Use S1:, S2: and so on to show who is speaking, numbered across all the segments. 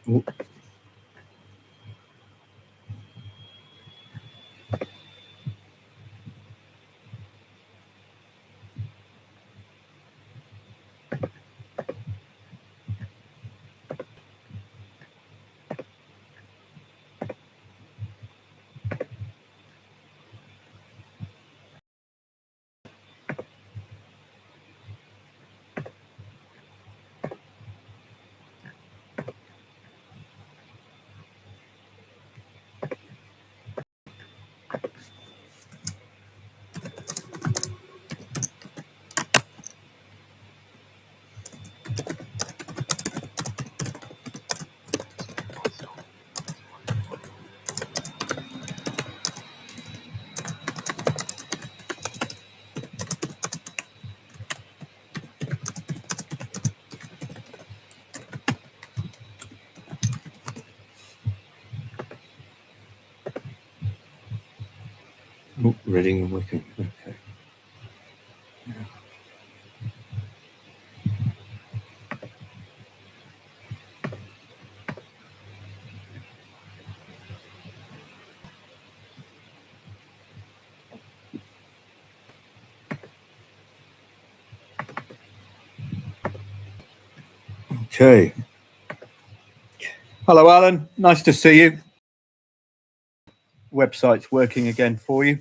S1: Ooh. Oh, Reading and Wickham. Okay. Okay. Hello, Alan. Nice to see you. Website's working again for you.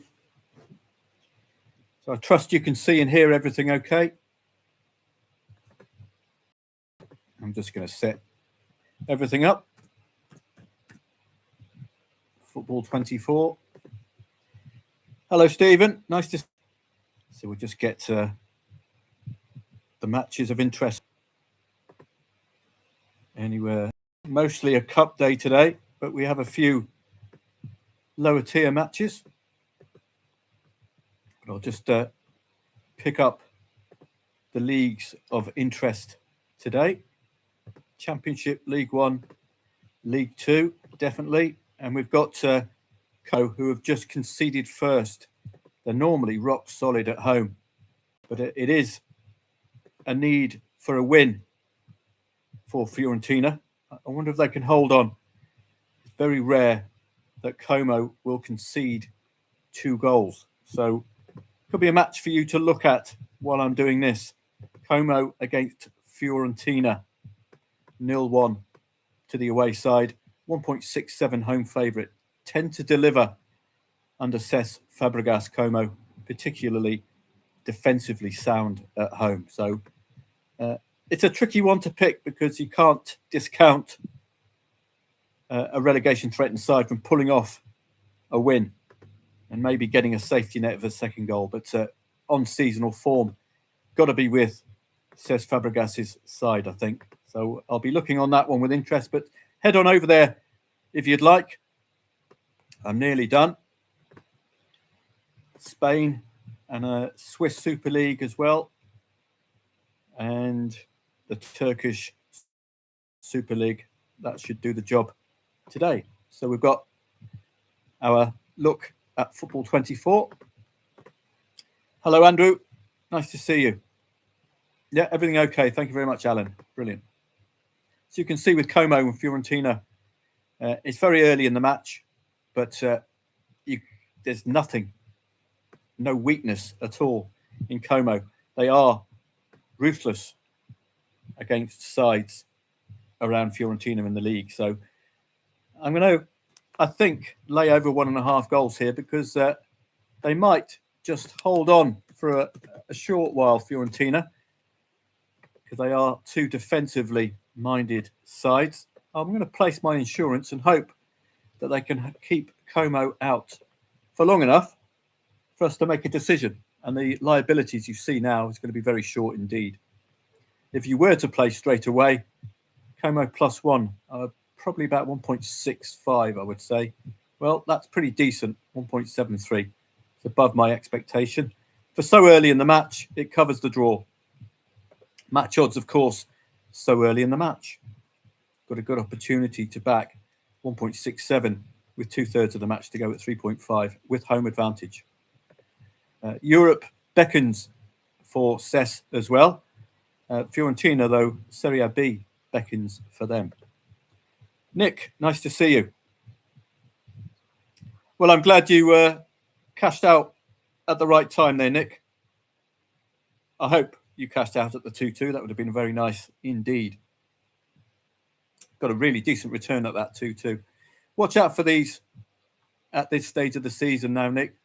S1: So I trust you can see and hear everything okay. I'm just going to set everything up. Football 24. Hello, Stephen. Nice to see you. So we'll just get the matches of interest. Anywhere. Mostly a cup day today, but we have a few lower tier matches. But I'll just pick up the leagues of interest today. Championship, League One, League Two, definitely. And we've got who have just conceded first. They're normally rock solid at home, but it is a need for a win for Fiorentina. I wonder if they can hold on. It's very rare that Como will concede 2 goals. So could be a match for you to look at while I'm doing this. Como against Fiorentina, 0-1 to the away side, 1.67 home favourite. Tend to deliver under Cesc Fabregas. Como, particularly defensively sound at home. So it's a tricky one to pick because you can't discount a relegation threatened side from pulling off a win and maybe getting a safety net of a second goal. But on seasonal form, got to be with Cesc Fabregas's side, I think. So I'll be looking on that one with interest, but head on over there if you'd like. I'm nearly done. Spain and a Swiss Super League as well. And the Turkish Super League. That should do the job today. So we've got our look at Football 24. Hello, Andrew. Nice to see you. Yeah, everything okay. Thank you very much, Alan. Brilliant. So you can see with Como and Fiorentina, it's very early in the match, but there's nothing, no weakness at all in Como. They are ruthless against sides around Fiorentina in the league. So I'm going to, I think, lay over 1.5 goals here because they might just hold on for a short while, Fiorentina, because they are 2 defensively minded sides. I'm going to place my insurance and hope that they can keep Como out for long enough for us to make a decision. And the liabilities you see now is going to be very short indeed. If you were to play straight away, Como +1, probably about 1.65, I would say. Well, that's pretty decent, 1.73. It's above my expectation. For so early in the match, it covers the draw. Match odds, of course, so early in the match. Got a good opportunity to back 1.67 with 2/3 of the match to go at 3.5 with home advantage. Europe beckons for Cesc as well. Fiorentina, though, Serie B beckons for them. Nick, nice to see you. Well, I'm glad you cashed out at the right time there, Nick. I hope you cashed out at the 2-2. That would have been very nice indeed. Got a really decent return at that 2-2. Watch out for these at this stage of the season now, Nick.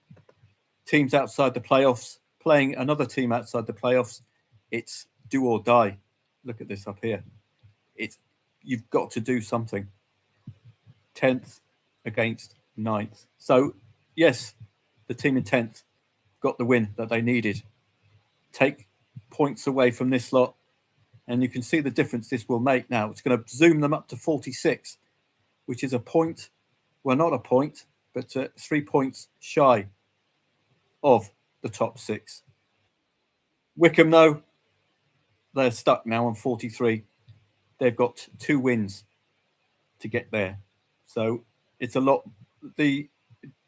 S1: Teams outside the playoffs, playing another team outside the playoffs. It's do or die. Look at this up here. You've got to do something. 10th against 9th. So, yes, the team in 10th got the win that they needed. Take points away from this lot, and you can see the difference this will make now. It's going to zoom them up to 46, which is a point, well, not a point, but 3 points shy of the top 6. Wickham, though, they're stuck now on 43. They've got 2 wins to get there. So it's a lot. The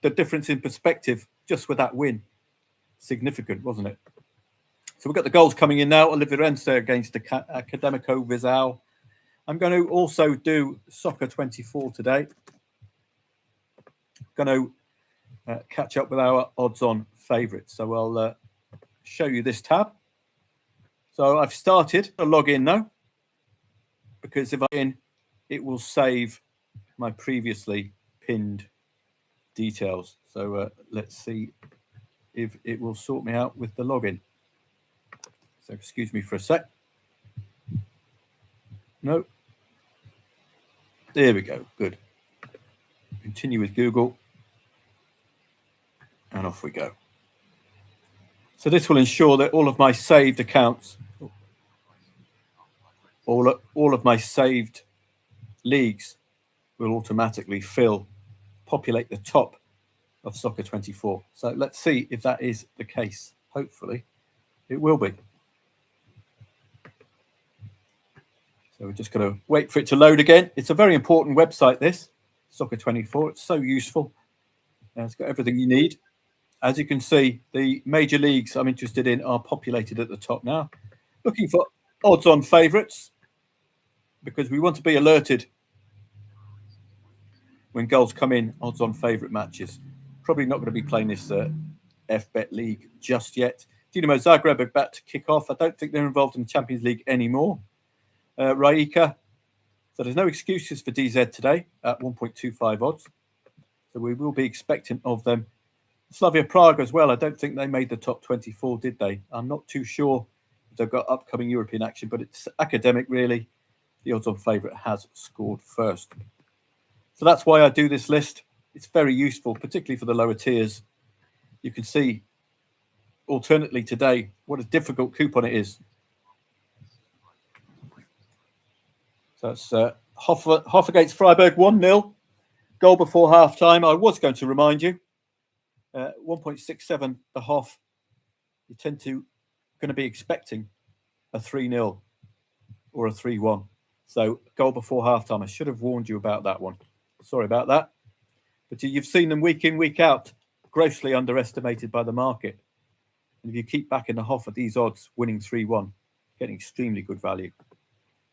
S1: difference in perspective just with that win, significant, wasn't it? So we've got the goals coming in now. Oliverense against Academico Vizao. I'm going to also do Soccer 24 today. Going to catch up with our odds-on favourites. So I'll show you this tab. So I've started to log in now, because if I'm in, it will save my previously pinned details. So let's see if it will sort me out with the login. So excuse me for a sec. No. There we go. Good. Continue with Google. And off we go. So this will ensure that all of my saved accounts, all of my saved leagues will automatically populate the top of Soccer 24. So let's see if that is the case. Hopefully it will be. So we're just going to wait for it to load again. It's a very important website, this, Soccer 24. It's so useful. It's got everything you need. As you can see, the major leagues I'm interested in are populated at the top now. Looking for odds-on favourites, because we want to be alerted when goals come in, odds-on favourite matches. Probably not going to be playing this FBet League just yet. Dinamo Zagreb are about to kick off. I don't think they're involved in the Champions League anymore. Rijeka. So there's no excuses for DZ today at 1.25 odds. So we will be expectant of them. Slavia Prague as well. I don't think they made the top 24, did they? I'm not too sure if they've got upcoming European action, but it's academic, really. The odds-on favourite has scored first. So that's why I do this list. It's very useful, particularly for the lower tiers. You can see, alternately today, what a difficult coupon it is. So it's Hoff against Freiburg, 1-0. Goal before half-time. I was going to remind you, 1.67 the Hoff. You tend to going to be expecting a 3-0 or a 3-1. So goal before half-time. I should have warned you about that one. Sorry about that. But you've seen them week in, week out, grossly underestimated by the market. And if you keep backing the Hoff at these odds, winning 3-1, getting extremely good value.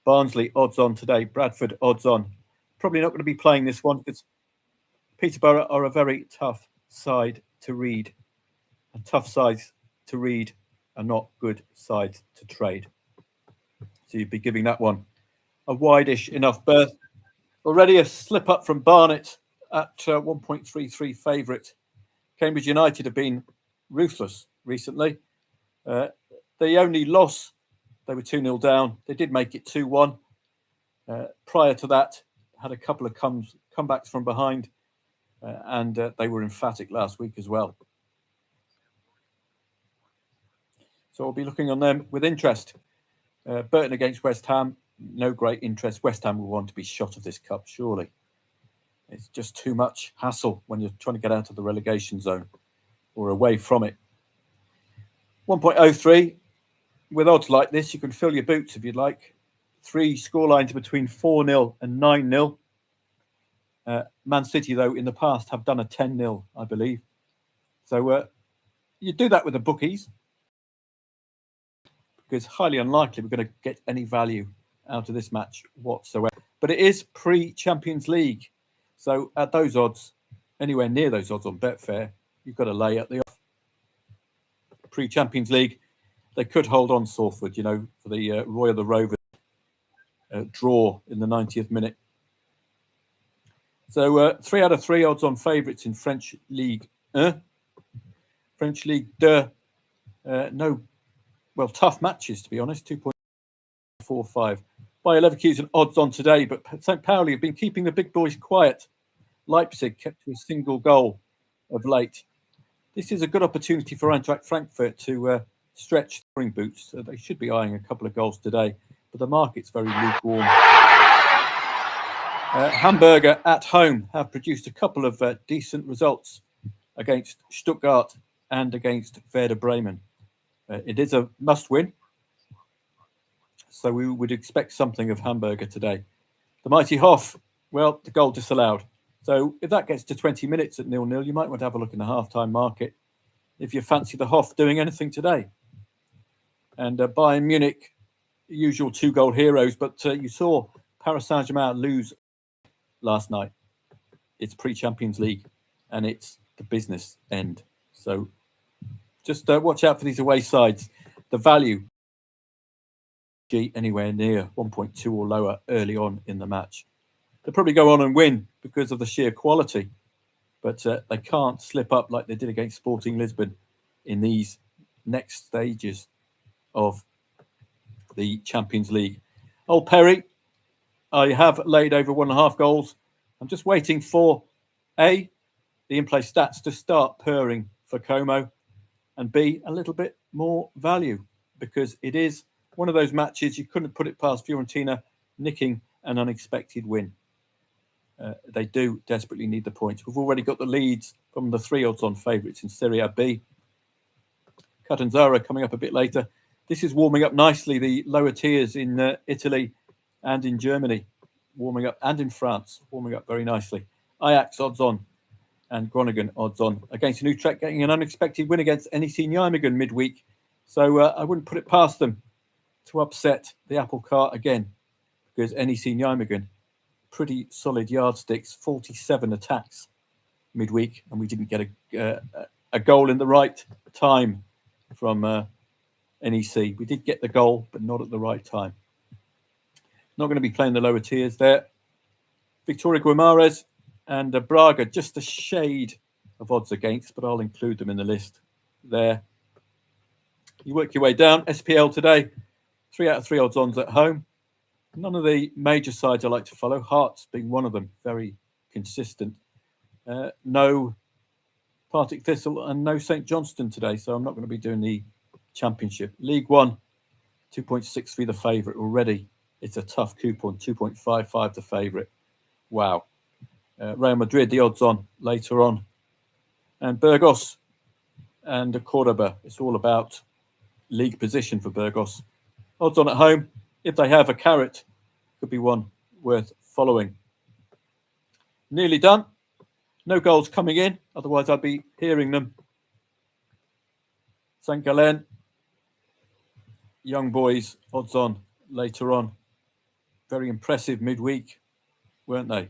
S1: Barnsley odds on today. Bradford odds on. Probably not going to be playing this one because Peterborough are a very tough side to read. And tough sides to read are not good sides to trade. So you'd be giving that one a wide-ish enough berth. Already a slip up from Barnet at 1.33 favourite. Cambridge United have been ruthless recently. The only loss, they were 2-0 down. They did make it 2-1. Prior to that, had a couple of comebacks from behind, and they were emphatic last week as well. So I'll be looking on them with interest. Burton against West Ham, no great interest. West Ham will want to be shot of this cup, surely. It's just too much hassle when you're trying to get out of the relegation zone or away from it. 1.03. With odds like this, you can fill your boots if you'd like. 3 scorelines between 4-0 and 9-0. Man City, though, in the past have done a 10-0, I believe. So you do that with the bookies, because highly unlikely we're going to get any value out of this match whatsoever. but it is pre-Champions League. So at those odds, anywhere near those odds on Betfair, you've got to lay at the off. Pre-Champions League, they could hold on Salford, you know, for the Roy of the Rovers draw in the 90th minute. So 3 out of 3 odds on favourites in French League. French League 2. No, well, tough matches, to be honest. 2.45. Bayer Leverkusen odds on today, but St. Pauli have been keeping the big boys quiet. Leipzig kept to a single goal of late. This is a good opportunity for Eintracht Frankfurt to stretch scoring boots. So they should be eyeing a couple of goals today, but the market's very lukewarm. Hamburger at home have produced a couple of decent results against Stuttgart and against Werder Bremen. It is a must-win, so we would expect something of Hamburger today. The mighty Hoff, well, the goal disallowed. So if that gets to 20 minutes at 0-0, you might want to have a look in the half-time market if you fancy the Hoff doing anything today. And Bayern Munich, usual 2-goal heroes, but you saw Paris Saint-Germain lose last night. It's pre-Champions League and it's the business end. So just watch out for these away sides. The value anywhere near 1.2 or lower early on in the match. They'll probably go on and win because of the sheer quality, but they can't slip up like they did against Sporting Lisbon in these next stages of the Champions League. Old Perry, I have laid over 1.5 goals. I'm just waiting for A, the in-play stats to start purring for Como, and B, a little bit more value, because it is one of those matches you couldn't put it past Fiorentina nicking an unexpected win. They do desperately need the points. We've already got the leads from the 3 odds on favourites in Serie B. Catanzaro coming up a bit later. This is warming up nicely, the lower tiers in Italy and in Germany, warming up, and in France, warming up very nicely. Ajax odds on and Groningen odds on against Utrecht, getting an unexpected win against NEC Nijmegen midweek. So I wouldn't put it past them to upset the apple cart again, because NEC Nijmegen, pretty solid yardsticks, 47 attacks midweek, and we didn't get a goal in the right time from NEC. We did get the goal, but not at the right time. Not going to be playing the lower tiers there. Victoria Guimarães and Braga, just a shade of odds against, but I'll include them in the list there. You work your way down. SPL today, 3 out of 3 odds ons at home. None of the major sides I like to follow, Hearts being one of them, very consistent. No Partick Thistle and no St Johnstone today, so I'm not going to be doing the Championship. League One, 2.63 the favourite already. It's a tough coupon, 2.55 the favourite. Wow. Real Madrid, the odds on later on. And Burgos and Cordoba, it's all about league position for Burgos. Odds on at home, if they have a carrot, could be one worth following. Nearly done. No goals coming in, otherwise I'd be hearing them. St Gallen, young boys, odds on later on. Very impressive midweek, weren't they?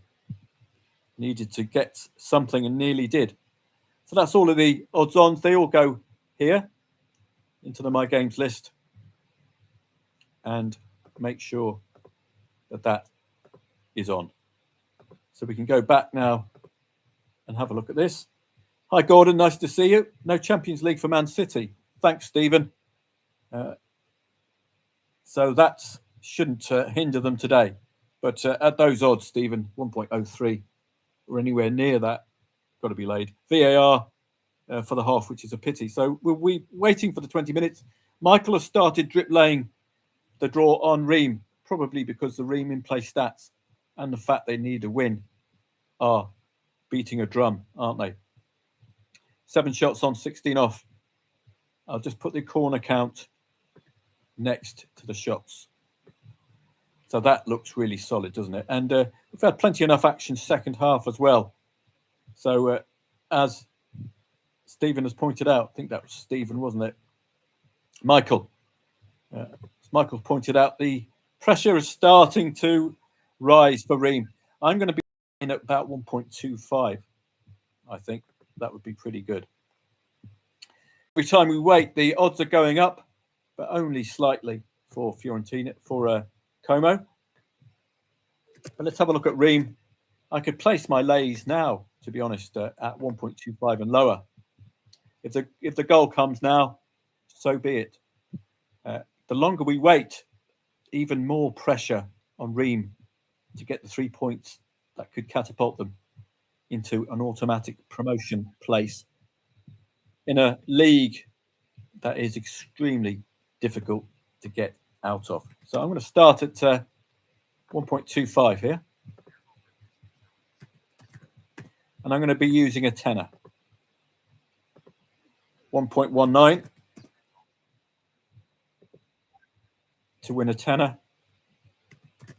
S1: Needed to get something and nearly did. So that's all of the odds-ons. They all go here into the My Games list. And make sure that that is on. So we can go back now and have a look at this. Hi, Gordon. Nice to see you. No Champions League for Man City. Thanks, Stephen. So that shouldn't hinder them today. But at those odds, Stephen, 1.03 or anywhere near that, got to be laid. VAR for the half, which is a pity. So we're waiting for the 20 minutes. Michael has started drip laying the draw on Ream, probably because the Ream in-play stats and the fact they need a win are beating a drum, aren't they? 7 shots on, 16 off. I'll just put the corner count next to the shots. So that looks really solid, doesn't it? And we've had plenty enough action second half as well. So as Stephen has pointed out, I think that was Stephen, wasn't it? Michael. As Michael pointed out, the pressure is starting to rise for Ream. I'm going to be in at about 1.25. I think that would be pretty good. Every time we wait, the odds are going up, but only slightly for Fiorentina, for Como. But let's have a look at Ream. I could place my lays now, to be honest, at 1.25 and lower. If the goal comes now, so be it. The longer we wait, even more pressure on Ream to get the 3 points that could catapult them into an automatic promotion place in a league that is extremely difficult to get out of. So I'm going to start at 1.25 here. And I'm going to be using a tenner. 1.19 to win a tenner.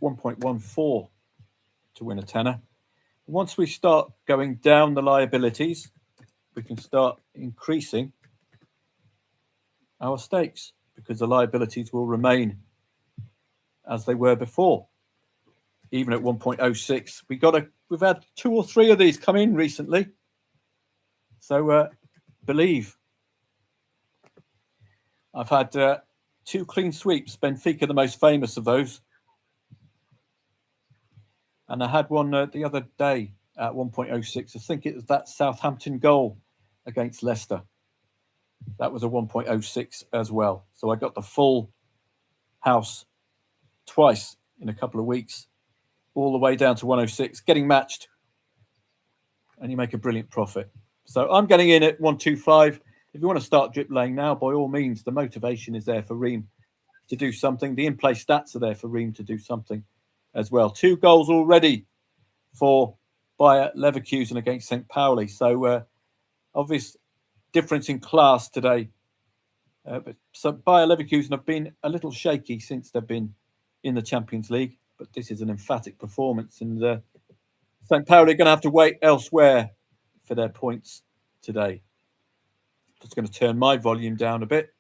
S1: 1.14 to win a tenner. Once we start going down the liabilities, we can start increasing our stakes because the liabilities will remain as they were before. Even at 1.06, we've had 2 or 3 of these come in recently. So believe. I've had 2 clean sweeps, Benfica the most famous of those. And I had one the other day at 1.06. I think it was that Southampton goal against Leicester. That was a 1.06 as well. So I got the full house twice in a couple of weeks, all the way down to 106, getting matched. And you make a brilliant profit. So I'm getting in at 125. If you want to start drip laying now, by all means, the motivation is there for Ream to do something. The in-play stats are there for Ream to do something as well. 2 goals already for Bayer Leverkusen against St. Pauli. So obvious difference in class today. But so Bayer Leverkusen have been a little shaky since they've been in the Champions League. But this is an emphatic performance. And St. Pauli are going to have to wait elsewhere for their points today. Just going to turn my volume down a bit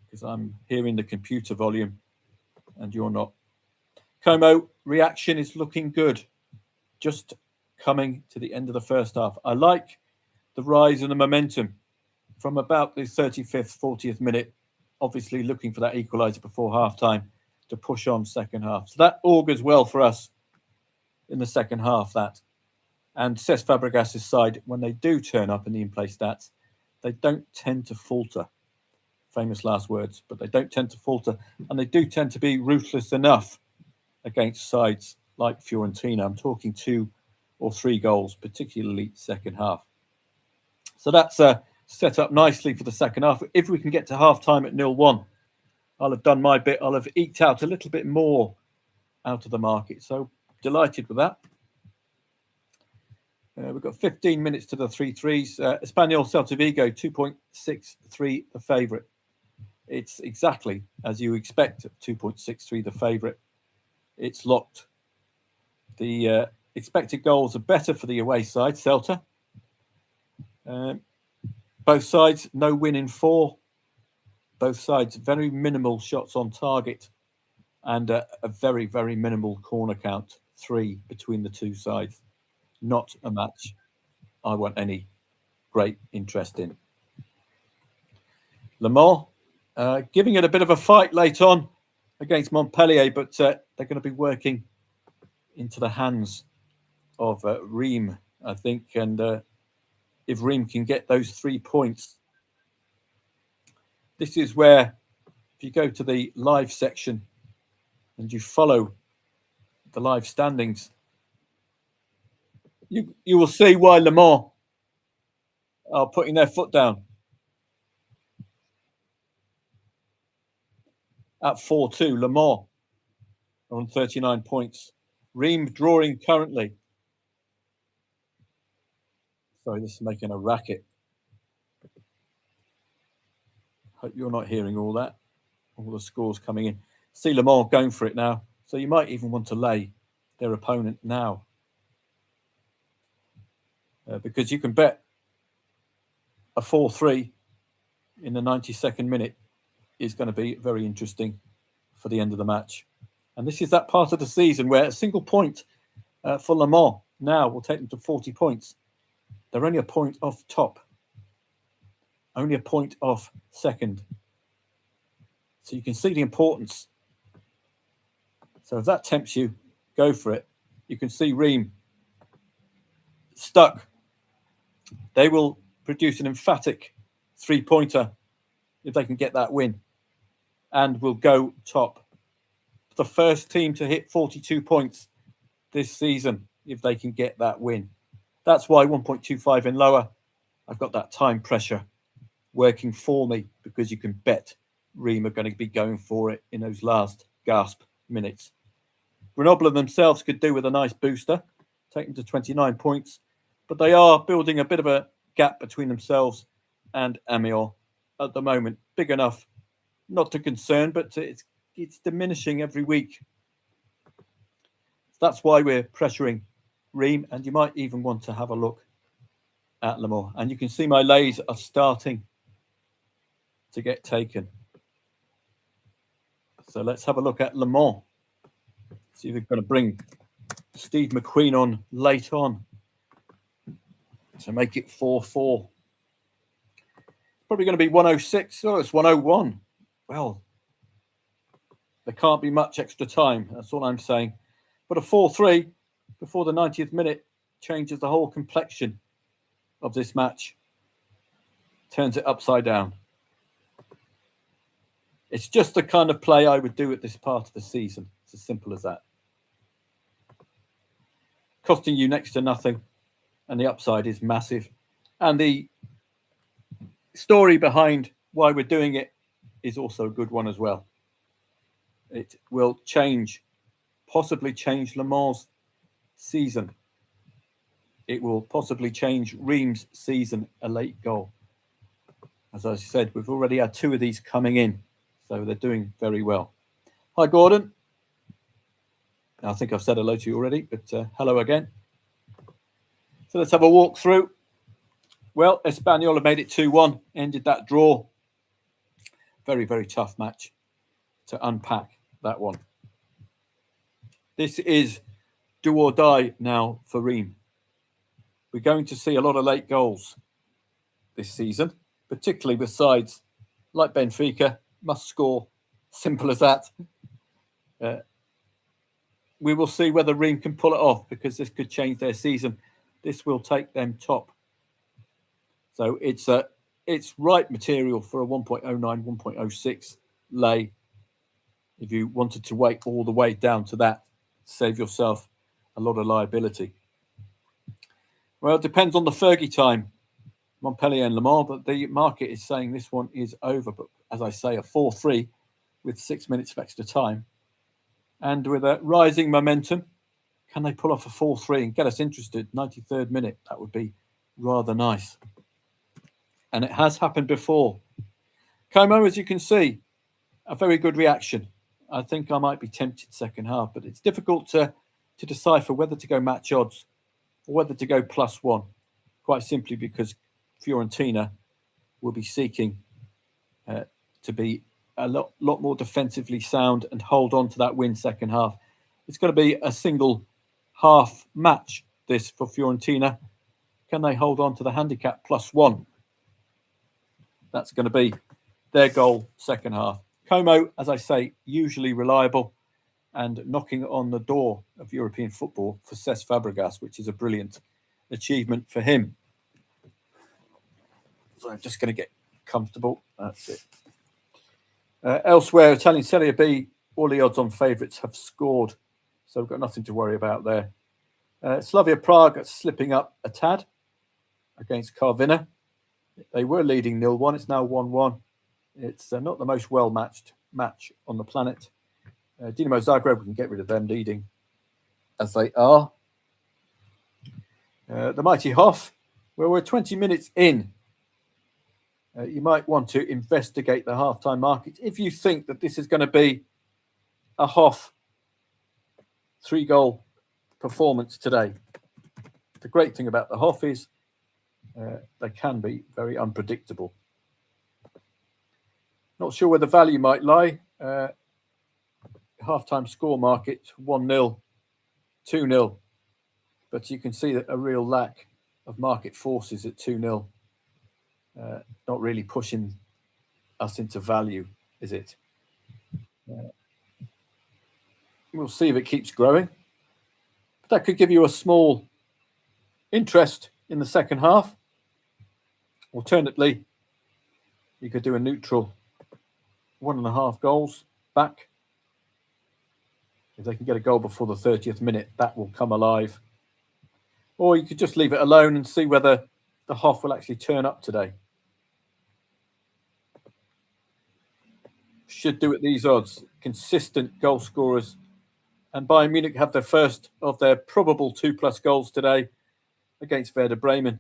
S1: because I'm hearing the computer volume and you're not. Como reaction is looking good. Just coming to the end of the first half. I like the rise in the momentum from about the 35th, 40th minute, obviously looking for that equaliser before half-time to push on second half. So that augurs well for us in the second half, that. And Cesc Fabregas' side, when they do turn up in the in-play stats, they don't tend to falter. Famous last words, but they don't tend to falter. And they do tend to be ruthless enough against sides like Fiorentina. I'm talking 2 or 3 goals, particularly second half. So that's set up nicely for the second half. If we can get to half-time at 0-1, I'll have done my bit. I'll have eked out a little bit more out of the market. So delighted with that. We've got 15 minutes to the 3-3s. Espanyol Celta Vigo, 2.63 the favourite. It's exactly as you expect, 2.63 the favourite. It's locked. The expected goals are better for the away side, Celta. Both sides, no win in 4. Both sides, very minimal shots on target and a very, very minimal corner count, 3 between the 2 sides. Not a match I want any great interest in. Le Mans, giving it a bit of a fight late on against Montpellier, but they're going to be working into the hands of Ream, I think. And if Ream can get those 3 points, this is where, if you go to the live section and you follow the live standings, you will see why Le Mans are putting their foot down. At 4-2, Le Mans are on 39 points. Ream drawing currently. Sorry, this is making a racket. Hope you're not hearing all that. All the scores coming in. See Le Mans going for it now. So you might even want to lay their opponent now. Because you can bet a 4-3 in the 92nd minute is going to be very interesting for the end of the match. And this is that part of the season where a single point for Le Mans now will take them to 40 points. They're only a point off top, only a point off second. So you can see the importance. So if that tempts you, go for it. You can see Rheem stuck. They will produce an emphatic three-pointer if they can get that win, and will go top. The first team to hit 42 points this season if they can get that win. That's why 1.25 and lower. I've got that time pressure working for me, because you can bet Rheem are going to be going for it in those last gasp minutes. Grenoble themselves could do with a nice booster, take them to 29 points, but they are building a bit of a gap between themselves and Amiens at the moment, big enough not to concern, but it's diminishing every week. That's why we're pressuring Rheem, and you might even want to have a look at Le Mans. And you can see my lays are starting to get taken. So let's have a look at Le Mans. See if they're going to bring Steve McQueen on late on to make it 4-4. Probably going to be 106. Oh, it's 101. Well, there can't be much extra time. That's all I'm saying. But a 4-3 before the 90th minute changes the whole complexion of this match. Turns it upside down. It's just the kind of play I would do at this part of the season. It's as simple as that. Costing you next to nothing, and the upside is massive. And the story behind why we're doing it is also a good one as well. It will possibly change Le Mans' season. It will possibly change Rheem's season, a late goal. As I said, we've already had 2 of these coming in, so they're doing very well. Hi, Gordon. I think I've said hello to you already, but hello again. So let's have a walk through. Well, Espanyol have made it 2-1, ended that draw. Very, very tough match to unpack, that one. This is do or die now for Rheem. We're going to see a lot of late goals this season, particularly with sides like Benfica, must score, simple as that. We will see whether Rheem can pull it off, because this could change their season. This will take them top. So it's right material for a 1.09, 1.06 lay. If you wanted to wait all the way down to that, save yourself a lot of liability. Well, it depends on the Fergie time, Montpellier and Le Mans, but the market is saying this one is over. But as I say, a 4-3 with 6 minutes of extra time. And with a rising momentum, can they pull off a 4-3 and get us interested? 93rd minute, that would be rather nice. And it has happened before. Como, as you can see, a very good reaction. I think I might be tempted second half, but it's difficult to decipher whether to go match odds or whether to go +1, quite simply because Fiorentina will be seeking to be a lot more defensively sound and hold on to that win second half. It's going to be a single half match, this, for Fiorentina. Can they hold on to the handicap +1? That's going to be their goal second half. Como, as I say, usually reliable and knocking on the door of European football for Cesc Fabregas, which is a brilliant achievement for him. So I'm just going to get comfortable. That's it. Elsewhere, Italian Serie B, all the odds on favourites have scored, so we've got nothing to worry about there. Slavia Prague are slipping up a tad against Karvina. They were leading 0-1. It's now 1-1. It's not the most well-matched match on the planet. Dinamo Zagreb, we can get rid of them leading as they are. The mighty Hoff, well, we're 20 minutes in. You might want to investigate the half-time market if you think that this is going to be a Hoff 3-goal performance today. The great thing about the Hoff is they can be very unpredictable. Not sure where the value might lie. half-time score market 1-0, 2-0, but you can see that a real lack of market forces at 2-0. Not really pushing us into value, is it? We'll see if it keeps growing. But that could give you a small interest in the second half. Alternately, you could do a neutral 1.5 goals back. If they can get a goal before the 30th minute, that will come alive. Or you could just leave it alone and see whether the Hoff will actually turn up today. Should do at these odds. Consistent goal scorers. And Bayern Munich have their first of their probable 2+ goals today against Werder Bremen.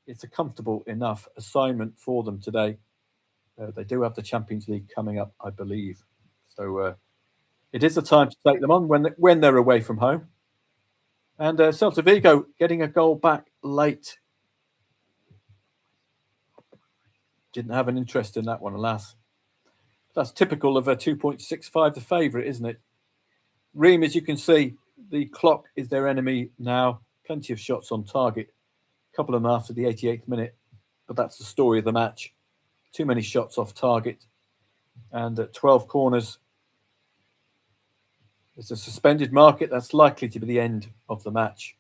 S1: It's a comfortable enough assignment for them today. They do have the Champions League coming up, I believe. So it is a time to take them on when they're away from home. And Celta Vigo getting a goal back late. Didn't have an interest in that one, alas. That's typical of a 2.65, the favourite, isn't it? Ream, as you can see, the clock is their enemy now. Plenty of shots on target. A couple of them after the 88th minute. But that's the story of the match. Too many shots off target. And at 12 corners, it's a suspended market. That's likely to be the end of the match.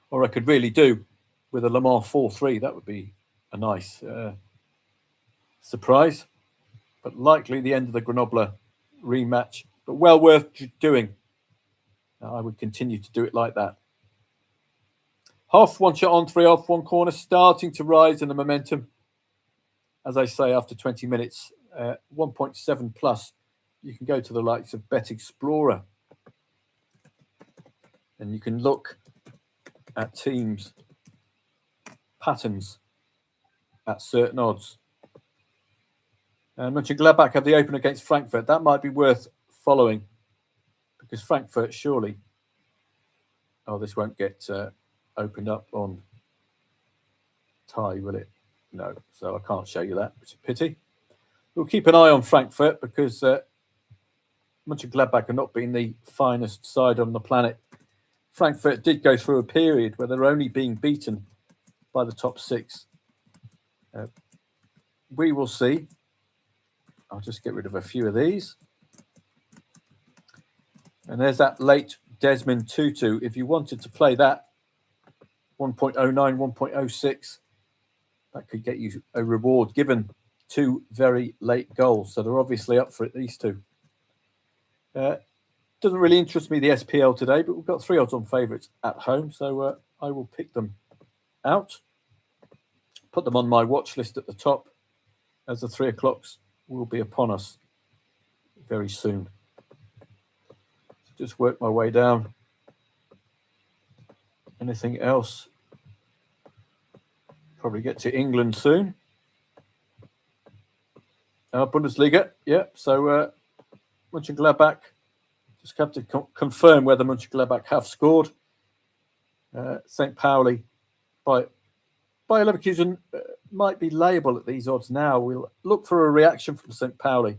S1: Or I could really do with a Le Mans 4-3. That would be a nice surprise. But likely the end of the Grenoble rematch. But well worth doing. I would continue to do it like that. Hoff, 1 shot on, 3 off, 1 corner, starting to rise in the momentum. As I say, after 20 minutes, 1.7 plus, you can go to the likes of Bet Explorer. And you can look at teams' patterns at certain odds. And Mönchengladbach have the open against Frankfurt. That might be worth following because Frankfurt surely... Oh, this won't get opened up on tie, will it? No, so I can't show you that, which is a pity. We'll keep an eye on Frankfurt because Mönchengladbach have not been the finest side on the planet. Frankfurt did go through a period where they're only being beaten by the top 6. We will see. I'll just get rid of a few of these. And there's that late Desmond Tutu. If you wanted to play that, 1.09, 1.06, that could get you a reward given 2 very late goals. So they're obviously up for it, these 2. Doesn't really interest me, the SPL today, but we've got 3 odds on favourites at home. So I will pick them out, put them on my watch list at the top as the 3 o'clocks will be upon us very soon. Just work my way down. Anything else? Probably get to England soon. Bundesliga, yeah. So Mönchengladbach, just have to confirm whether Mönchengladbach have scored. St. Pauli by Leverkusen might be liable at these odds now. We'll look for a reaction from St. Pauli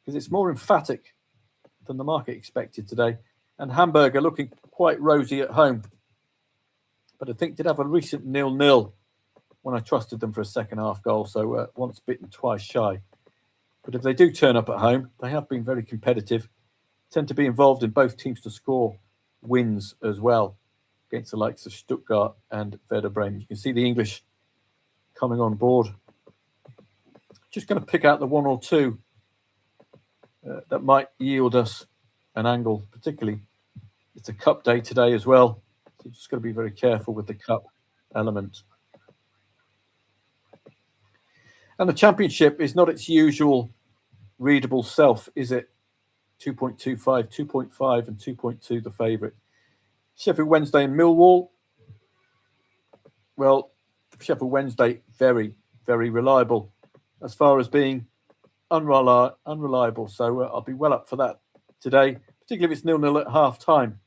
S1: because it's more emphatic than the market expected today. And Hamburg are looking quite rosy at home. But I think did have a recent 0-0 when I trusted them for a second half goal. So once bitten, twice shy. But if they do turn up at home, they have been very competitive. Tend to be involved in both teams to score wins as well against the likes of Stuttgart and Werder Bremen. You can see the English coming on board. Just going to pick out the 1 or 2 that might yield us an angle, particularly. It's a cup day today as well. So you've just got to be very careful with the cup element. And the championship is not its usual readable self, is it? 2.25, 2.5 and 2.2 the favourite. Sheffield Wednesday and Millwall. Well, Sheffield Wednesday, very, very reliable as far as being unreliable. So I'll be well up for that today, particularly if it's 0-0 at half-time.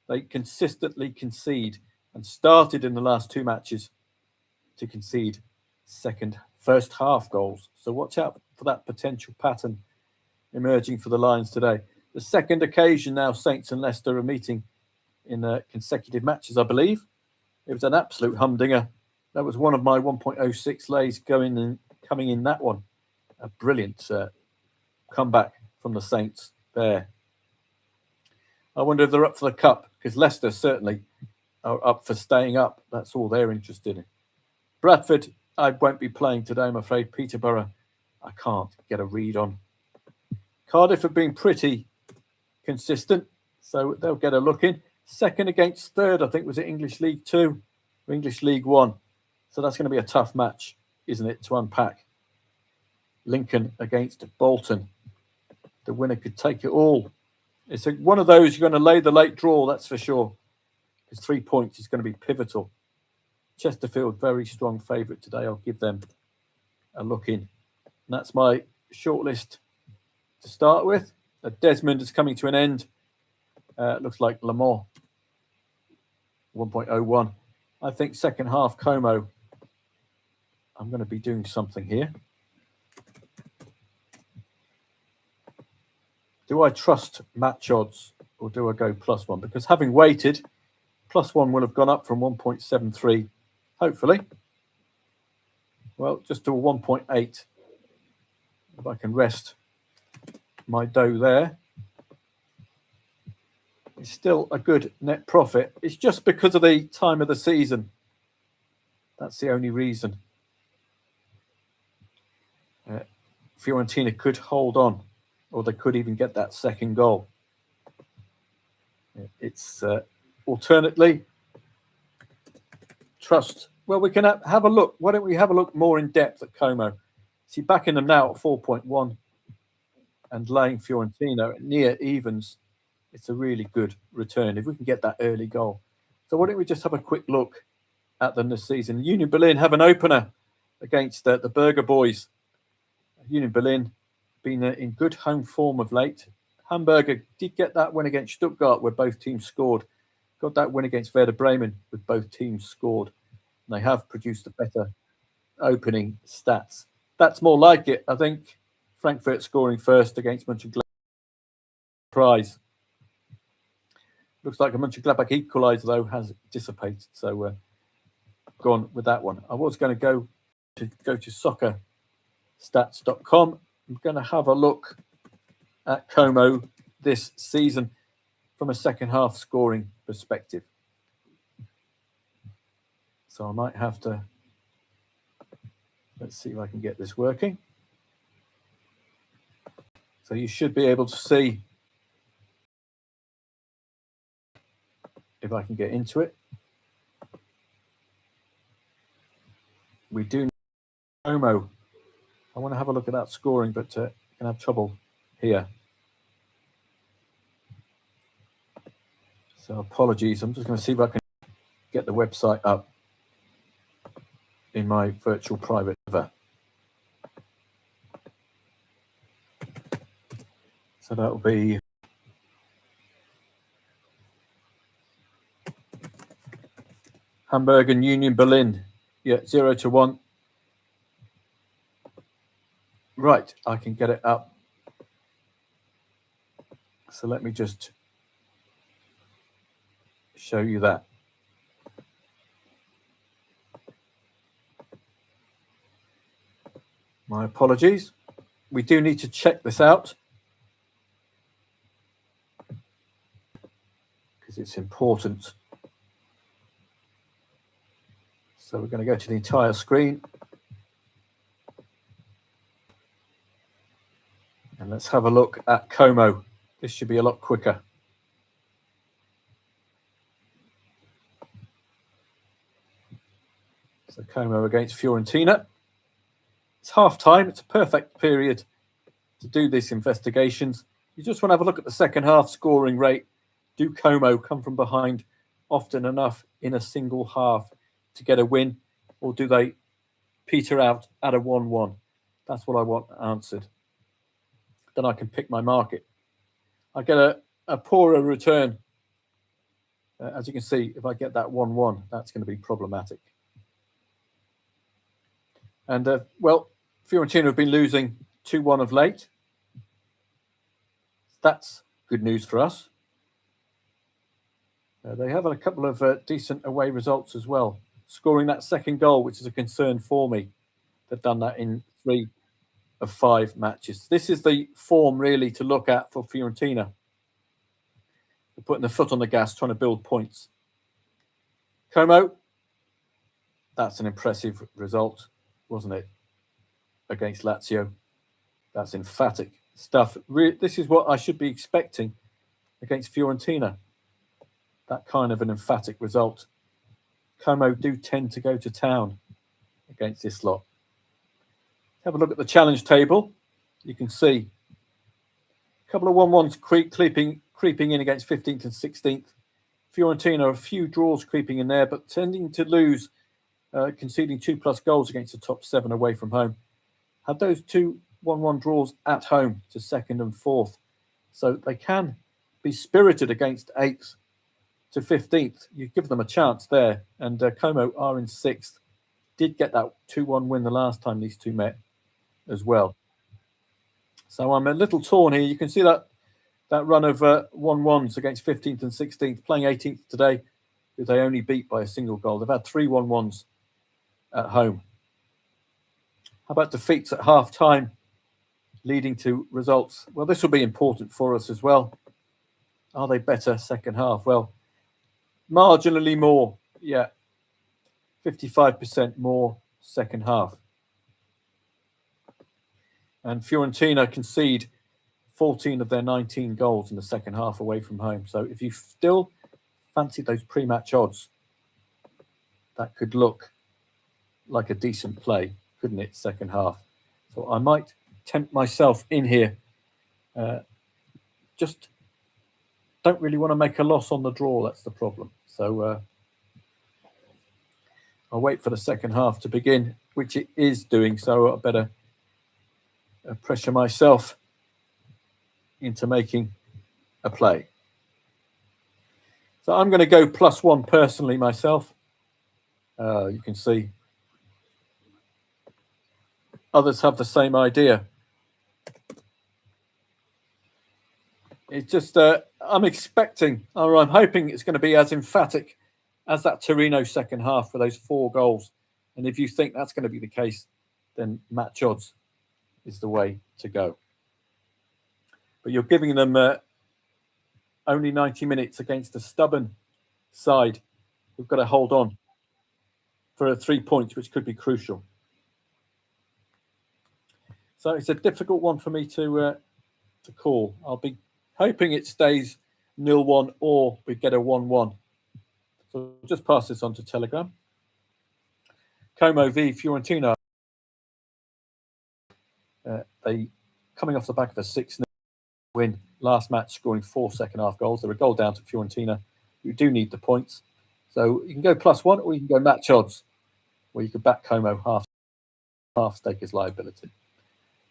S1: They consistently concede and started in the last 2 matches to concede first half goals. So watch out for that potential pattern emerging for the Lions today. The second occasion now Saints and Leicester are meeting in consecutive matches, I believe. It was an absolute humdinger. That was one of my 1.06 lays coming in that one. A brilliant comeback from the Saints there. I wonder if they're up for the cup, because Leicester certainly are up for staying up. That's all they're interested in. Bradford, I won't be playing today, I'm afraid. Peterborough, I can't get a read on. Cardiff have been pretty consistent, so they'll get a look in. Second against third, I think, was it English League 2 or English League 1. So that's going to be a tough match, isn't it, to unpack. Lincoln against Bolton. The winner could take it all. It's one of those you're going to lay the late draw, that's for sure, because 3 points is going to be pivotal. Chesterfield, very strong favourite today. I'll give them a look in. And that's my shortlist to start with. Desmond is coming to an end. Looks like Le Mans, 1.01. I think second half Como. I'm going to be doing something here. Do I trust match odds or do I go +1? Because having waited, +1 will have gone up from 1.73, hopefully. Well, just to a 1.8. If I can rest my dough there. It's still a good net profit. It's just because of the time of the season. That's the only reason. Fiorentina could hold on, or they could even get that second goal. It's alternately trust. Well, we can have a look. Why don't we have a look more in depth at Como? See, backing them now at 4.1 and laying Fiorentina at near evens. It's a really good return if we can get that early goal. So why don't we just have a quick look at them this season? Union Berlin have an opener against the Berger boys. Union Berlin been in good home form of late. Hamburger did get that win against Stuttgart where both teams scored. Got that win against Werder Bremen with both teams scored. And they have produced the better opening stats. That's more like it. I think Frankfurt scoring first against Mönchengladbach. Prize. Looks like a Mönchengladbach equaliser, though, has dissipated. So gone with that one. I was going to go to soccerstats.com. I'm going to have a look at Como this season from a second half scoring perspective. So I might have to, let's see if I can get this working. So you should be able to see if I can get into it. We do need Como. I want to have a look at that scoring, but can have trouble here. So apologies. I'm just going to see if I can get the website up in my virtual private server. So that will be Hamburg and Union Berlin. Yeah, 0-1. Right, I can get it up. So let me just show you that. My apologies. We do need to check this out because it's important. So we're going to go to the entire screen. And let's have a look at Como. This should be a lot quicker. So Como against Fiorentina. It's half time. It's a perfect period to do these investigations. You just want to have a look at the second half scoring rate. Do Como come from behind often enough in a single half to get a win? Or do they peter out at a 1-1? That's what I want answered. Then I can pick my market. I get a poorer return. As you can see, if I get that 1-1, that's going to be problematic. And, well, Fiorentina have been losing 2-1 of late. that's good news for us. They have a couple of decent away results as well, scoring that second goal, which is a concern for me. They've done that in 3 of 5 matches. This is the form really to look at for Fiorentina. They're putting the foot on the gas, trying to build points. Como, that's an impressive result, wasn't it, against Lazio? That's emphatic stuff. This is what I should be expecting against Fiorentina. That kind of an emphatic result. Como do tend to go to town against this lot. Have a look at the challenge table. You can see a couple of 1-1s creeping in against 15th and 16th. Fiorentina, a few draws creeping in there, but tending to lose, conceding 2+ goals against the top 7 away from home. Had those 2 1-1 draws at home to 2nd and 4th. So they can be spirited against 8th to 15th. You give them a chance there. And Como are in 6th. Did get that 2-1 win the last time these two met as well. So I'm a little torn here. You can see that run of 1-1s against 15th and 16th, playing 18th today, who they only beat by a single goal. They've had 3 1-1s at home. How about defeats at half-time, leading to results? Well, this will be important for us as well. Are they better second half? Well, marginally more, yeah. 55% more second half. And Fiorentina concede 14 of their 19 goals in the second half away from home. So if you still fancy those pre-match odds, that could look like a decent play, couldn't it, second half? So I might tempt myself in here. Just don't really want to make a loss on the draw, that's the problem. So I'll wait for the second half to begin, which it is doing, so I better pressure myself into making a play. So I'm going to go +1 personally myself. You can see others have the same idea. It's just I'm expecting, or I'm hoping it's going to be as emphatic as that Torino second half for those 4 goals. And if you think that's going to be the case, then match odds is the way to go. But you're giving them only 90 minutes against a stubborn side who've got to hold on for 3 points, which could be crucial. So it's a difficult one for me to call. I'll be hoping it stays 0-1 or we get a 1-1. So I'll just pass this on to Telegram. Como v Fiorentina. They coming off the back of a 6-0 win last match, scoring 4 second half goals. They're a goal down to Fiorentina, who do need the points. So you can go +1 or you can go match odds, where you could back Como half stake as liability.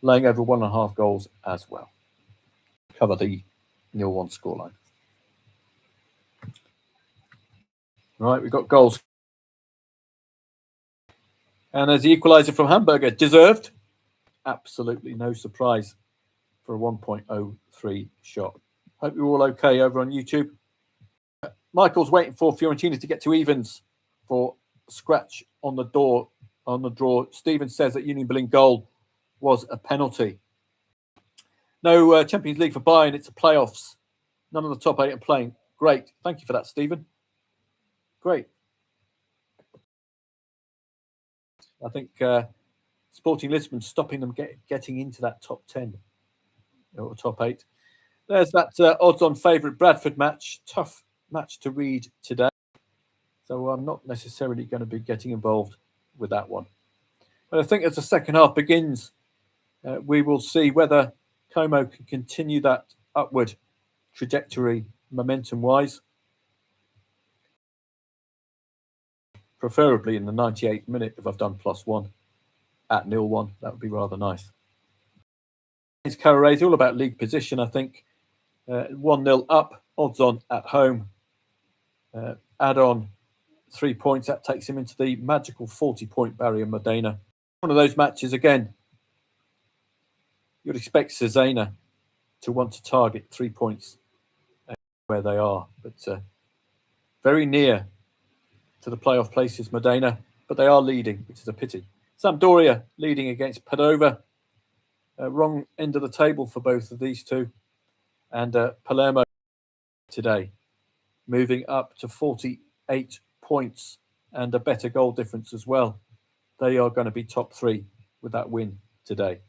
S1: Laying over 1.5 goals as well. Cover the 0-1 scoreline. Right, we've got goals. And there's the equaliser from Hamburger. Deserved. Absolutely no surprise for a 1.03 shot. Hope you're all okay over on YouTube. Michael's waiting for Fiorentina to get to evens for scratch on the door, on the draw. Stephen says that Union Berlin goal was a penalty. No Champions League for Bayern. It's the playoffs. None of the top 8 are playing. Great. Thank you for that, Stephen. Great. I think Sporting Lisbon stopping them getting into that top 10 or top 8. There's that odds-on favourite Bradford match. Tough match to read today. So I'm not necessarily going to be getting involved with that one. But I think as the second half begins, we will see whether Como can continue that upward trajectory momentum-wise. Preferably in the 98th minute if I've done +1 at 0-1. That would be rather nice. It's Carrerese, all about league position, I think. 1-0 up, odds on at home. Add on 3 points, that takes him into the magical 40-point barrier, Modena. One of those matches, again, you'd expect Cesena to want to target 3 points where they are. But very near to the playoff places, Modena, but they are leading, which is a pity. Sampdoria leading against Padova. Wrong end of the table for both of these two. And Palermo today, moving up to 48 points and a better goal difference as well. They are going to be top three with that win today.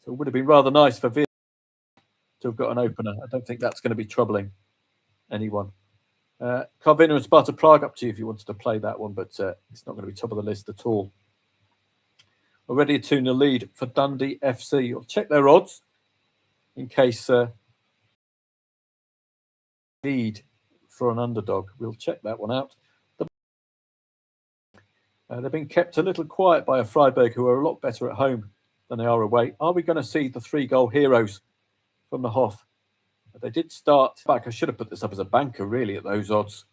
S1: So it would have been rather nice for Villa to have got an opener. I don't think that's going to be troubling anyone. Carvina and Sparta Prague up to you if you wanted to play that one, but it's not going to be top of the list at all. Already a 2-0 lead for Dundee FC. You'll check their odds in case lead for an underdog. We'll check that one out. They've been kept a little quiet by a Freiburg who are a lot better at home than they are away. Are we going to see the 3-goal heroes from the Hoff? They did start back. I should have put this up as a banker, really, at those odds.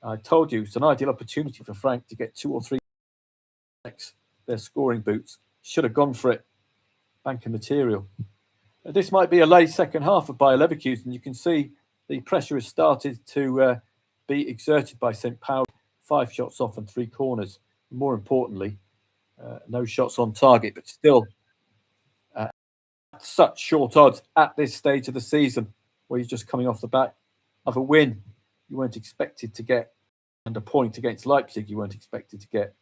S1: I told you it's an ideal opportunity for Frank to get 2 or 3 their scoring boots. Should have gone for it. Banker material. This might be a late second half of Bayer Leverkusen. You can see the pressure has started to be exerted by St. Pauli. 5 shots off and 3 corners. More importantly, no shots on target, but still such short odds at this stage of the season where you're just coming off the back of a win you weren't expected to get and a point against Leipzig you weren't expected to get.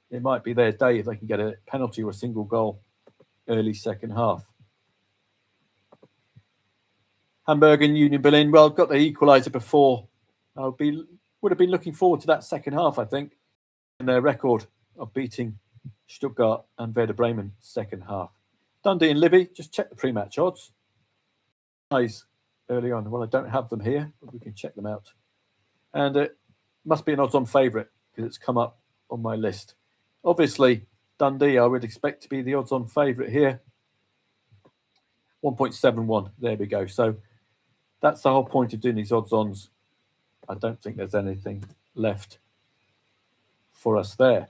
S1: It might be their day if they can get a penalty or a single goal early second half. Hamburg and Union Berlin, well, got the equaliser before. Would have been looking forward to that second half, I think, and their record of beating Stuttgart and Werder Bremen second half. Dundee and Livy, just check the pre-match odds. Nice early on. Well, I don't have them here, but we can check them out. And it must be an odds-on favourite because it's come up on my list. Obviously, Dundee, I would expect to be the odds-on favourite here. 1.71. There we go. So that's the whole point of doing these odds-ons. I don't think there's anything left for us there.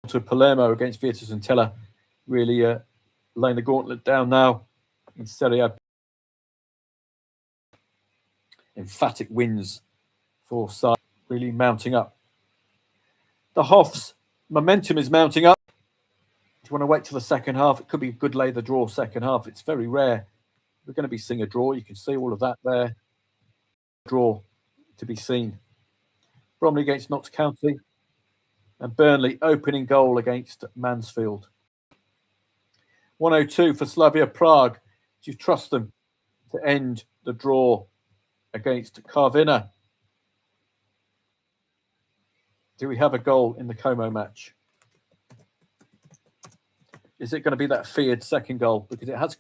S1: To Palermo against Virtus and Tella, really laying the gauntlet down now in Serie A. Emphatic wins for side, really mounting up. The Hoff's momentum is mounting up. Do you want to wait till the second half? It could be a good lay the draw second half. It's very rare. We're going to be seeing a draw. You can see all of that there. Draw to be seen. Bromley against Notts County and Burnley opening goal against Mansfield. 102 for Slavia Prague. Do you trust them to end the draw against Carvina? Do we have a goal in the Como match? Is it going to be that feared second goal? Because it has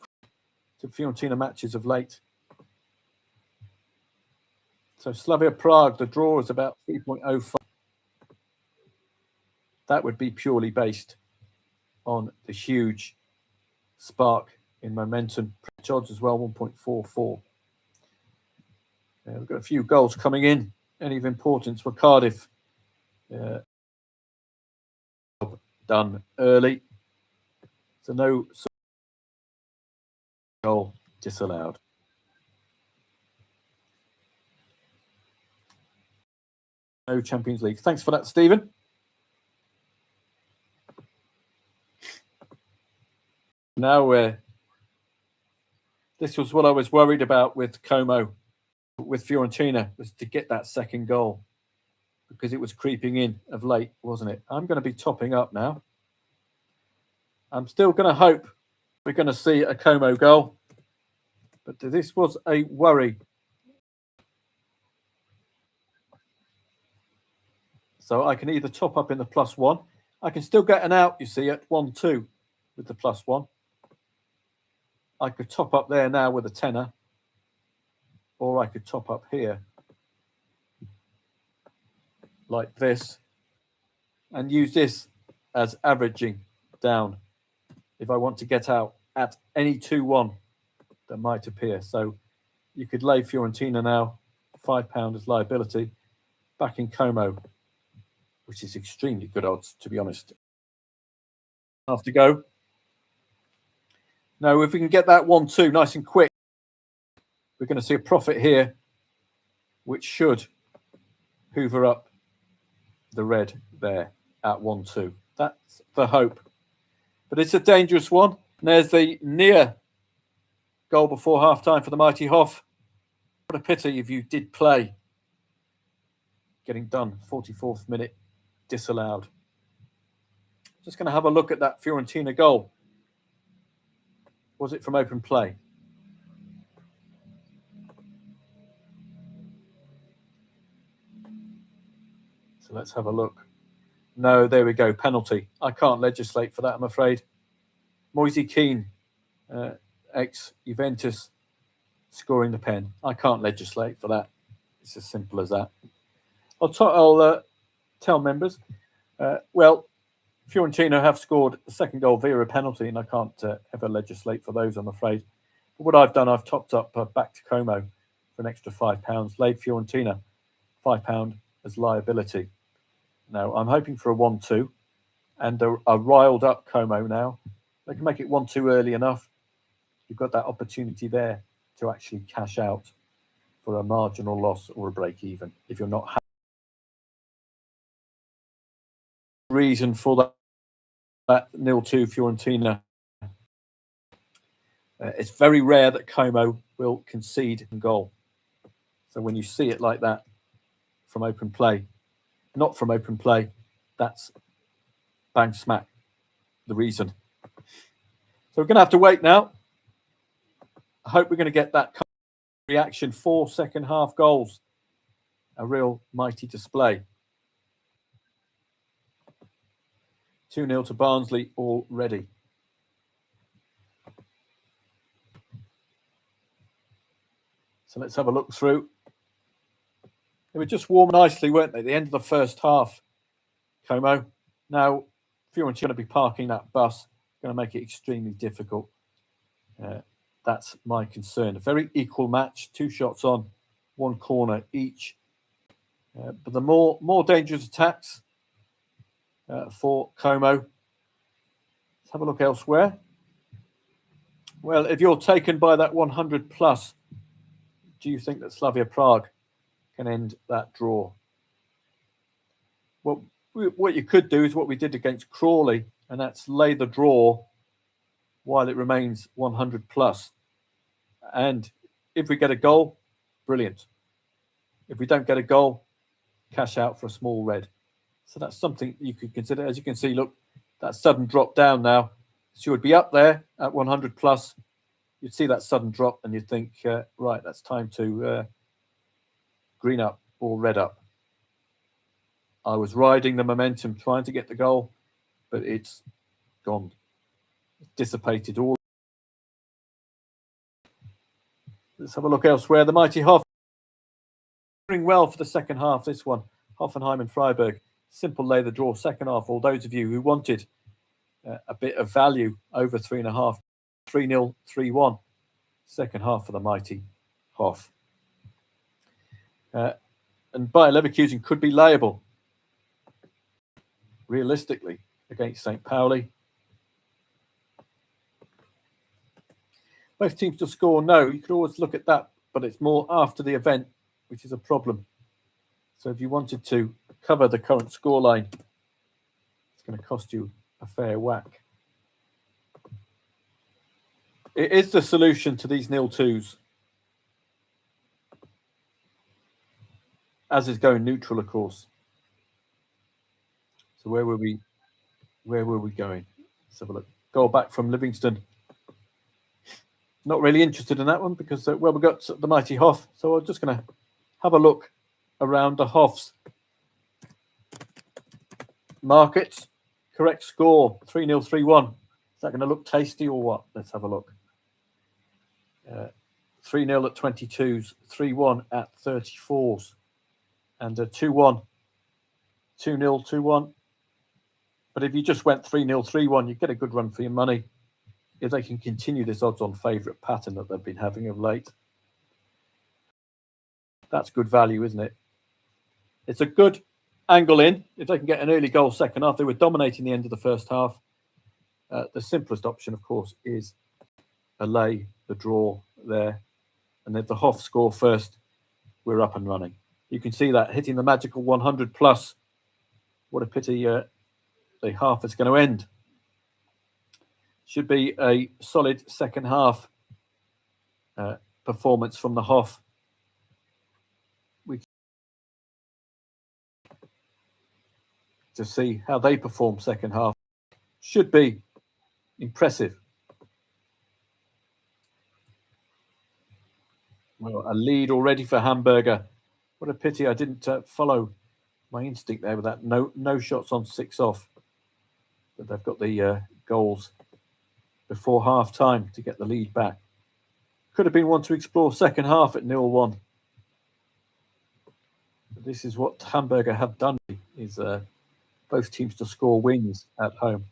S1: to Fiorentina matches of late. So Slavia Prague, the draw is about 3.05. That would be purely based on the huge spark in momentum. Odds as well, 1.44. We've got a few goals coming in. Any of importance for Cardiff. Done early. So no goal disallowed. No Champions League. Thanks for that, Stephen. Now, this was what I was worried about with Como, with Fiorentina, was to get that second goal because it was creeping in of late, wasn't it? I'm going to be topping up now. I'm still going to hope we're going to see a Como goal, but this was a worry. So I can either top up in the +1. I can still get an out, you see, at 1-2 with the +1. I could top up there now with a tenner, or I could top up here like this and use this as averaging down if I want to get out at any 2-1 that might appear. So you could lay Fiorentina now, £5 as liability, back in Como, which is extremely good odds, to be honest. Half to go. Now, if we can get that 1-2 nice and quick, we're going to see a profit here, which should hoover up the red there at 1-2. That's the hope. But it's a dangerous one. And there's the near goal before half-time for the mighty Hoff. What a pity if you did play. Getting done, 44th minute, disallowed. Just going to have a look at that Fiorentina goal. Was it from open play? So let's have a look. No, there we go, penalty. I can't legislate for that, I'm afraid. Moise Kean, ex-Juventus, scoring the pen. I can't legislate for that. It's as simple as that. I'll tell members. Well, Fiorentina have scored the second goal via a penalty, and I can't ever legislate for those, I'm afraid. But what I've done, I've topped up back to Como for an extra £5, laid Fiorentina £5 as liability. Now, I'm hoping for a 1-2 and a riled up Como now. They can make it 1-2 early enough. You've got that opportunity there to actually cash out for a marginal loss or a break even if you're not happy. Reason for that 0-2 Fiorentina. It's very rare that Como will concede a goal. So when you see it like that from open play, not from open play, that's bang smack the reason. So we're going to have to wait now. I hope we're going to get that reaction. 4 second half goals. A real mighty display. 2-0 to Barnsley already. So let's have a look through. They were just warm nicely, weren't they? The end of the first half, Como. Now, Fiorentina going to be parking that bus. Going to make it extremely difficult. That's my concern. A very equal match. 2 shots on, 1 corner each. But the more dangerous attacks for Como. Let's have a look elsewhere. Well, if you're taken by that 100 plus, do you think that Slavia Prague can end that draw? Well, what you could do is what we did against Crawley, and that's lay the draw while it remains 100 plus. And if we get a goal, brilliant. If we don't get a goal, cash out for a small red. So that's something you could consider. As you can see, look, that sudden drop down now. So you would be up there at 100 plus. You'd see that sudden drop and you'd think, right, that's time to green up or red up. I was riding the momentum, trying to get the goal, but it's gone. It's dissipated all. Let's have a look elsewhere. The mighty Hoff doing well for the second half, this one. Hoffenheim and Freiburg. Simple lay the draw second half. All those of you who wanted a bit of value over 3.5, 3-0, 3-1. Second half for the mighty Hoff. And Bayer Leverkusen could be liable, realistically, against St. Pauli. Both teams to score, no. You could always look at that, but it's more after the event, which is a problem. So if you wanted to cover the current scoreline, it's going to cost you a fair whack. It is the solution to these 0-2s. As is going neutral, of course. So where were we going? Let's have a look. Goal back from Livingston. Not really interested in that one because, well, we've got the mighty Hoff. So I'm just going to have a look around the Hoffs. Markets. Correct score. 3-0, 3-1. Is that going to look tasty or what? Let's have a look. 3-0 at 22s. 3-1 at 34s. And 2-1. 2-0, 2-1. But if you just went 3-0, 3-1, you get a good run for your money. If they can continue this odds-on favourite pattern that they've been having of late. That's good value, isn't it? It's a good angle in. If they can get an early goal second half, they were dominating the end of the first half. The simplest option, of course, is allay the draw there. And if the Hoff score first, we're up and running. You can see that hitting the magical 100 plus. What a pity the half is going to end. Should be a solid second half performance from the Hoff. We to see how they perform second half. Should be impressive. Well, a lead already for Hamburger. What a pity I didn't follow my instinct there with that. No shots on 6 off. But they've got the goals before half time to get the lead back. Could have been one to explore second half at 0-1. But this is what Hamburger have done, is both teams to score wins at home.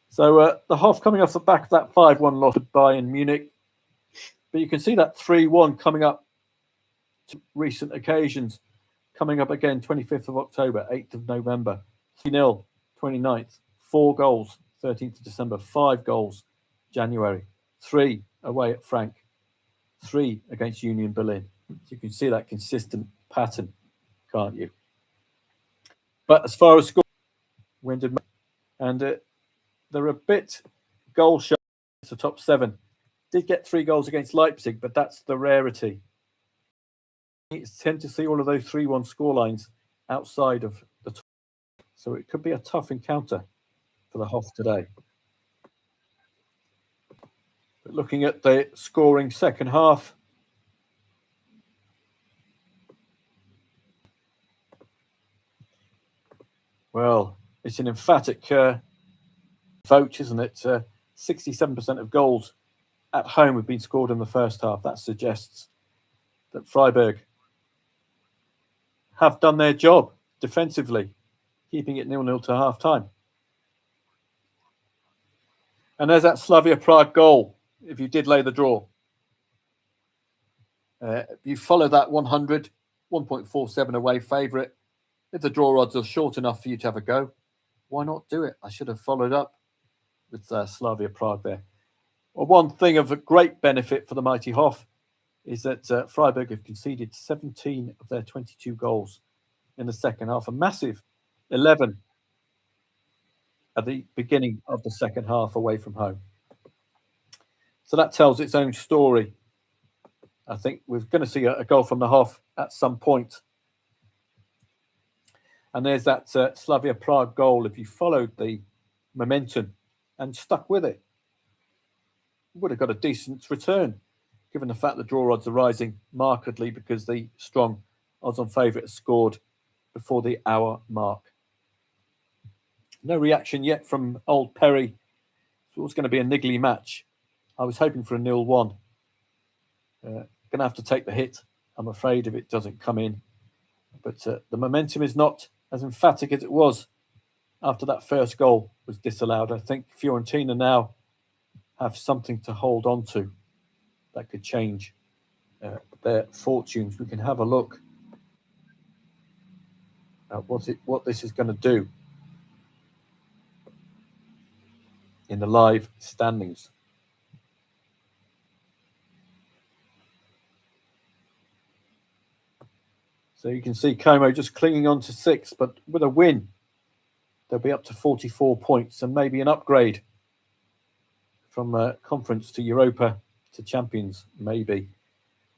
S1: So the Hoff coming off the back of that 5-1 loss to Bayern Munich. But you can see that 3-1 coming up to recent occasions. Coming up again 25th of October, 8th of November, 3-0, 29th, 4 goals, 13th of December, 5 goals, January, 3 away at Frank, 3 against Union Berlin. So you can see that consistent pattern, can't you? But as far as score, Wyndham, and they're a bit goal shy to the top 7. Did get 3 goals against Leipzig, but that's the rarity. It's tend to see all of those 3-1 scorelines outside of the top. So it could be a tough encounter for the Hoff today. But looking at the scoring second half, well, it's an emphatic vote, isn't it? 67% of goals at home have been scored in the first half. That suggests that Freiburg have done their job defensively, keeping it 0-0 to half time. And there's that Slavia Prague goal, if you did lay the draw. You follow that 100, 1.47 away favourite. If the draw odds are short enough for you to have a go, why not do it? I should have followed up with Slavia Prague there. Well, one thing of a great benefit for the mighty Hoff is that Freiburg have conceded 17 of their 22 goals in the second half, a massive 11 at the beginning of the second half away from home. So that tells its own story. I think we're going to see a goal from the Hoff at some point. And there's that Slavia Prague goal. If you followed the momentum and stuck with it, would have got a decent return, given the fact the draw odds are rising markedly because the strong odds-on favourite scored before the hour mark. No reaction yet from old Perry. So it was going to be a niggly match. I was hoping for a 0-1. Going to have to take the hit, I'm afraid, if it doesn't come in. But the momentum is not as emphatic as it was after that first goal was disallowed. I think Fiorentina now have something to hold on to that could change their fortunes. We can have a look at what this is going to do in the live standings. So you can see Como just clinging on to 6, but with a win, they'll be up to 44 points and maybe an upgrade from Conference to Europa to Champions, maybe.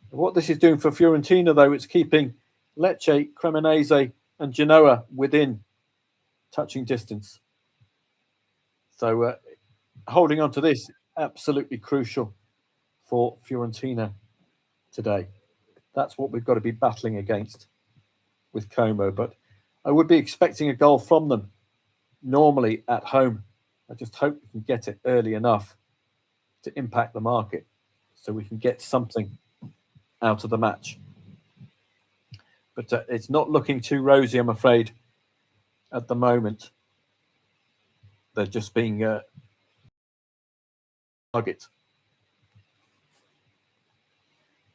S1: What this is doing for Fiorentina, though, it's keeping Lecce, Cremonese and Genoa within touching distance. So holding on to this, absolutely crucial for Fiorentina today. That's what we've got to be battling against with Como. But I would be expecting a goal from them normally at home. I just hope we can get it early enough to impact the market so we can get something out of the match. But it's not looking too rosy, I'm afraid, at the moment. They're just being target.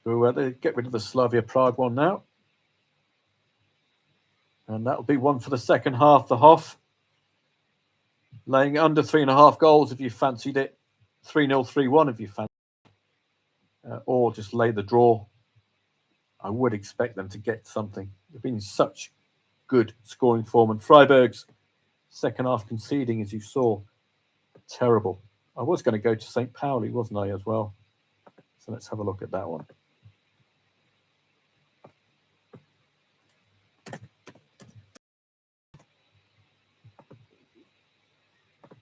S1: So they get rid of the Slavia Prague one now. And that'll be one for the second half, the Hoff. Laying under 3.5 goals if you fancied it. 3-0, 3-1 if you fancy, or just lay the draw. I would expect them to get something. They've been in such good scoring form, and Freiburg's second half conceding, as you saw, terrible. I was going to go to St. Pauli, wasn't I, as well? So let's have a look at that one.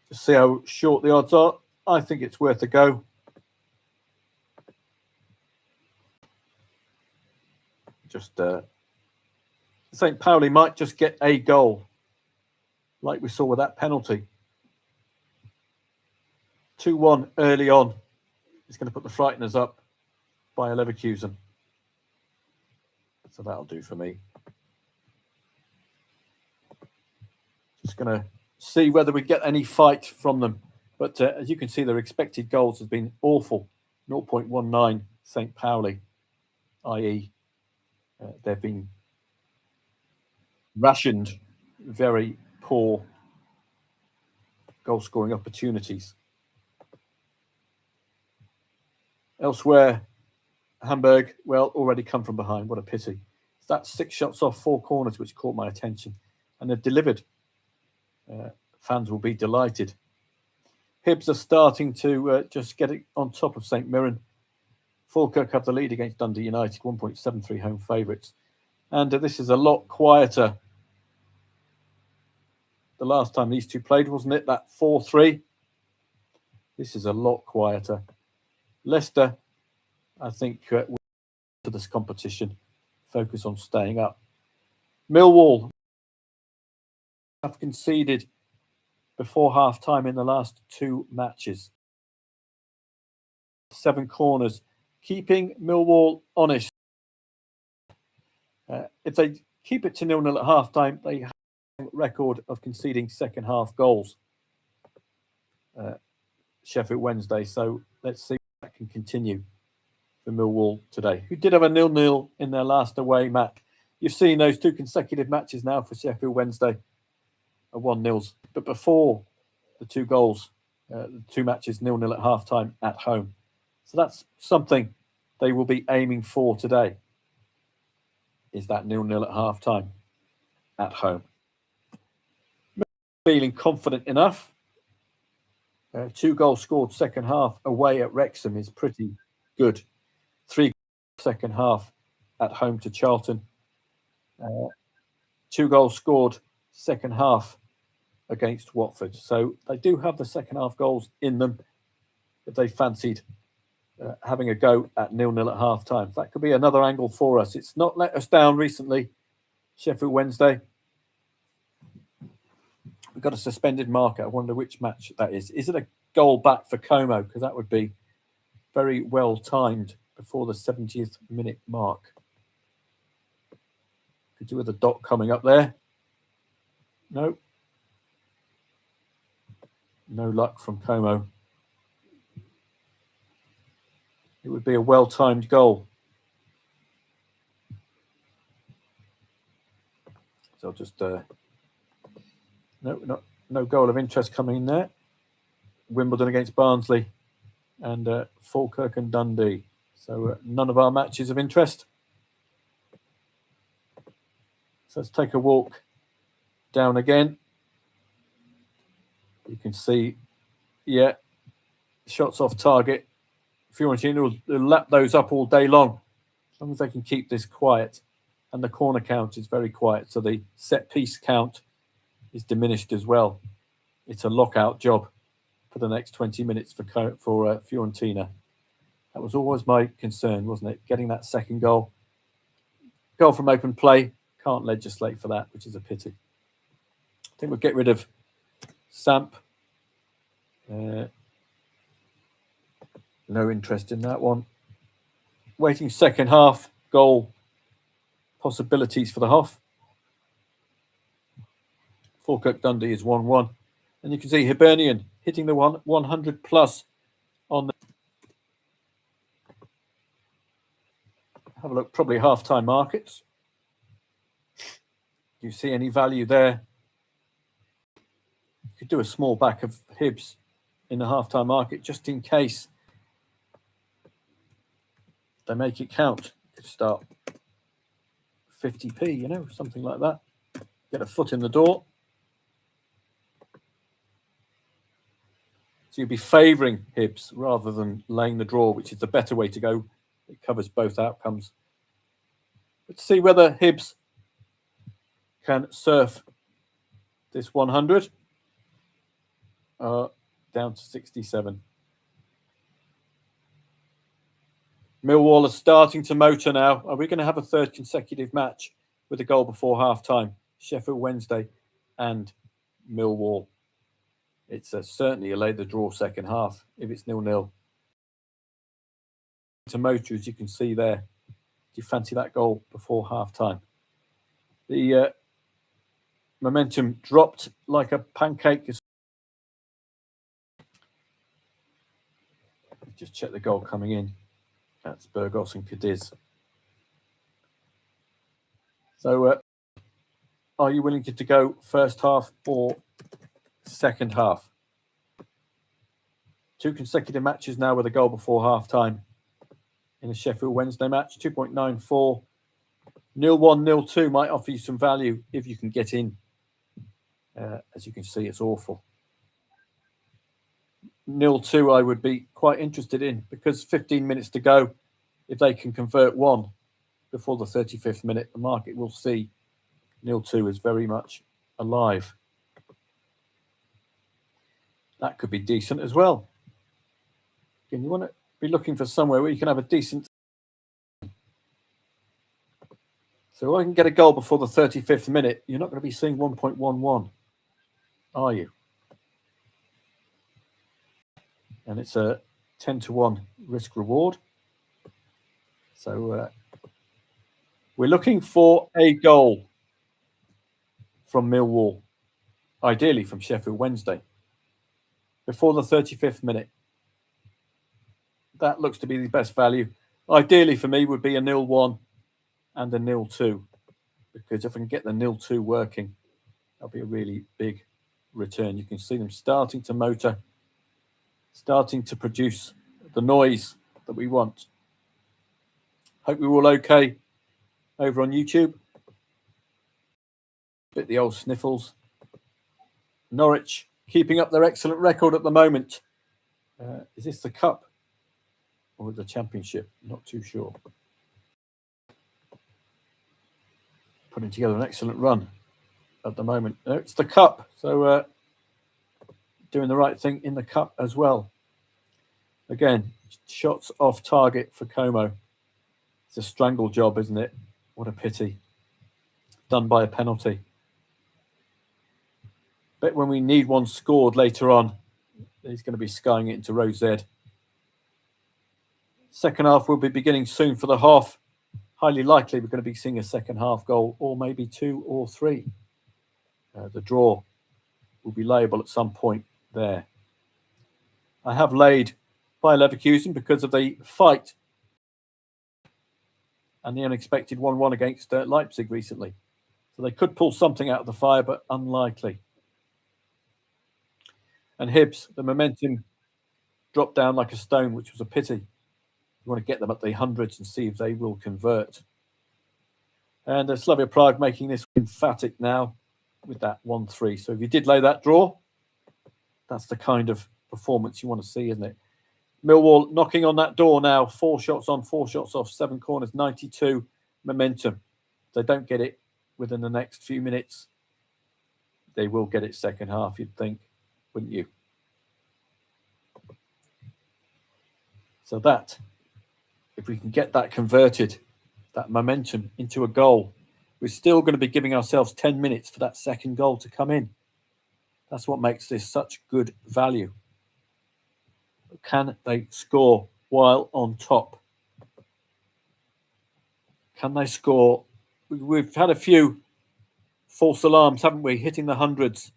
S1: Just see how short the odds are. I think it's worth a go. Just St. Pauli might just get a goal, like we saw with that penalty. 2-1 early on. It's going to put the Frighteners up by a Leverkusen. So that'll do for me. Just going to see whether we get any fight from them. But as you can see, their expected goals has been awful. 0.19 St. Pauli, i.e. They've been rationed very poor goal-scoring opportunities. Elsewhere, Hamburg, well, already come from behind. What a pity. That's 6 shots off 4 corners, which caught my attention. And they've delivered. Fans will be delighted. Hibs are starting to just get it on top of St Mirren. Falkirk have the lead against Dundee United, 1.73 home favourites. And this is a lot quieter. The last time these two played, wasn't it? That 4-3. This is a lot quieter. Leicester, I think, will to this competition, focus on staying up. Millwall have conceded before half-time in the last 2 matches. 7 corners, keeping Millwall honest. If they keep it to 0-0 at half-time, they have a record of conceding second-half goals. Sheffield Wednesday, so let's see if that can continue for Millwall today, who did have a 0-0 in their last away match. You've seen those 2 consecutive matches now for Sheffield Wednesday, 1-0s. But before the 2 goals, the 2 matches 0-0 at half-time at home. So that's something they will be aiming for today, is that 0-0 at half-time at home. Feeling confident enough. 2 goals scored second half away at Wrexham is pretty good. 3 second half at home to Charlton. 2 goals scored second half against Watford. So they do have the second half goals in them, if they fancied having a go at 0-0 at half time. That could be another angle for us. It's not let us down recently, Sheffield Wednesday. We've got a suspended marker. I wonder which match that is. Is it a goal back for Como? Because that would be very well timed before the 70th minute mark. Could do with a dot coming up there. No. No luck from Como. It would be a well-timed goal. So just no goal of interest coming in there. Wimbledon against Barnsley and Falkirk and Dundee. So none of our matches of interest. So let's take a walk down again. You can see, yeah, shots off target. Fiorentina will lap those up all day long, as long as they can keep this quiet. And the corner count is very quiet, so the set piece count is diminished as well. It's a lockout job for the next 20 minutes for Fiorentina. That was always my concern, wasn't it? Getting that second goal. Goal from open play. Can't legislate for that, which is a pity. I think we'll get rid of Samp. No interest in that one. Waiting second half goal possibilities for the Hoff. Falkirk Dundee is 1-1. And you can see Hibernian hitting the 100 plus on the... Have a look, probably half-time markets. Do you see any value there? You could do a small back of Hibs in the half-time market, just in case they make it count. Could start 50p, you know, something like that. Get a foot in the door. So you'd be favouring Hibs rather than laying the draw, which is the better way to go. It covers both outcomes. Let's see whether Hibs can surf this 100 down to 67. Millwall are starting to motor now. Are we going to have a third consecutive match with a goal before half-time? Sheffield Wednesday and Millwall. It's certainly a later draw second half if it's 0-0. To motor, as you can see there. Do you fancy that goal before half-time? The momentum dropped like a pancake. Just check the goal coming in. That's Burgos and Cadiz. So, are you willing to go first half or second half? 2 consecutive matches now with a goal before half-time in a Sheffield Wednesday match. 2.94. 0-1, 0-2 might offer you some value if you can get in. As you can see, it's awful. 0-2 I would be quite interested in, because 15 minutes to go. If they can convert one before the 35th minute, the market will see 0-2 is very much alive. That could be decent as well. Again, you want to be looking for somewhere where you can have a decent... So if I can get a goal before the 35th minute, you're not going to be seeing 1.11, are you? And it's a 10-1 risk reward. So we're looking for a goal from Millwall, ideally from Sheffield Wednesday, before the 35th minute. That looks to be the best value. Ideally for me would be a 0-1 and a 0-2, because if I can get the 0-2 working, that'll be a really big return. You can see them starting to motor, starting to produce the noise that we want. Hope we're all okay over on YouTube. Bit the old sniffles. Norwich keeping up their excellent record at the moment. Is this the cup or the championship? Not too sure. Putting together an excellent run at the moment. No, it's the cup. So doing the right thing in the cup as well. Again, shots off target for Como. It's a strangle job, isn't it? What a pity. Done by a penalty. Bet when we need one scored later on, he's going to be skying it into row Z. Second half will be beginning soon for the half. Highly likely we're going to be seeing a second half goal, or maybe 2 or 3. The draw will be layable at some point there. I have laid by Leverkusen because of the fight and the unexpected 1-1 against Leipzig recently. So they could pull something out of the fire, but unlikely. And Hibs, the momentum dropped down like a stone, which was a pity. You want to get them at the hundreds and see if they will convert. And Slavia Prague making this emphatic now with that 1-3. So if you did lay that draw, that's the kind of performance you want to see, isn't it? Millwall knocking on that door now. 4 shots on, 4 shots off, 7 corners, 92 momentum. If they don't get it within the next few minutes, they will get it second half, you'd think, wouldn't you? So that, if we can get that converted, that momentum into a goal, we're still going to be giving ourselves 10 minutes for that second goal to come in. That's what makes this such good value. Can they score while on top? Can they score? We've had a few false alarms, haven't we? Hitting the hundreds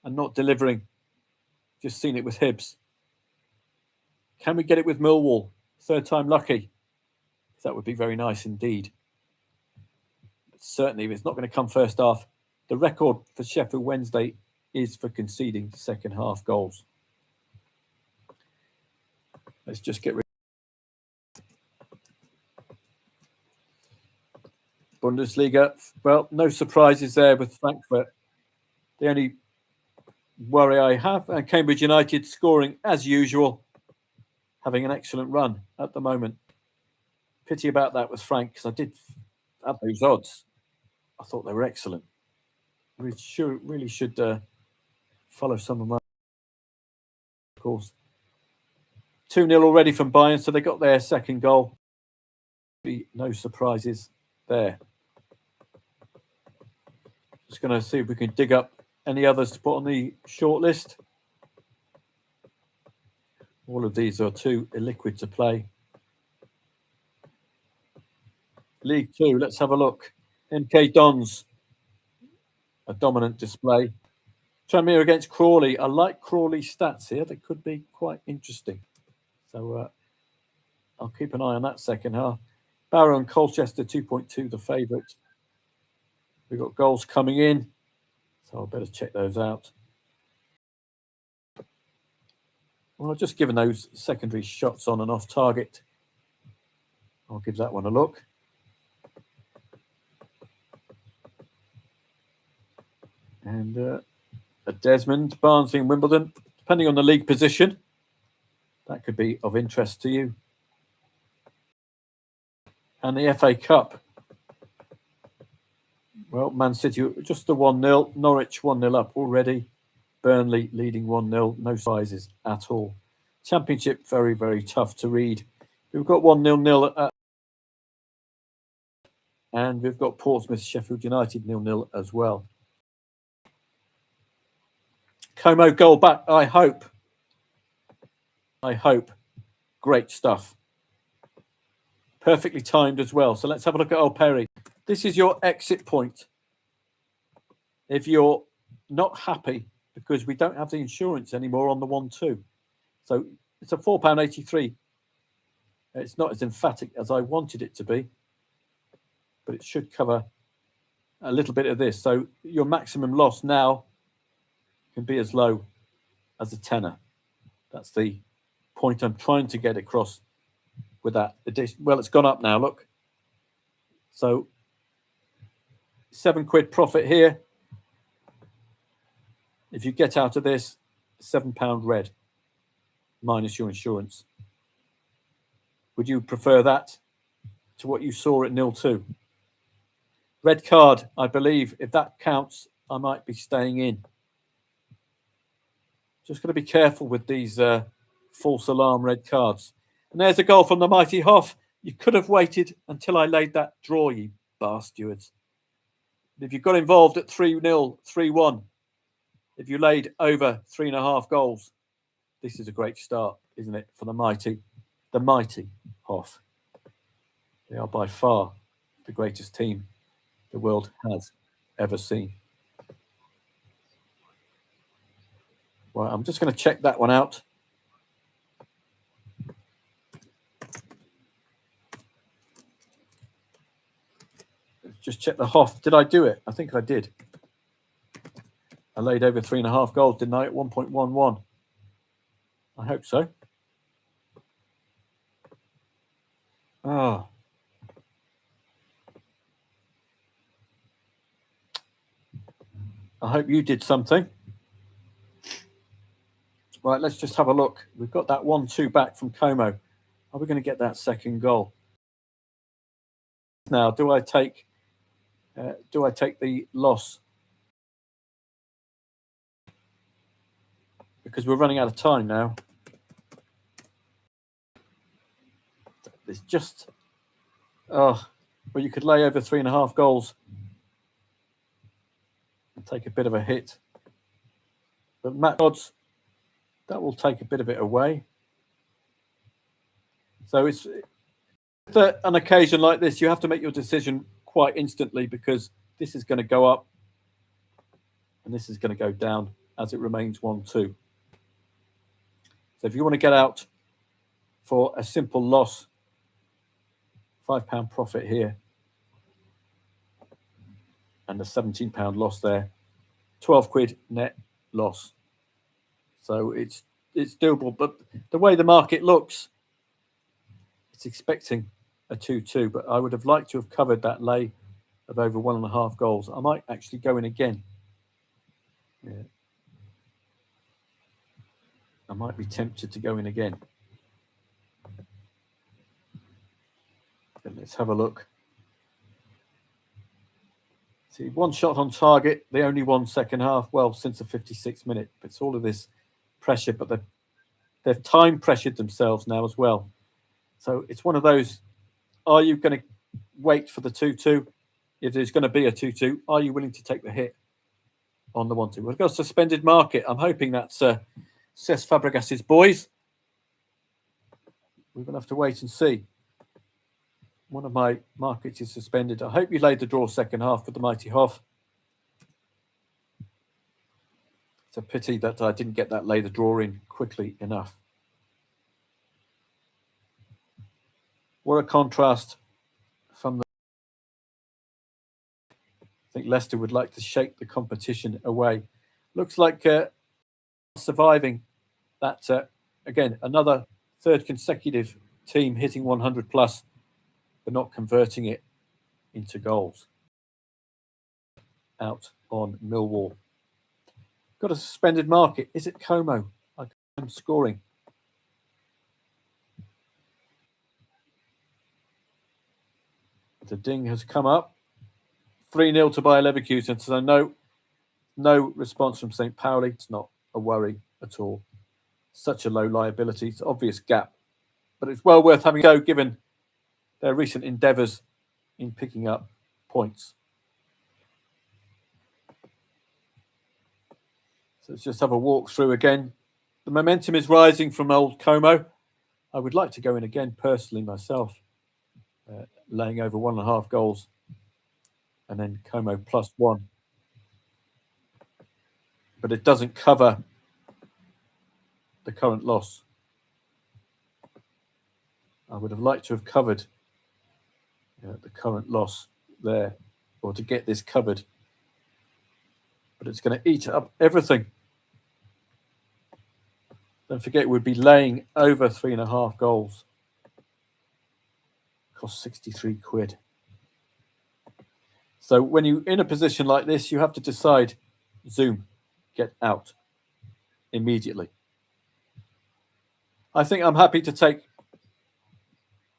S1: and not delivering. Just seen it with Hibs. Can we get it with Millwall? Third time lucky. That would be very nice indeed. But certainly, if it's not going to come first half, the record for Sheffield Wednesday is for conceding second half goals. Let's just get rid. Bundesliga. Well, no surprises there with Frankfurt. The only worry I have, and Cambridge United scoring as usual, having an excellent run at the moment. Pity about that with Frank, because I did have those odds. I thought they were excellent. We really should follow some of my, of course. 2-0 already from Bayern, so they got their second goal. No surprises there. Just going to see if we can dig up any others to put on the shortlist. All of these are too illiquid to play. League 2, let's have a look. MK Dons, a dominant display. Tranmere against Crawley. I like Crawley's stats here. They could be quite interesting. So I'll keep an eye on that second half. Barrow and Colchester, 2.2, the favourite. We've got goals coming in, so I better check those out. Well, I've just given those secondary shots on and off target. I'll give that one a look. And a Desmond, Barnsley and Wimbledon, depending on the league position, that could be of interest to you. And the FA Cup. Well, Man City, just the 1-0. Norwich 1-0 up already. Burnley leading 1-0. No surprises at all. Championship, very, very tough to read. We've got 1-0 and we've got Portsmouth, Sheffield United 0-0 as well. Como goal back, I hope. Great stuff. Perfectly timed as well. So let's have a look at Old Perry. This is your exit point. If you're not happy because we don't have the insurance anymore on the 1-2. So it's a £4.83. It's not as emphatic as I wanted it to be, but it should cover a little bit of this. So your maximum loss now can be as low as a tenner. That's the point I'm trying to get across with that addition. Well, it's gone up now, look. So £7 profit here. If you get out of this, £7 red minus your insurance. Would you prefer that to what you saw at 0-2? Red card, I believe. If that counts, I might be staying in. Just got to be careful with these false alarm red cards. And there's a goal from the mighty Hoff. You could have waited until I laid that draw, you bastards. If you got involved at 3-0, 3-1, if you laid over 3.5 goals, this is a great start, isn't it, for the mighty Hoff. They are by far the greatest team the world has ever seen. Well, I'm just going to check that one out. Let's just check the Hoff. Did I do it? I think I did. I laid over 3.5 goals, didn't I, at 1.11? I hope so. Oh. I hope you did something. Right, let's just have a look. We've got that 1-2 back from Como. Are we going to get that second goal? Now, do I take the loss? Because we're running out of time now. It's just, well, you could lay over 3.5 goals and take a bit of a hit. But match odds, that will take a bit of it away. So it's an occasion like this, you have to make your decision quite instantly, because this is going to go up and this is going to go down as it remains 1-2. So if you want to get out for a simple loss, £5 profit here and a £17 loss there, £12 net loss. So it's it's doable. But the way the market looks, it's expecting a 2-2. But I would have liked to have covered that lay of over 1.5 goals. I might actually go in again. Yeah. I might be tempted to go in again. But let's have a look. See, one shot on target. They only won second half. Well, since the 56th minute. It's all of this pressure, but they've time pressured themselves now as well. So it's one of those. Are you going to wait for the 2-2? If there's going to be a 2-2, are you willing to take the hit on the 1-2? We've got a suspended market. I'm hoping that's Cesc Fabregas's boys. We're going to have to wait and see. One of my markets is suspended. I hope you laid the draw second half for the mighty Hoff. It's a pity that I didn't get that lay the draw in quickly enough. What a contrast from the... I think Leicester would like to shake the competition away. Looks like surviving that, again, another third consecutive team hitting 100 plus, but not converting it into goals. Out on Millwall. Got a suspended market. Is it Como? I'm scoring. The ding has come up. 3-0 to Bayer Leverkusen. So no response from St. Pauli. It's not a worry at all. Such a low liability. It's an obvious gap. But it's well worth having a go given their recent endeavours in picking up points. So let's just have a walk through again. The momentum is rising from old Como. I would like to go in again personally myself, laying over 1.5 goals. And then Como +1. But it doesn't cover the current loss. I would have liked to have covered the current loss there, or to get this covered. But it's going to eat up everything. Don't forget, we'd be laying over 3.5 goals. Cost 63 quid. So when you're in a position like this, you have to decide, zoom, get out immediately. I think I'm happy to take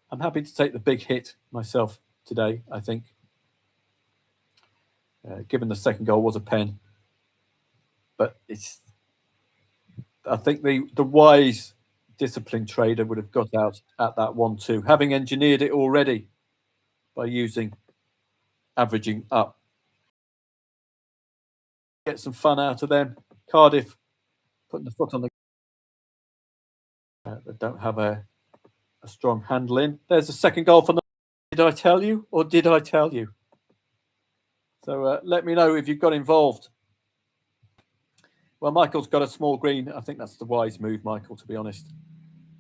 S1: the big hit myself today, I think. Given the second goal was a pen. But I think the wise, disciplined trader would have got out at that 1-2, having engineered it already by averaging up. Get some fun out of them. Cardiff putting the foot on the... they don't have a strong handle in. There's a second goal from the... Did I tell you, or did I tell you? So let me know if you got involved. Well, Michael's got a small green. I think that's the wise move, Michael, to be honest.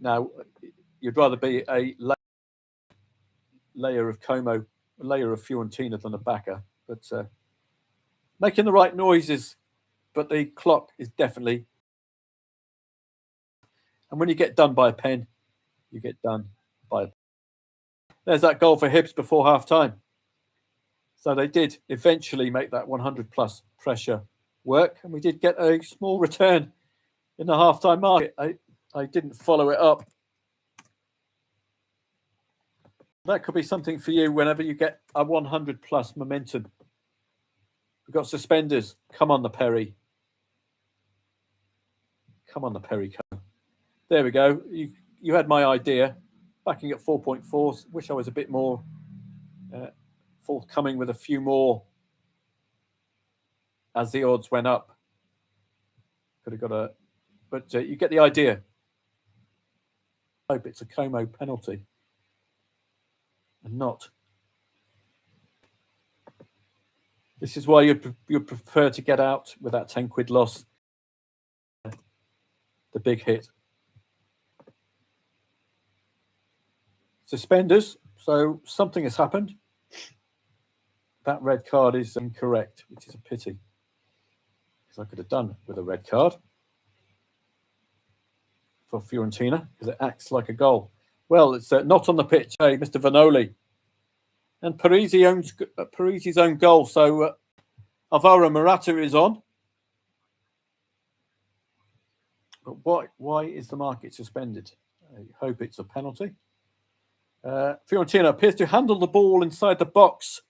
S1: Now, you'd rather be a layer of Como, a layer of Fiorentina than a backer. But making the right noises, but the clock is definitely... And when you get done by a pen, you get done by a... There's that goal for Hibs before half-time. So they did eventually make that 100-plus pressure work, and we did get a small return in the half-time market. I didn't follow it up. That could be something for you whenever you get a 100-plus momentum. We've got suspenders. Come on, the Perry. Come on, the Perry. There we go. You had my idea. Backing at 4.4. Wish I was a bit more forthcoming with a few more as the odds went up. Could have got a... But you get the idea. I hope it's a Como penalty. And not. This is why you prefer to get out with that 10 quid loss. The big hit. Suspenders. So something has happened. That red card is incorrect, which is a pity. Because I could have done with a red card. for Fiorentina because it acts like a goal. Well, it's not on the pitch, hey, Mr. Vanoli. And Parisi's own goal. So Alvaro Morata is on. But why is the market suspended? I hope it's a penalty. Fiorentina appears to handle the ball inside the box,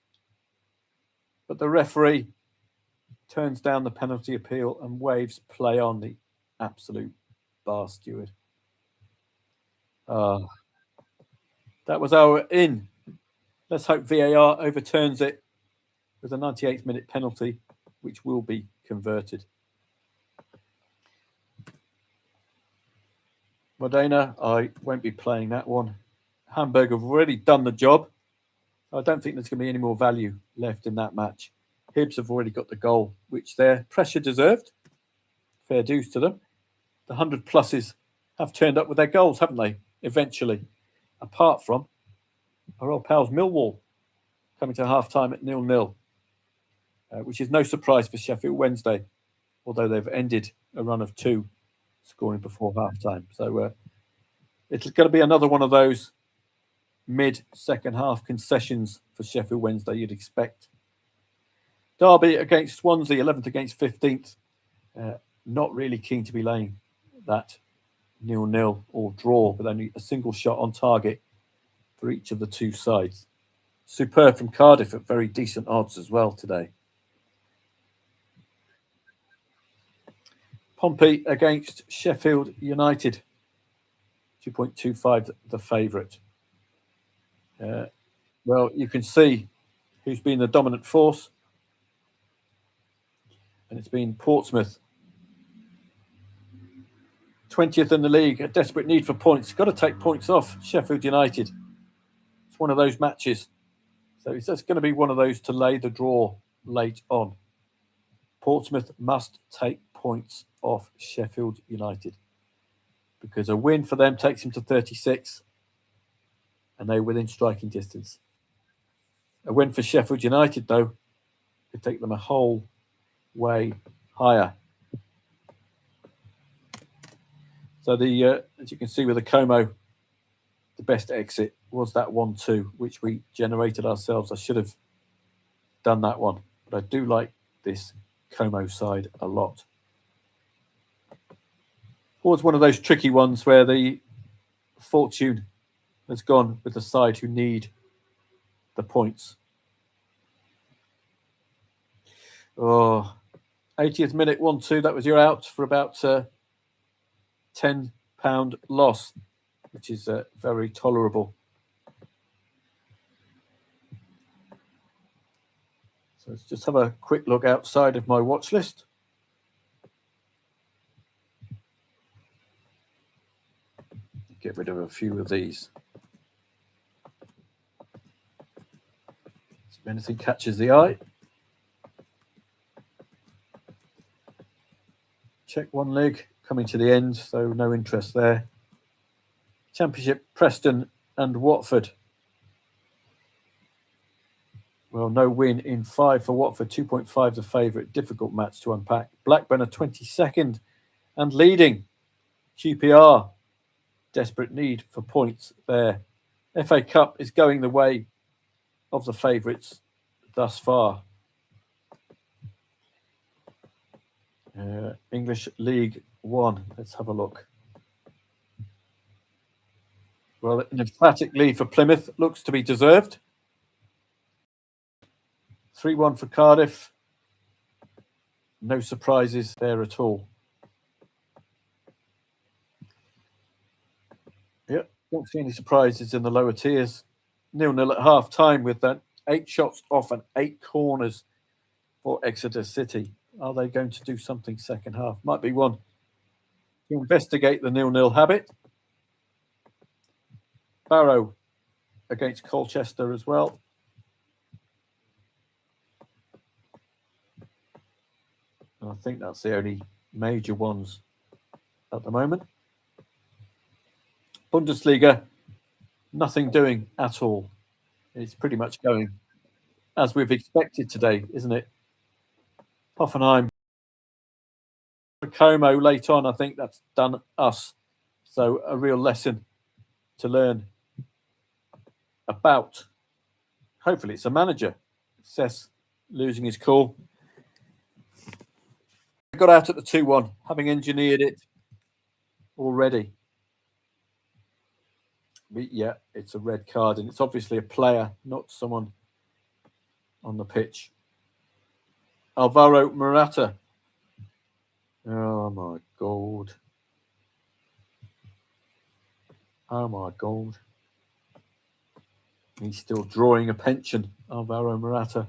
S1: but the referee turns down the penalty appeal and waves play on. The absolute bar steward. That was our in. Let's hope VAR overturns it with a 98th minute penalty, which will be converted. Modena, I won't be playing that one. Hamburg have already done the job. I don't think there's going to be any more value left in that match. Hibs have already got the goal, which their pressure deserved. Fair dues to them. The 100 pluses have turned up with their goals, haven't they? Eventually. Apart from our old pals Millwall coming to half-time at 0-0, which is no surprise for Sheffield Wednesday, although they've ended a run of 2 scoring before half-time. So it's going to be another one of those mid-second half concessions for Sheffield Wednesday you'd expect. Derby against Swansea, 11th against 15th. Not really keen to be laying that 0-0 or draw with only a single shot on target for each of the two sides. Superb from Cardiff at very decent odds as well today. Pompey against Sheffield United, 2.25 the favourite. Well, you can see who's been the dominant force, and it's been Portsmouth. 20th in the league, a desperate need for points. Got to take points off Sheffield United. It's one of those matches. So it's just going to be one of those to lay the draw late on. Portsmouth must take points off Sheffield United because a win for them takes them to 36 and they're within striking distance. A win for Sheffield United, though, could take them a whole way higher. So as you can see with the Como, the best exit was that 1-2, which we generated ourselves. I should have done that one, but I do like this Como side a lot. Always one of those tricky ones where the fortune has gone with the side who need the points. Oh, 80th minute, 1-2. That was your out for about £10 loss, which is very tolerable. So let's just have a quick look outside of my watch list. Get rid of a few of these. So if anything catches the eye. Check one leg, coming to the end, so no interest there. Championship, Preston and Watford. Well, no win in 5 for Watford, 2.5 the favourite. Difficult match to unpack. Blackburn are 22nd and leading. QPR, desperate need for points there. FA Cup is going the way of the favourites thus far. English League One. Let's have a look. Well, an emphatic lead for Plymouth looks to be deserved. 3-1 for Cardiff. No surprises there at all. Yep, don't see any surprises in the lower tiers. 0-0 at half time with that 8 shots off and 8 corners for Exeter City. Are they going to do something second half? Might be one to investigate the 0-0 habit. Barrow against Colchester as well. And I think that's the only major ones at the moment. Bundesliga, nothing doing at all. It's pretty much going as we've expected today, isn't it? Hoffenheim, Como late on, I think that's done us. So a real lesson to learn about. Hopefully it's a manager. Seth losing his cool. Got out at the 2-1, having engineered it already. But yeah, it's a red card, and it's obviously a player, not someone on the pitch. Alvaro Morata. Oh my God. Oh my God. He's still drawing a pension, Alvaro Morata.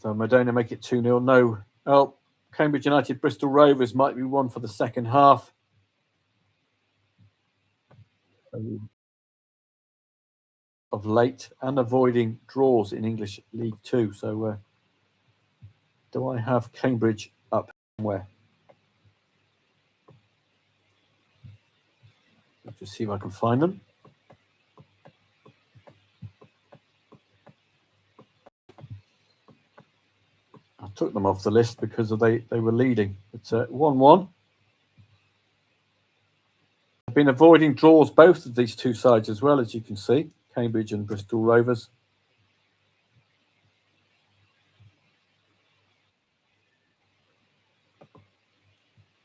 S1: So Modena make it 2-0. No. Oh, Cambridge United, Bristol Rovers might be one for the second half. Of late, and avoiding draws in English League 2. So do I have Cambridge up somewhere? Let's just see if I can find them. I took them off the list because they were leading. It's 1-1. I've been avoiding draws, both of these two sides as well, as you can see, Cambridge and Bristol Rovers.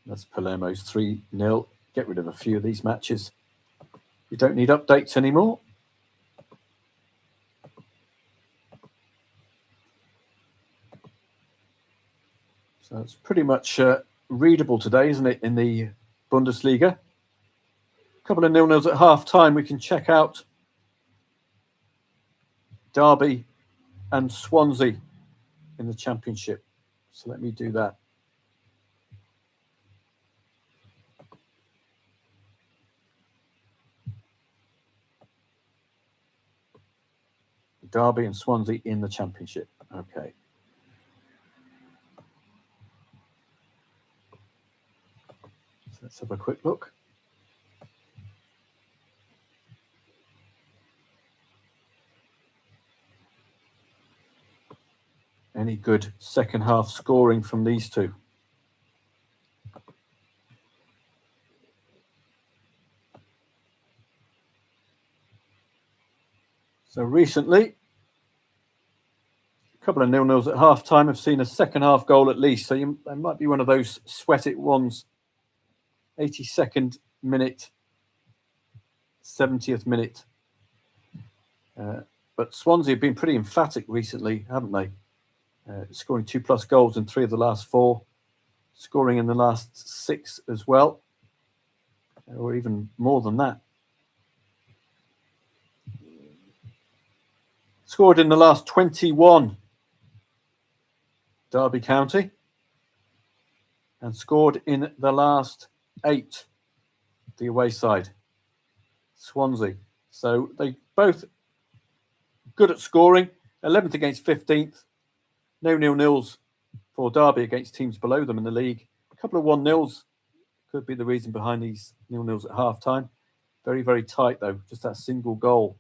S1: That's Palermo's 3-0. Get rid of a few of these matches. You don't need updates anymore. So it's pretty much readable today, isn't it, in the Bundesliga? A couple of 0-0s at half-time. We can check out Derby and Swansea in the Championship. So let me do that. Derby and Swansea in the Championship. Okay. So let's have a quick look. Any good second half scoring from these two? So recently, a couple of 0-0s at half time have seen a second half goal at least. So they might be one of those sweat it ones. 82nd minute, 70th minute. But Swansea have been pretty emphatic recently, haven't they? Scoring 2+ goals in 3 of the last 4. Scoring in the last 6 as well. Or even more than that. Scored in the last 21, Derby County. And scored in the last 8, the away side, Swansea. So they both good at scoring. 11th against 15th. No 0-0s for Derby against teams below them in the league. A couple of 1-0s could be the reason behind these 0-0s at half-time. Very, very tight, though. Just that single goal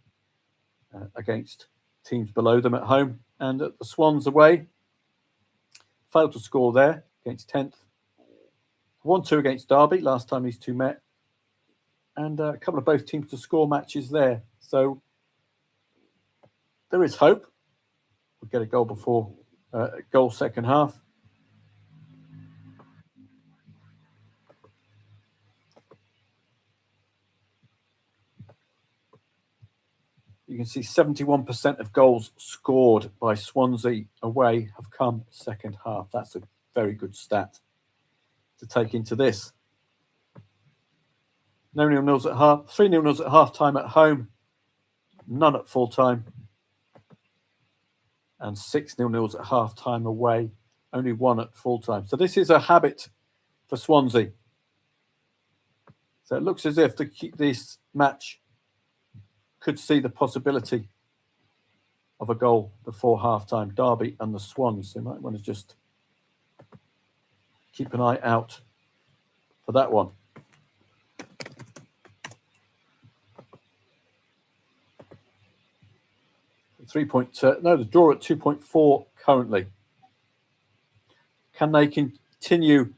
S1: against teams below them at home. And at the Swans away, failed to score there against 10th. 1-2 against Derby, last time these two met. And a couple of both teams to score matches there. So there is hope. We'll get a goal before goal second half. You can see 71% of goals scored by Swansea away have come second half. That's a very good stat to take into this. No 0-0s at half, 3 0-0s at half time at home, none at full time, and 6 0-0s at half time away, only 1 at full time. So this is a habit for Swansea. So it looks as if this match could see the possibility of a goal before half-time. Derby and the Swans. So you might want to just keep an eye out for that one. 3 point, no, the draw at 2.4 currently. Can they continue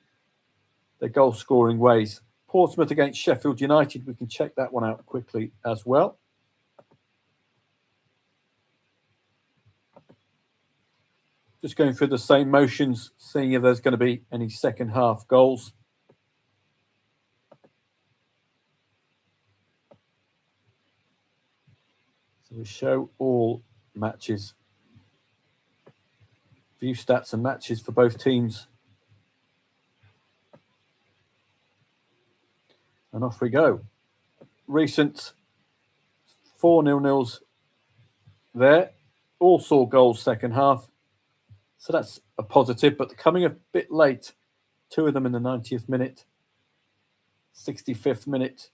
S1: their goal-scoring ways? Portsmouth against Sheffield United. We can check that one out quickly as well. Just going through the same motions, seeing if there's going to be any second half goals. So we show all matches. View stats and matches for both teams. And off we go. Recent 4-0 there. All saw goals second half. So that's a positive, but coming a bit late. 2 of them in the 90th minute, 65th minute,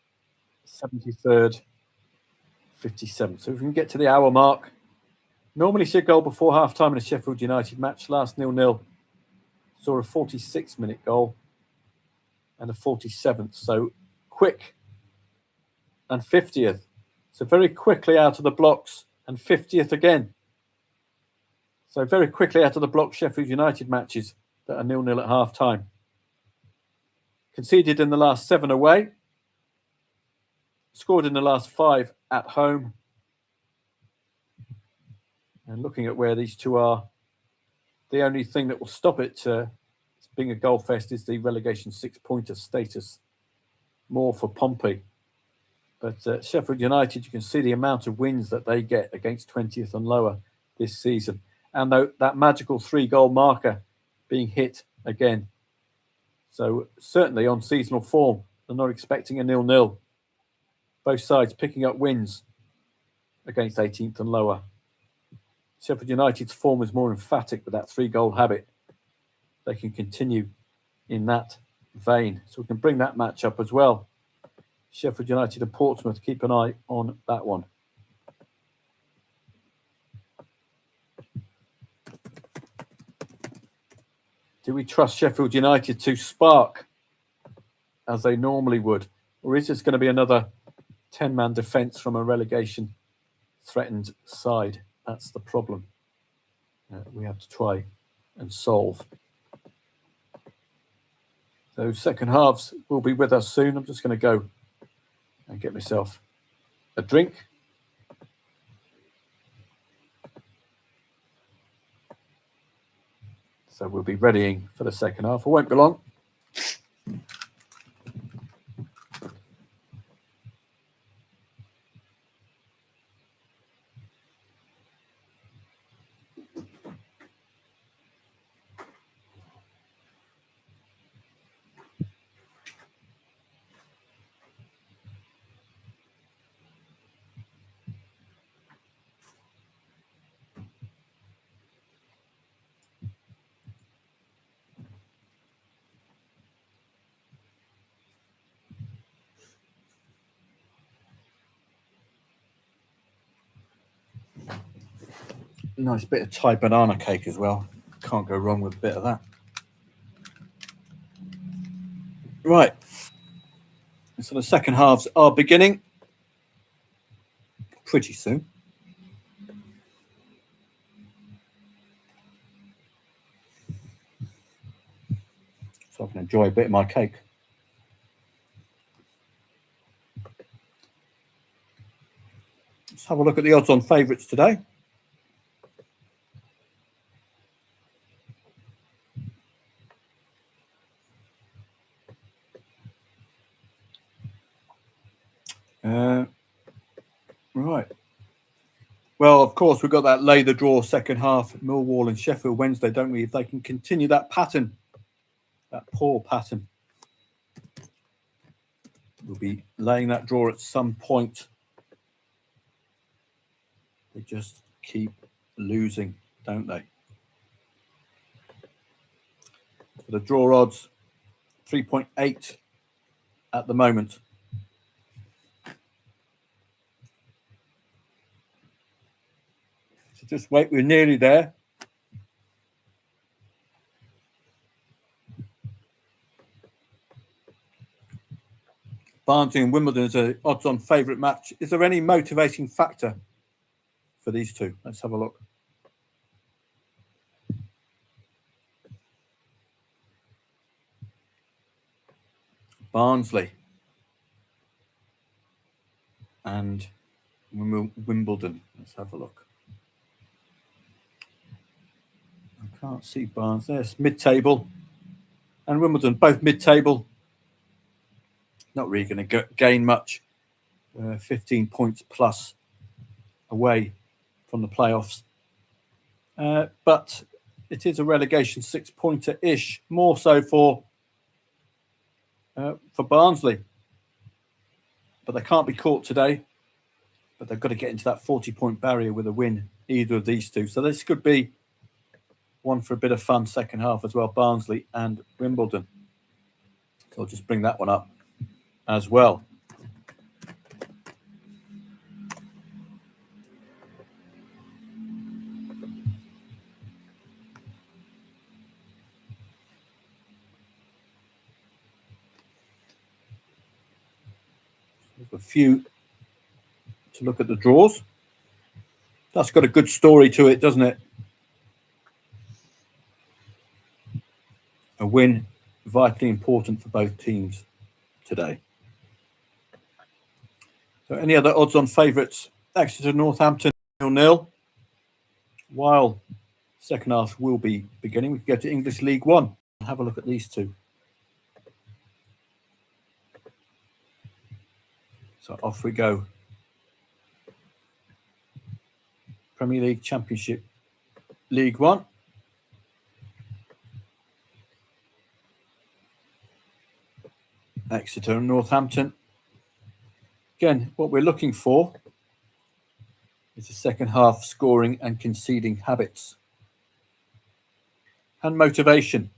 S1: 73rd, 57th. So if we can get to the hour mark. Normally see a goal before half-time in a Sheffield United match. Last 0-0. Saw a 46-minute goal and a 47th. So quick and 50th. So very quickly out of the blocks and 50th again. So very quickly out of the block Sheffield United matches that are 0-0 at half-time. Conceded in the last 7 away. Scored in the last 5 at home. And looking at where these two are, the only thing that will stop it being a goal fest is the relegation 6-pointer status. More for Pompey. But Sheffield United, you can see the amount of wins that they get against 20th and lower this season. And that magical 3-goal marker being hit again. So certainly on seasonal form, they're not expecting a 0-0. Both sides picking up wins against 18th and lower. Sheffield United's form is more emphatic with that 3-goal habit. They can continue in that vein. So we can bring that match up as well. Sheffield United and Portsmouth, keep an eye on that one. Do we trust Sheffield United to spark as they normally would? Or is this going to be another 10-man defence from a relegation-threatened side? That's the problem we have to try and solve. So second halves will be with us soon. I'm just going to go and get myself a drink. So we'll be readying for the second half. It won't be long. Nice bit of Thai banana cake as well. Can't go wrong with a bit of that. Right. So the second halves are beginning pretty soon. So I can enjoy a bit of my cake. Let's have a look at the odds on favourites today. Right. Well, of course, we've got that lay the draw second half, Millwall and Sheffield Wednesday, don't we? If they can continue that pattern, that poor pattern, we'll be laying that draw at some point. They just keep losing, don't they? For the draw odds, 3.8 at the moment. So just wait, we're nearly there. Barnsley and Wimbledon is an odds-on favourite match. Is there any motivating factor for these two? Let's have a look. Barnsley and Wimbledon. Let's have a look. I can't see Barnes. There's mid-table and Wimbledon, both mid-table. Not really going to gain much. 15 points plus away from the playoffs. But it is a relegation 6-pointer-ish, more so for Barnsley. But they can't be caught today. But they've got to get into that 40-point barrier with a win, either of these two. So this could be one for a bit of fun second half as well, Barnsley and Wimbledon. So I'll just bring that one up as well. There's a few to look at the draws. That's got a good story to it, doesn't it? A win vitally important for both teams today. So any other odds on favourites? Exeter Northampton 0-0. While second half will be beginning, we can go to English League One and have a look at these two. So off we go. Premier League Championship League One. Exeter and Northampton. Again, what we're looking for is the second half scoring and conceding habits. And motivation.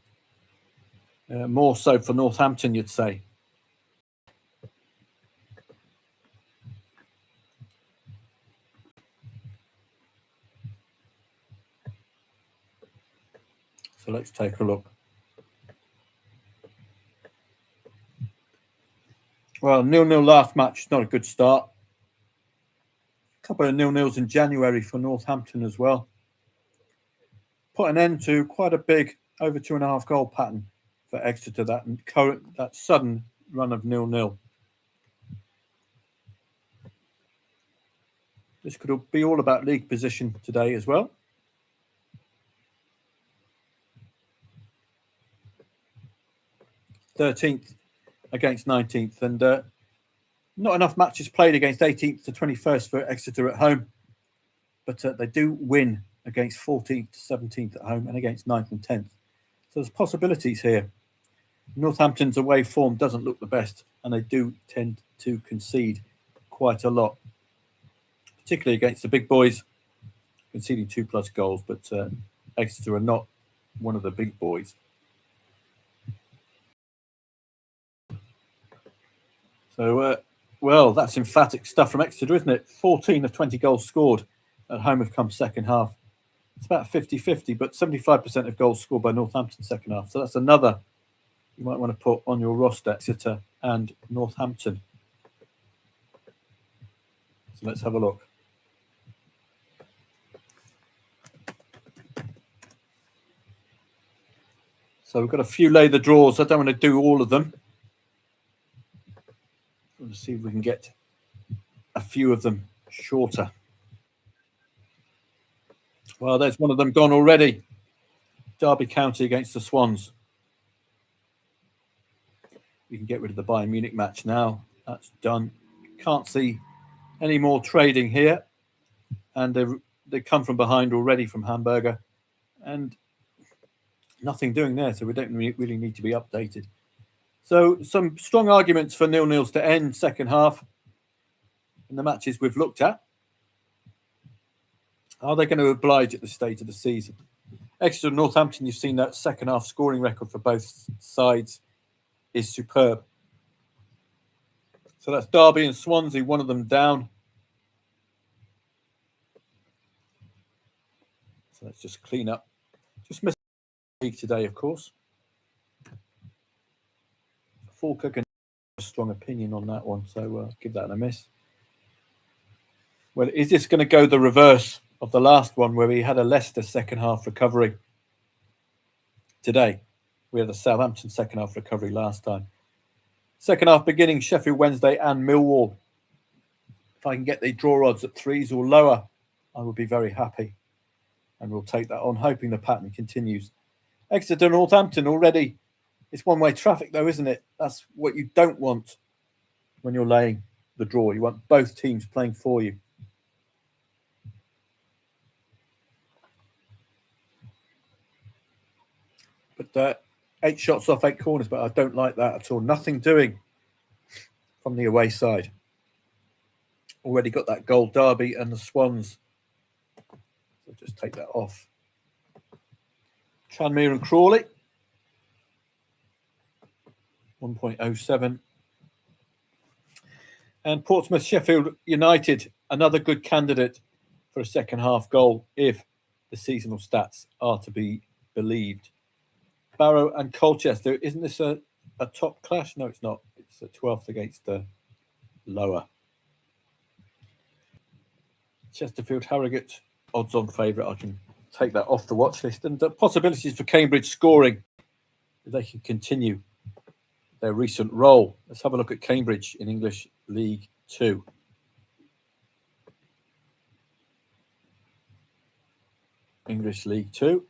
S1: More so for Northampton, you'd say. So let's take a look. Well, 0-0 last match, not a good start. A couple of 0-0s in January for Northampton as well. Put an end to quite a big over 2.5 goal pattern for Exeter, that sudden run of 0-0. This could be all about league position today as well. '13th against 19th, and not enough matches played against 18th to 21st for Exeter at home, but they do win against 14th to 17th at home and against 9th and 10th. So there's possibilities here. Northampton's away form doesn't look the best, and they do tend to concede quite a lot, particularly against the big boys, conceding 2+ goals, but Exeter are not one of the big boys. So, well, that's emphatic stuff from Exeter, isn't it? 14 of 20 goals scored at home have come second half. It's about 50-50, but 75% of goals scored by Northampton second half. So that's another you might want to put on your roster, Exeter and Northampton. So let's have a look. So we've got a few lay the draws. I don't want to do all of them. Let's see if we can get a few of them shorter. Well, there's one of them gone already. Derby County against the Swans. We can get rid of the Bayern Munich match now. That's done. Can't see any more trading here. And they come from behind already from Hamburger. And nothing doing there, so we don't really need to be updated. So some strong arguments for 0-0s to end second half in the matches we've looked at. Are they going to oblige at the stage of the season? Exeter and Northampton, you've seen that second half scoring record for both sides is superb. So that's Derby and Swansea, one of them down. So let's just clean up. Just missed the league today, of course. Falkirk can have a strong opinion on that one, so give that a miss. Well, is this going to go the reverse of the last one where we had a Leicester second half recovery today? We had a Southampton second half recovery last time. Second half beginning, Sheffield Wednesday and Millwall. If I can get the draw odds at 3s or lower, I would be very happy. And we'll take that on, hoping the pattern continues. Exeter Northampton already. It's one-way traffic though, isn't it? That's what you don't want when you're laying the draw. You want both teams playing for you. But 8 shots off 8 corners, but I don't like that at all. Nothing doing from the away side. Already got that goal, Derby and the Swans. So just take that off. Tranmere and Crawley. 1.07. And Portsmouth Sheffield United, another good candidate for a second half goal if the seasonal stats are to be believed. Barrow and Colchester, isn't this a top clash? No, it's not. It's a 12th against the lower. Chesterfield Harrogate, odds on favourite. I can take that off the watch list. And the possibilities for Cambridge scoring, if they can continue their recent role. Let's have a look at Cambridge in English League 2. English League 2.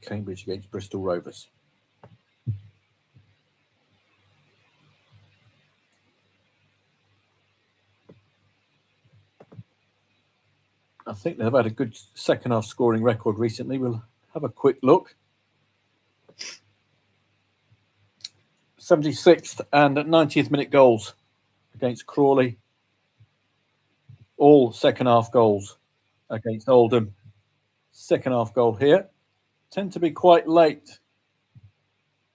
S1: Cambridge against Bristol Rovers. I think they've had a good second half scoring record recently. We'll have a quick look. 76th and 90th minute goals against Crawley. All second half goals against Oldham. Second half goal here. Tend to be quite late.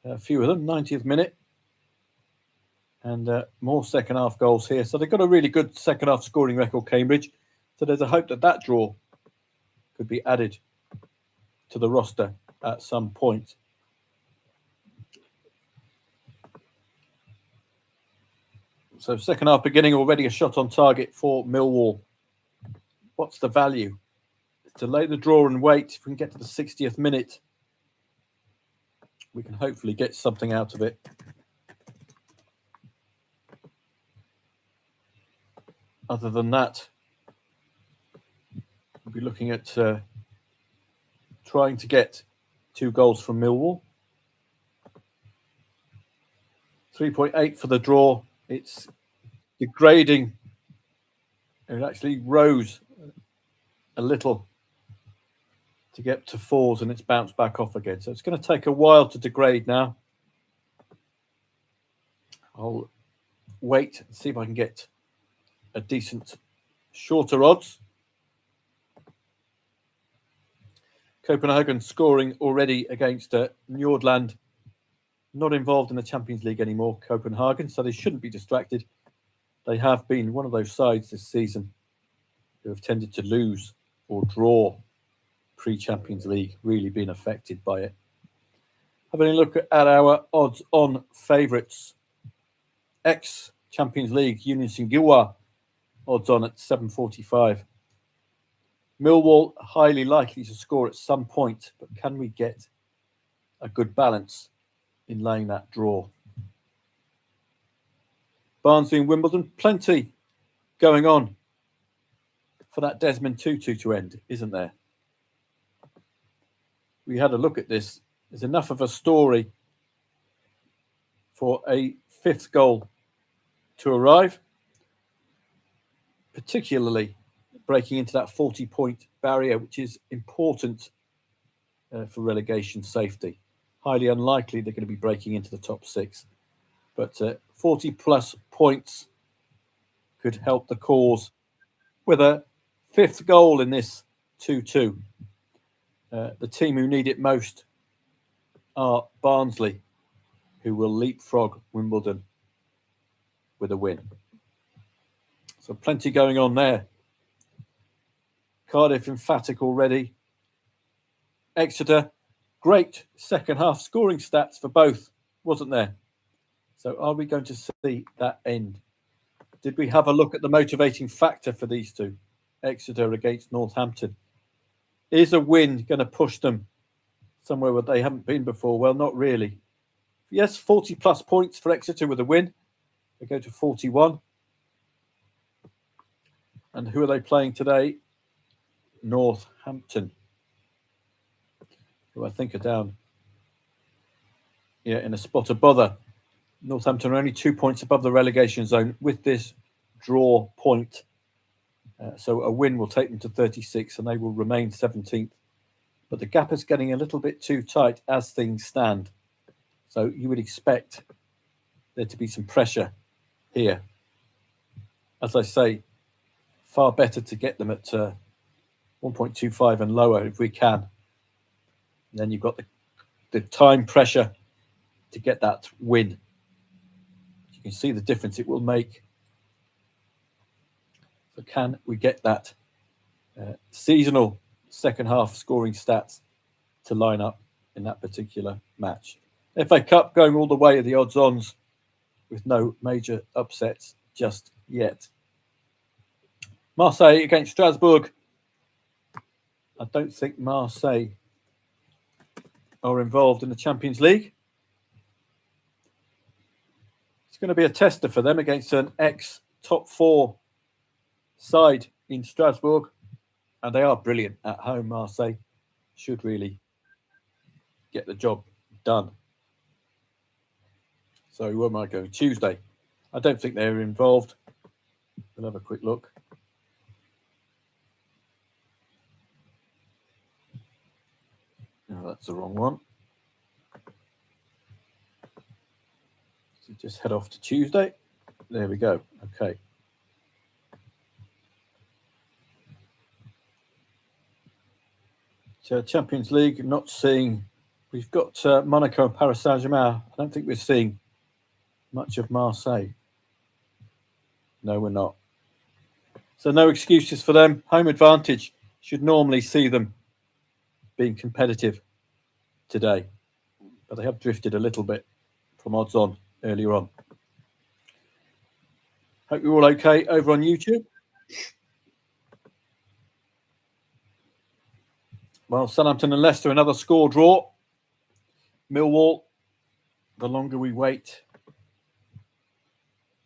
S1: A few of them, 90th minute. And more second half goals here. So they've got a really good second half scoring record, Cambridge. So there's a hope that that draw could be added to the roster at some point. So second half beginning, already a shot on target for Millwall. What's the value? To lay the draw and wait. If we can get to the 60th minute, we can hopefully get something out of it. Other than that, we'll be looking at trying to get 2 goals from Millwall. 3.8 for the draw. It's degrading. It actually rose a little to get to 4s, and it's bounced back off again. So it's going to take a while to degrade now. I'll wait and see if I can get a decent shorter odds. Copenhagen scoring already against Nordland. Not involved in the Champions League anymore, Copenhagen, so they shouldn't be distracted. They have been one of those sides this season who have tended to lose or draw pre-Champions League, really been affected by it. Having a look at our odds-on favourites. Ex-Champions League, Union Saint-Gilloise, odds on at 7.45. Millwall, highly likely to score at some point, but can we get a good balance in laying that draw? Barnsley and Wimbledon, plenty going on for that Desmond Tutu to end, isn't there? We had a look at this. There's enough of a story for a 5th goal to arrive, particularly breaking into that 40-point barrier, which is important for relegation safety. Highly unlikely they're going to be breaking into the top 6. But 40-plus points could help the cause with a 5th goal in this 2-2. The team who need it most are Barnsley, who will leapfrog Wimbledon with a win. So plenty going on there. Cardiff emphatic already. Exeter, great second half scoring stats for both, wasn't there? So are we going to see that end? Did we have a look at the motivating factor for these two? Exeter against Northampton. Is a win going to push them somewhere where they haven't been before. Well, not really. Yes, 40 plus points for Exeter with a win. They go to 41. And who are they playing today? Northampton, who I think are down, in a spot of bother. Northampton are only 2 points above the relegation zone with this draw point. So a win will take them to 36 and they will remain 17th. But the gap is getting a little bit too tight as things stand. So you would expect there to be some pressure here. As I say, far better to get them at 1.25 and lower if we can. And then you've got the time pressure to get that win. You can see the difference it will make. So can we get that seasonal second half scoring stats to line up in that particular match? FA Cup going all the way at the odds-ons with no major upsets just yet. Marseille against Strasbourg. I don't think Marseille are involved in the Champions League. It's going to be a tester for them against an ex-top four side in Strasbourg. And they are brilliant at home. Marseille should really get the job done. So where am I going? Tuesday. I don't think they're involved. We'll have a quick look. No, that's the wrong one. So just head off to Tuesday. There we go. Okay. So Champions League, not seeing. We've got Monaco and Paris Saint-Germain. I don't think we're seeing much of Marseille. No, we're not. So no excuses for them. Home advantage should normally see them being competitive today. But they have drifted a little bit from odds on earlier on. Hope you're all okay over on YouTube. Well, Southampton and Leicester, another score draw. Millwall, the longer we wait,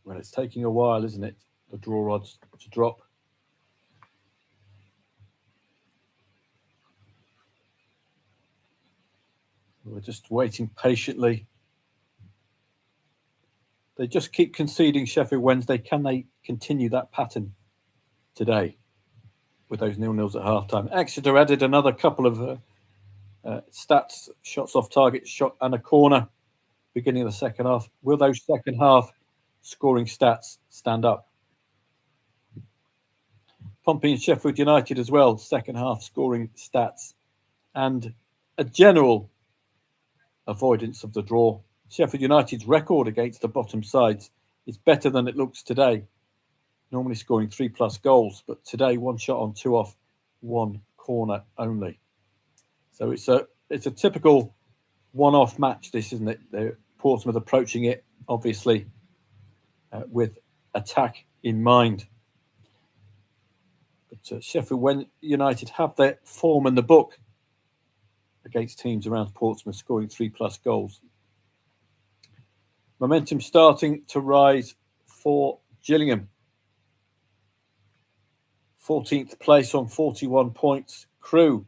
S1: well, it's taking a while, isn't it? The draw odds to drop. We're just waiting patiently. They just keep conceding Sheffield Wednesday. Can they continue that pattern today with those 0-0s at halftime? Exeter added another couple of stats, shots off target, shot and a corner, beginning of the second half. Will those second half scoring stats stand up? Pompey and Sheffield United as well, second half scoring stats, and a general avoidance of the draw. Sheffield United's record against the bottom sides is better than it looks today, normally scoring 3+ goals, but today 1 shot on, 2 off, 1 corner only. So it's a typical one-off match, this, isn't it? They're Portsmouth approaching it, obviously, with attack in mind. But Sheffield United have their form in the book against teams around Portsmouth, scoring 3+ goals. Momentum starting to rise for Gillingham. 14th place on 41 points. Crewe,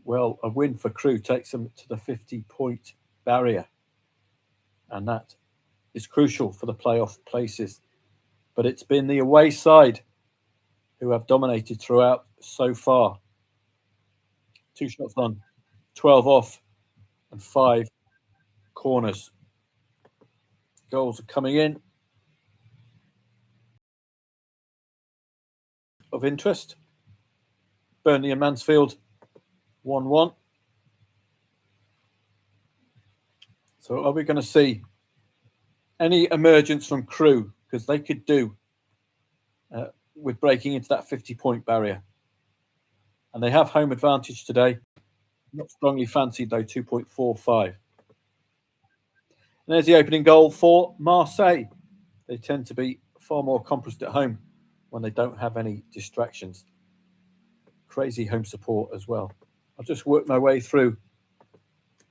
S1: well, a win for Crewe takes them to the 50-point barrier. And that is crucial for the playoff places. But it's been the away side who have dominated throughout so far. 2 shots on, 12 off, and 5 corners. Goals are coming in of interest. Burnley and Mansfield 1-1. So are we going to see any emergence from Crewe? Because they could do with breaking into that 50-point barrier. And they have home advantage today. Not strongly fancied though, 2.45. And there's the opening goal for Marseille. They tend to be far more accomplished at home when they don't have any distractions. Crazy home support as well. I'll just work my way through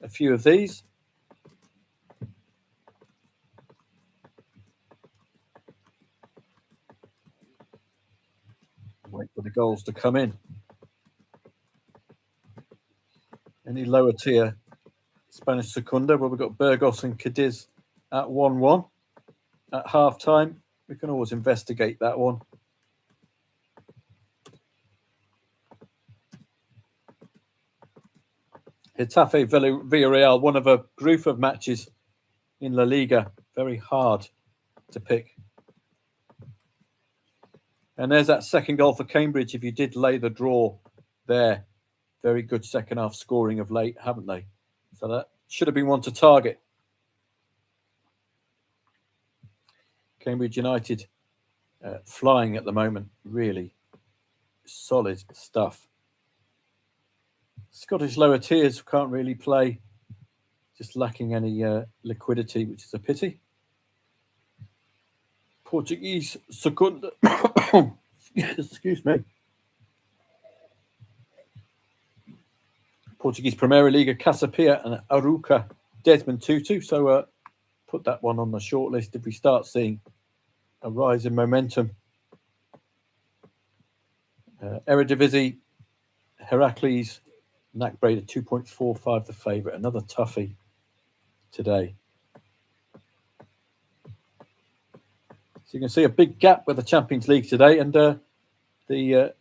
S1: a few of these. Wait for the goals to come in. Any lower tier Spanish Secunda? Well, we've got Burgos and Cadiz at 1-1 at half time. We can always investigate that one. Getafe Villarreal, one of a group of matches in La Liga. Very hard to pick. And there's that second goal for Cambridge. If you did lay the draw there, very good second half scoring of late, haven't they? So that should have been one to target. Cambridge United flying at the moment. Really solid stuff. Scottish lower tiers can't really play. Just lacking any liquidity, which is a pity. Portuguese Secunda. Excuse me. Portuguese Primeira Liga, Casapia and Aruca, Desmond Tutu. So put that one on the shortlist if we start seeing a rise in momentum. Eredivisie, Heracles, Nakbreda 2.45 the favourite. Another toughie today. So you can see a big gap with the Champions League today, and the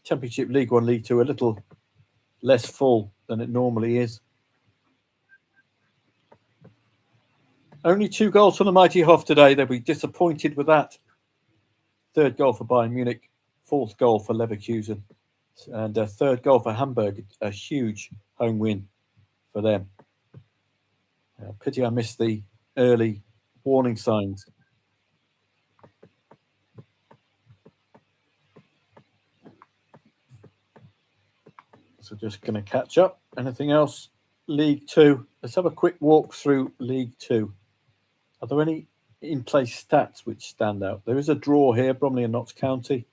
S1: Championship League 1, League 2 a little less full than it normally is. Only 2 goals from the mighty Hoff today. They'll be disappointed with that. 3rd goal for Bayern Munich, 4th goal for Leverkusen, and a 3rd goal for Hamburg. A huge home win for them. Pity I missed the early warning signs. So just going to catch up. Anything else? League 2. Let's have a quick walk through League 2. Are there any in-play stats which stand out? There is a draw here, Bromley and Notts County.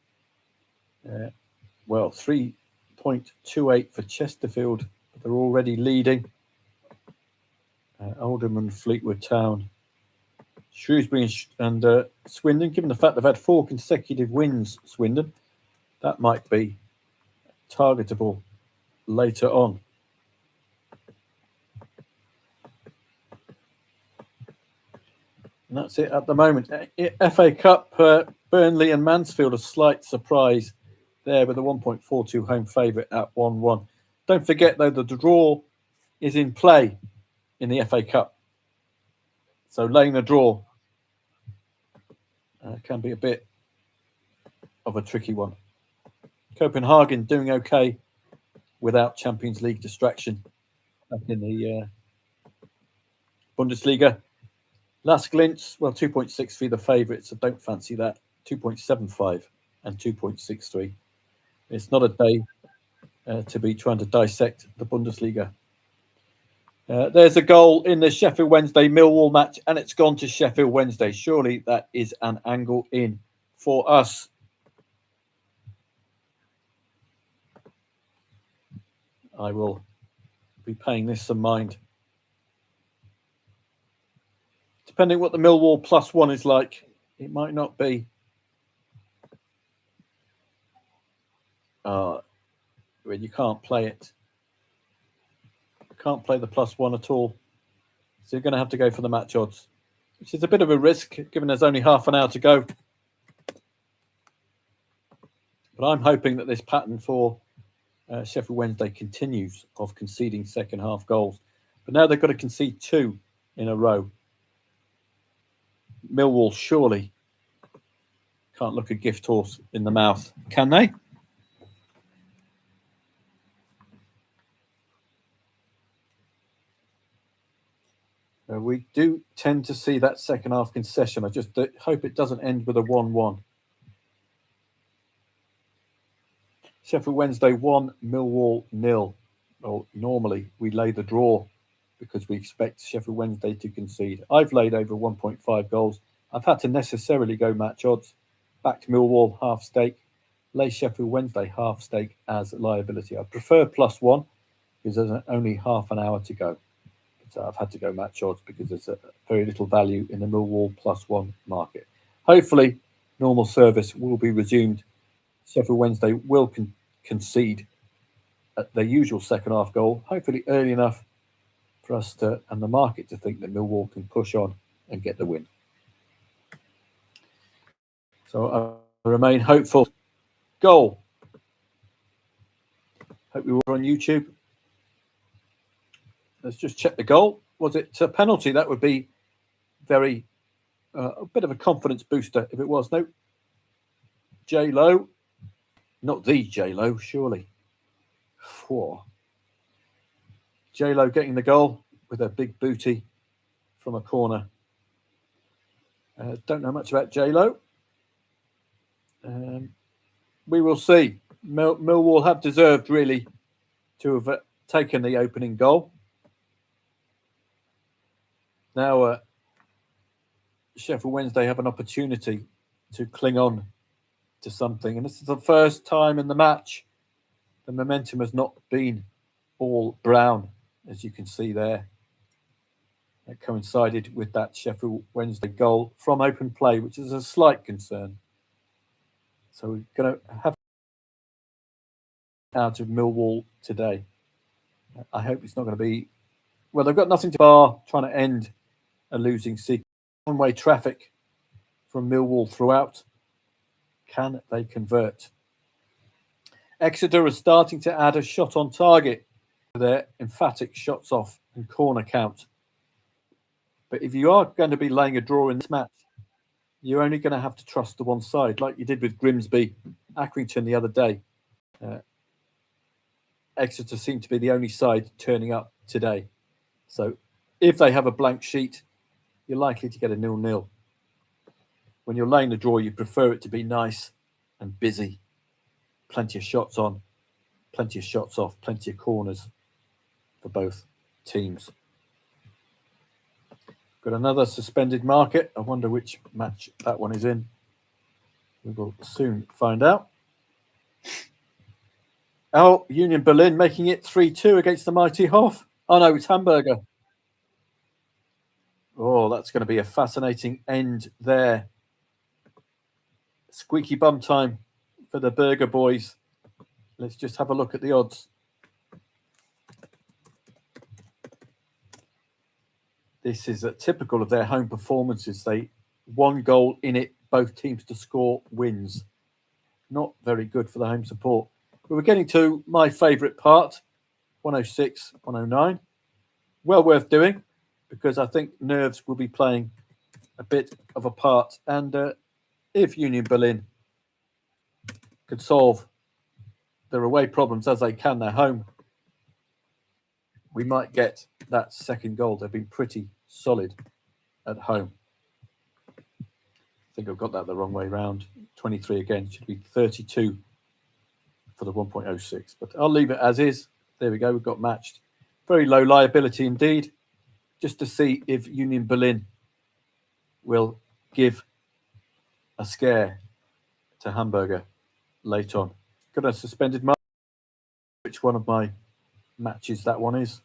S1: Well, 3.28 for Chesterfield. But they're already leading. Oldham and Fleetwood Town. Shrewsbury and Swindon, given the fact they've had 4 consecutive wins, Swindon, that might be targetable later on. And that's it at the moment. FA Cup, Burnley and Mansfield, a slight surprise there with a 1.42 home favourite at 1-1. Don't forget, though, the draw is in play in the FA Cup. So laying the draw can be a bit of a tricky one. Copenhagen doing okay without Champions League distraction back in the Bundesliga. Las Glints, well, 2.63 the favourite, so don't fancy that. 2.75 and 2.63. It's not a day to be trying to dissect the Bundesliga. There's a goal in the Sheffield Wednesday Millwall match, and it's gone to Sheffield Wednesday. Surely that is an angle in for us. I will be paying this some mind. Depending what the Millwall +1 is like, it might not be. Well, you can't play it. You can't play the +1 at all. So you're going to have to go for the match odds, which is a bit of a risk, given there's only half an hour to go. But I'm hoping that this pattern for Sheffield Wednesday continues of conceding second half goals. But now they've got to concede 2 in a row. Millwall surely can't look a gift horse in the mouth, can they? We do tend to see that second half concession. I just hope it doesn't end with a 1-1. Sheffield Wednesday 1, Millwall 0. Well, normally we lay the draw because we expect Sheffield Wednesday to concede. I've laid over 1.5 goals. I've had to necessarily go match odds. Back to Millwall, half stake. Lay Sheffield Wednesday, half stake as liability. I prefer +1 because there's only half an hour to go. but I've had to go match odds because there's very little value in the Millwall +1 market. Hopefully, normal service will be resumed. Sheffield Wednesday will concede at their usual second half goal, hopefully early enough for us to and the market to think that Millwall can push on and get the win. So I remain hopeful. Goal. Hope you were on YouTube. Let's just check the goal. Was it a penalty? That would be very a bit of a confidence booster if it was. No. J-Lo. Not the J-Lo, surely. J-Lo getting the goal with a big booty from a corner. Don't know much about J-Lo. We will see. Millwall have deserved really to have taken the opening goal. Now Sheffield Wednesday have an opportunity to cling on to something, and this is the first time in the match the momentum has not been all brown, as you can see there. It coincided with that Sheffield Wednesday goal from open play, which is a slight concern. So we're going to have out of Millwall today. I hope it's not going to be... Well, they've got nothing to bar trying to end a losing sequence. One-way traffic from Millwall throughout. Can they convert? Exeter are starting to add a shot on target to their emphatic shots off and corner count. But if you are going to be laying a draw in this match, you're only going to have to trust the one side, like you did with Grimsby, Accrington the other day. Exeter seem to be the only side turning up today. So if they have a blank sheet, you're likely to get a 0-0. When you're laying the draw, you prefer it to be nice and busy. Plenty of shots on, plenty of shots off, plenty of corners for both teams. Got another suspended market. I wonder which match that one is in. We will soon find out. Union Berlin making it 3-2 against the mighty Hoff. Oh no, it's Hamburger. Oh, that's going to be a fascinating end there. Squeaky bum time for the Burger boys. Let's just have a look at the odds. This is typical of their home performances. They one goal in it, both teams to score wins. Not very good for the home support. But we're getting to my favourite part, 106, 109. Well worth doing, because I think nerves will be playing a bit of a part. And if Union Berlin could solve their away problems as they can their home, we might get that second goal. They've been pretty solid at home. I think I've got that the wrong way round. 23 again, should be 32 for the 1.06. But I'll leave it as is. There we go, we've got matched. Very low liability indeed. Just to see if Union Berlin will give a scare to Hamburger late on. Got a suspended mark. Which one of my matches that one is?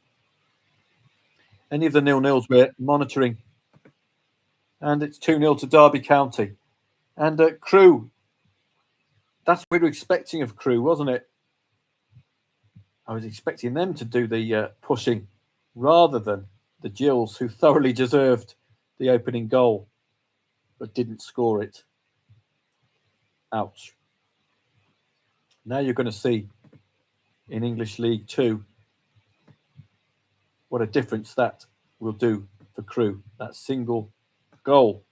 S1: Any of the 0-0s we're monitoring. And it's 2-0 to Derby County. And Crewe. That's what we were expecting of Crewe, wasn't it? I was expecting them to do the pushing rather than the Gills, who thoroughly deserved the opening goal but didn't score it. Ouch. Now you're going to see in English League 2 what a difference that will do for Crewe, that single goal.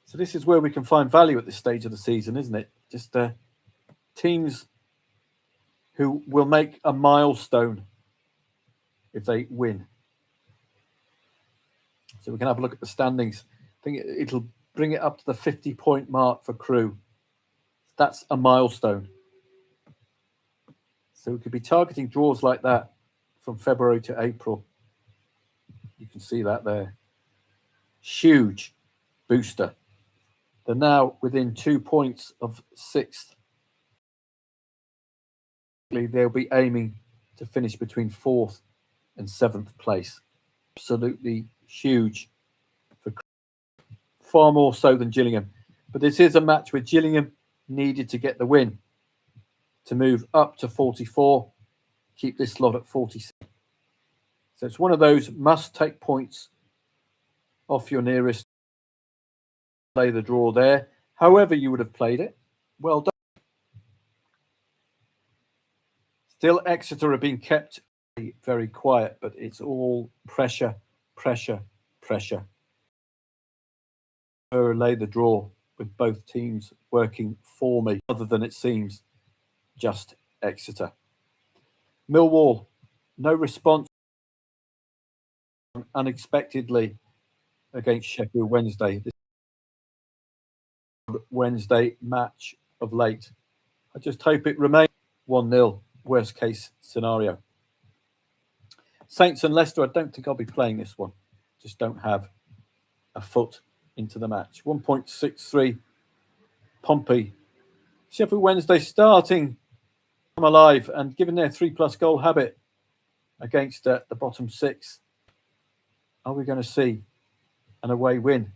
S1: So this is where we can find value at this stage of the season, isn't it? Just teams who will make a milestone if they win. So we can have a look at the standings. I think it'll bring it up to the 50-point mark for Crewe. That's a milestone. So we could be targeting draws like that from February to April. You can see that there. Huge booster. They're now within 2 points of 6th. They'll be aiming to finish between 4th and 7th place. Absolutely huge, for far more so than Gillingham. But this is a match where Gillingham needed to get the win to move up to 44, keep this lot at 46. So it's one of those must-take points off your nearest. Play the draw there. However you would have played it, well done. Still, Exeter have been kept very quiet, but it's all pressure, pressure, pressure. Lay the draw with both teams working for me, other than it seems just Exeter. Millwall, no response unexpectedly against Sheffield Wednesday. This Wednesday match of late. I just hope it remains 1-0, worst case scenario. Saints and Leicester, I don't think I'll be playing this one. Just don't have a foot into the match. 1.63 Pompey. Sheffield Wednesday starting come alive and given their 3+ goal habit against the bottom 6. Are we going to see an away win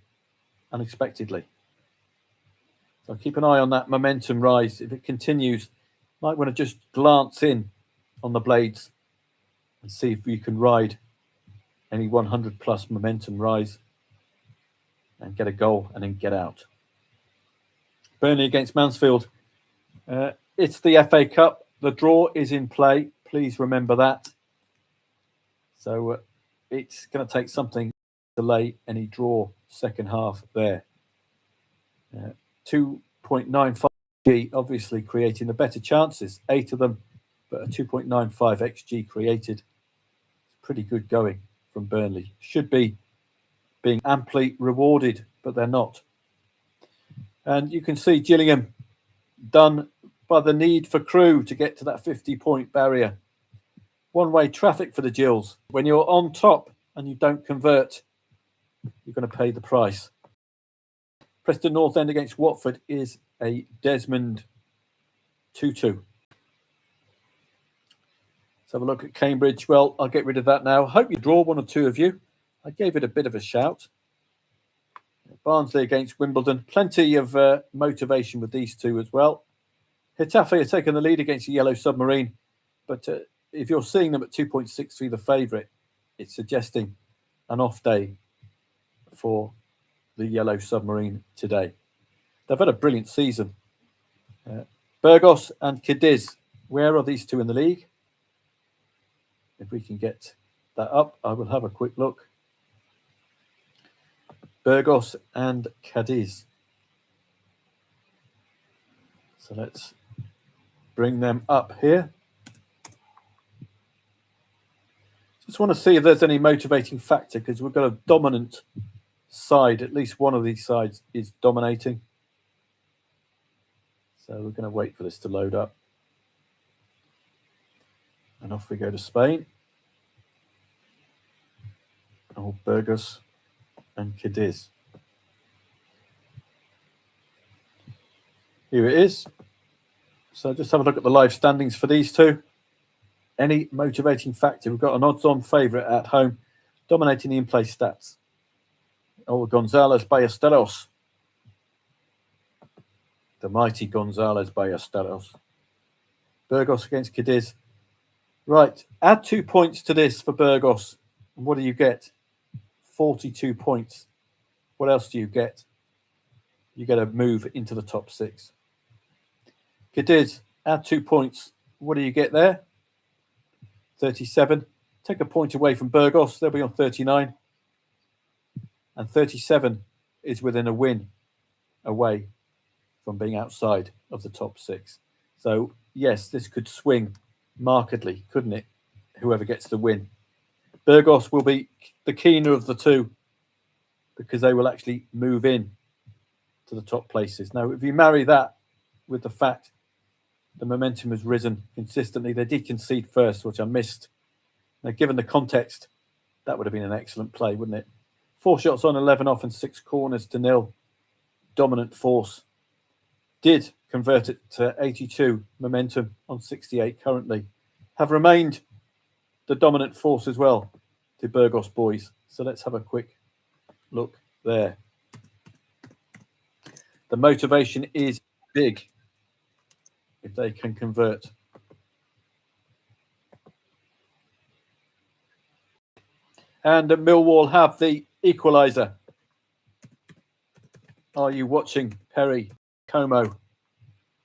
S1: unexpectedly? So keep an eye on that momentum rise. If it continues, might want to just glance in on the blades and see if you can ride any 100+ momentum rise and get a goal and then get out. Burnley against Mansfield. It's the FA Cup. The draw is in play. Please remember that. So it's going to take something to delay any draw second half there. 2.95 XG, obviously creating the better chances. 8 of them, but a 2.95 XG created. Pretty good going from Burnley. Should be being amply rewarded, but they're not. And you can see Gillingham done by the need for Crewe to get to that 50-point barrier. One-way traffic for the Gills. When you're on top and you don't convert, you're going to pay the price. Preston North End against Watford is a Desmond 2-2. Let's have a look at Cambridge. Well, I'll get rid of that now. Hope you draw, one or two of you. I gave it a bit of a shout. Barnsley against Wimbledon. Plenty of motivation with these two as well. Getafe are taking the lead against the Yellow Submarine. But if you're seeing them at 2.63 the favourite, it's suggesting an off day for the Yellow Submarine today. They've had a brilliant season. Burgos and Cadiz. Where are these two in the league? If we can get that up, I will have a quick look. Burgos and Cadiz. So let's bring them up here. Just want to see if there's any motivating factor because we've got a dominant side. At least one of these sides is dominating. So we're going to wait for this to load up. And off we go to Spain. Oh, Burgos and Cadiz. Here it is. So just have a look at the live standings for these two. Any motivating factor? We've got an odds-on favourite at home, dominating the in-play stats. Oh, González Ballesteros. The mighty González Ballesteros. Burgos against Cadiz. Right, add 2 points to this for Burgos. And what do you get? 42 points. What else do you get? You get a move into the top 6. Cadiz, add 2 points. What do you get there? 37. Take a point away from Burgos. They'll be on 39. And 37 is within a win away from being outside of the top 6. So, yes, this could swing markedly, couldn't it? Whoever gets the win. Burgos will be the keener of the two because they will actually move in to the top places. Now, if you marry that with the fact the momentum has risen consistently, they did concede first, which I missed. Now, given the context, that would have been an excellent play, wouldn't it? 4 shots on, 11 off and 6 corners to nil. Dominant force. Did convert it to 82 momentum on 68 currently. Have remained the dominant force as well, the Burgos boys. So let's have a quick look there. The motivation is big if they can convert. And Millwall have the equaliser. Are you watching, Perry, Como?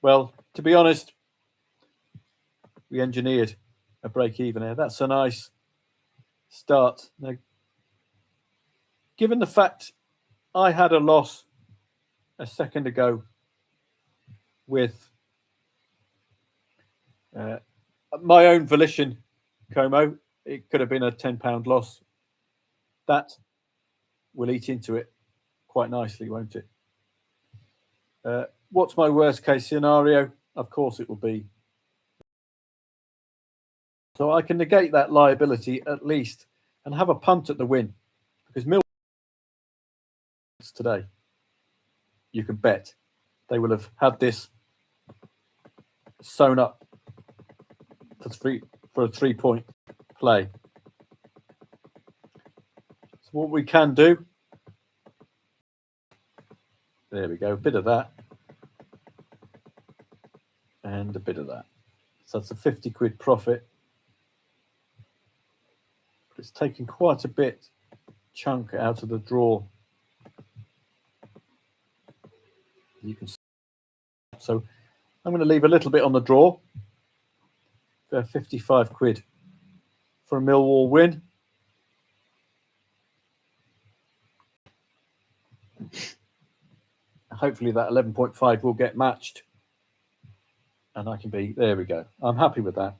S1: Well, to be honest, we engineered a break-even here. That's a nice start. Now, given the fact I had a loss a second ago with my own volition, Como, it could have been a £10 loss. That will eat into it quite nicely, won't it? What's my worst case scenario? Of course it will be. So I can negate that liability at least and have a punt at the win, because Millwall today, you can bet they will have had this sewn up for a 3-point play. So what we can do, there we go, a bit of that and a bit of that. So that's a 50 quid profit. But it's taking quite a bit chunk out of the draw. You can see. So I'm going to leave a little bit on the draw. 55 quid for a Millwall win. Hopefully that 11.5 will get matched. And I can be, there we go. I'm happy with that.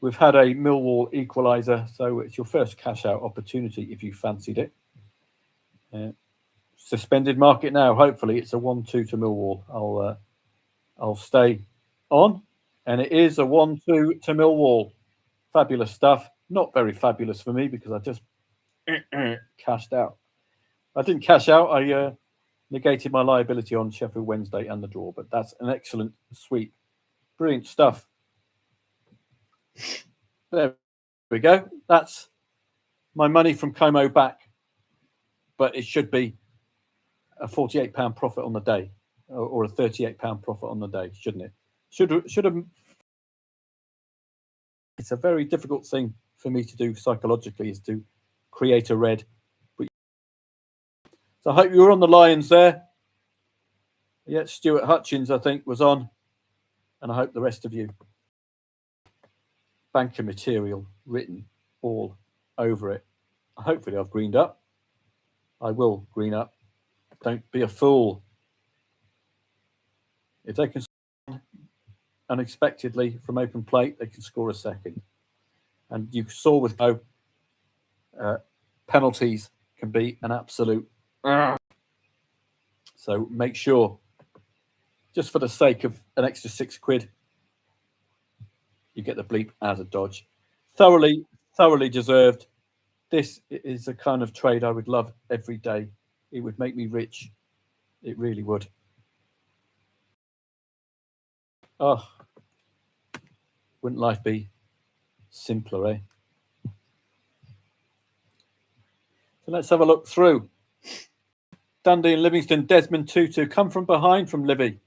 S1: We've had a Millwall equaliser, so it's your first cash out opportunity if you fancied it. Suspended market now. Hopefully it's a 1-2 to Millwall. I'll stay on, and it is a 1-2 to Millwall. Fabulous stuff. Not very fabulous for me because I just cashed out. I didn't cash out. I negated my liability on Sheffield Wednesday and the draw, but that's an excellent sweep. Brilliant stuff. There we go. That's my money from Como back, but it should be a £48 profit on the day, or a £38 profit on the day, shouldn't it? Should have. It's a very difficult thing for me to do psychologically, is to create a red. So I hope you were on the Lions there. Yeah, Stuart Hutchins, I think, was on, and I hope the rest of you. Banker material written all over it. Hopefully I've greened up. I will green up. Don't be a fool. If they can score unexpectedly from open plate, they can score a second. And you saw with penalties can be an absolute. So make sure, just for the sake of an extra £6, you get the bleep out of Dodge. Thoroughly deserved. This is a kind of trade I would love every day. It would make me rich. It really would. Oh, wouldn't life be simpler, eh? So let's have a look through. Dundee and Livingston, Desmond Tutu, come from behind from Livy.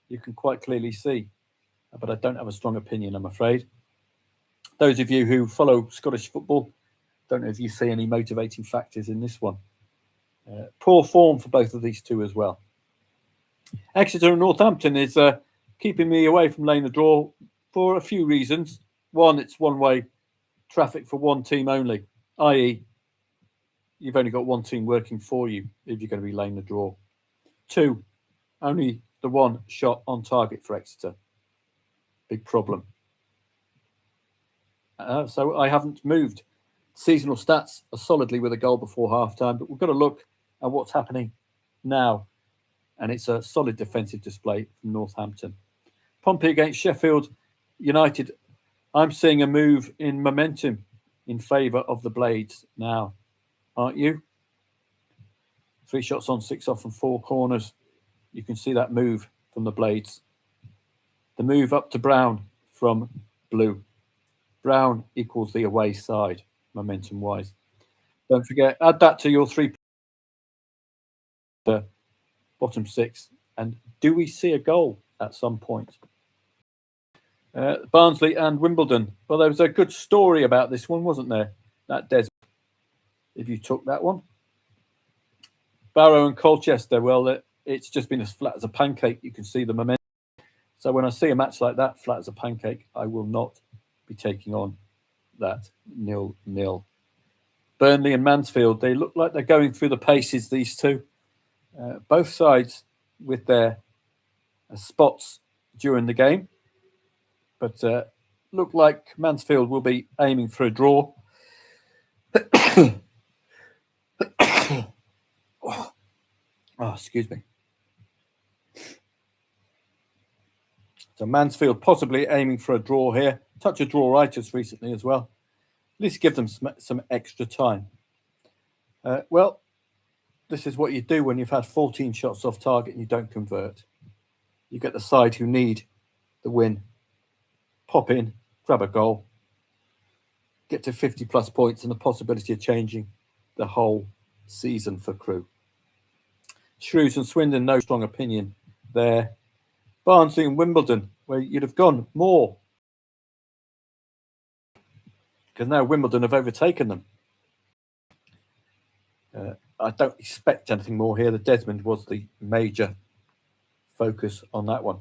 S1: You can quite clearly see, but I don't have a strong opinion, I'm afraid. Those of you who follow Scottish football, don't know if you see any motivating factors in this one. Poor form for both of these two as well. Exeter and Northampton is keeping me away from laying the draw for a few reasons. One, it's one-way traffic for one team only, i.e. you've only got one team working for you if you're going to be laying the draw. Two, only the one shot on target for Exeter. Big problem. So I haven't moved. Seasonal stats are solidly with a goal before half-time, but we've got to look at what's happening now. And it's a solid defensive display from Northampton. Pompey against Sheffield United. I'm seeing a move in momentum in favour of the Blades now. Aren't you? 3 shots on, 6 off from 4 corners. You can see that move from the Blades. The move up to Brown from Blue. Brown equals the away side, momentum-wise. Don't forget, add that to your three bottom six. And do we see a goal at some point? Barnsley and Wimbledon. Well, there was a good story about this one, wasn't there? That Des, if you took that one. Barrow and Colchester, well, it's just been as flat as a pancake. You can see the momentum. So when I see a match like that, flat as a pancake, I will not be taking on that 0-0. Burnley and Mansfield, they look like they're going through the paces, these two. Both sides with their spots during the game. But look like Mansfield will be aiming for a draw. Oh, excuse me. So Mansfield possibly aiming for a draw here. Touch of draw-itis recently as well. At least give them some extra time. Well, this is what you do when you've had 14 shots off target and you don't convert. You get the side who need the win. Pop in, grab a goal, get to 50-plus points and the possibility of changing the whole season for Crewe. Shrews and Swindon, no strong opinion there. Barnsley and Wimbledon, where you'd have gone more. Because now Wimbledon have overtaken them. I don't expect anything more here. The Desmond was the major focus on that one.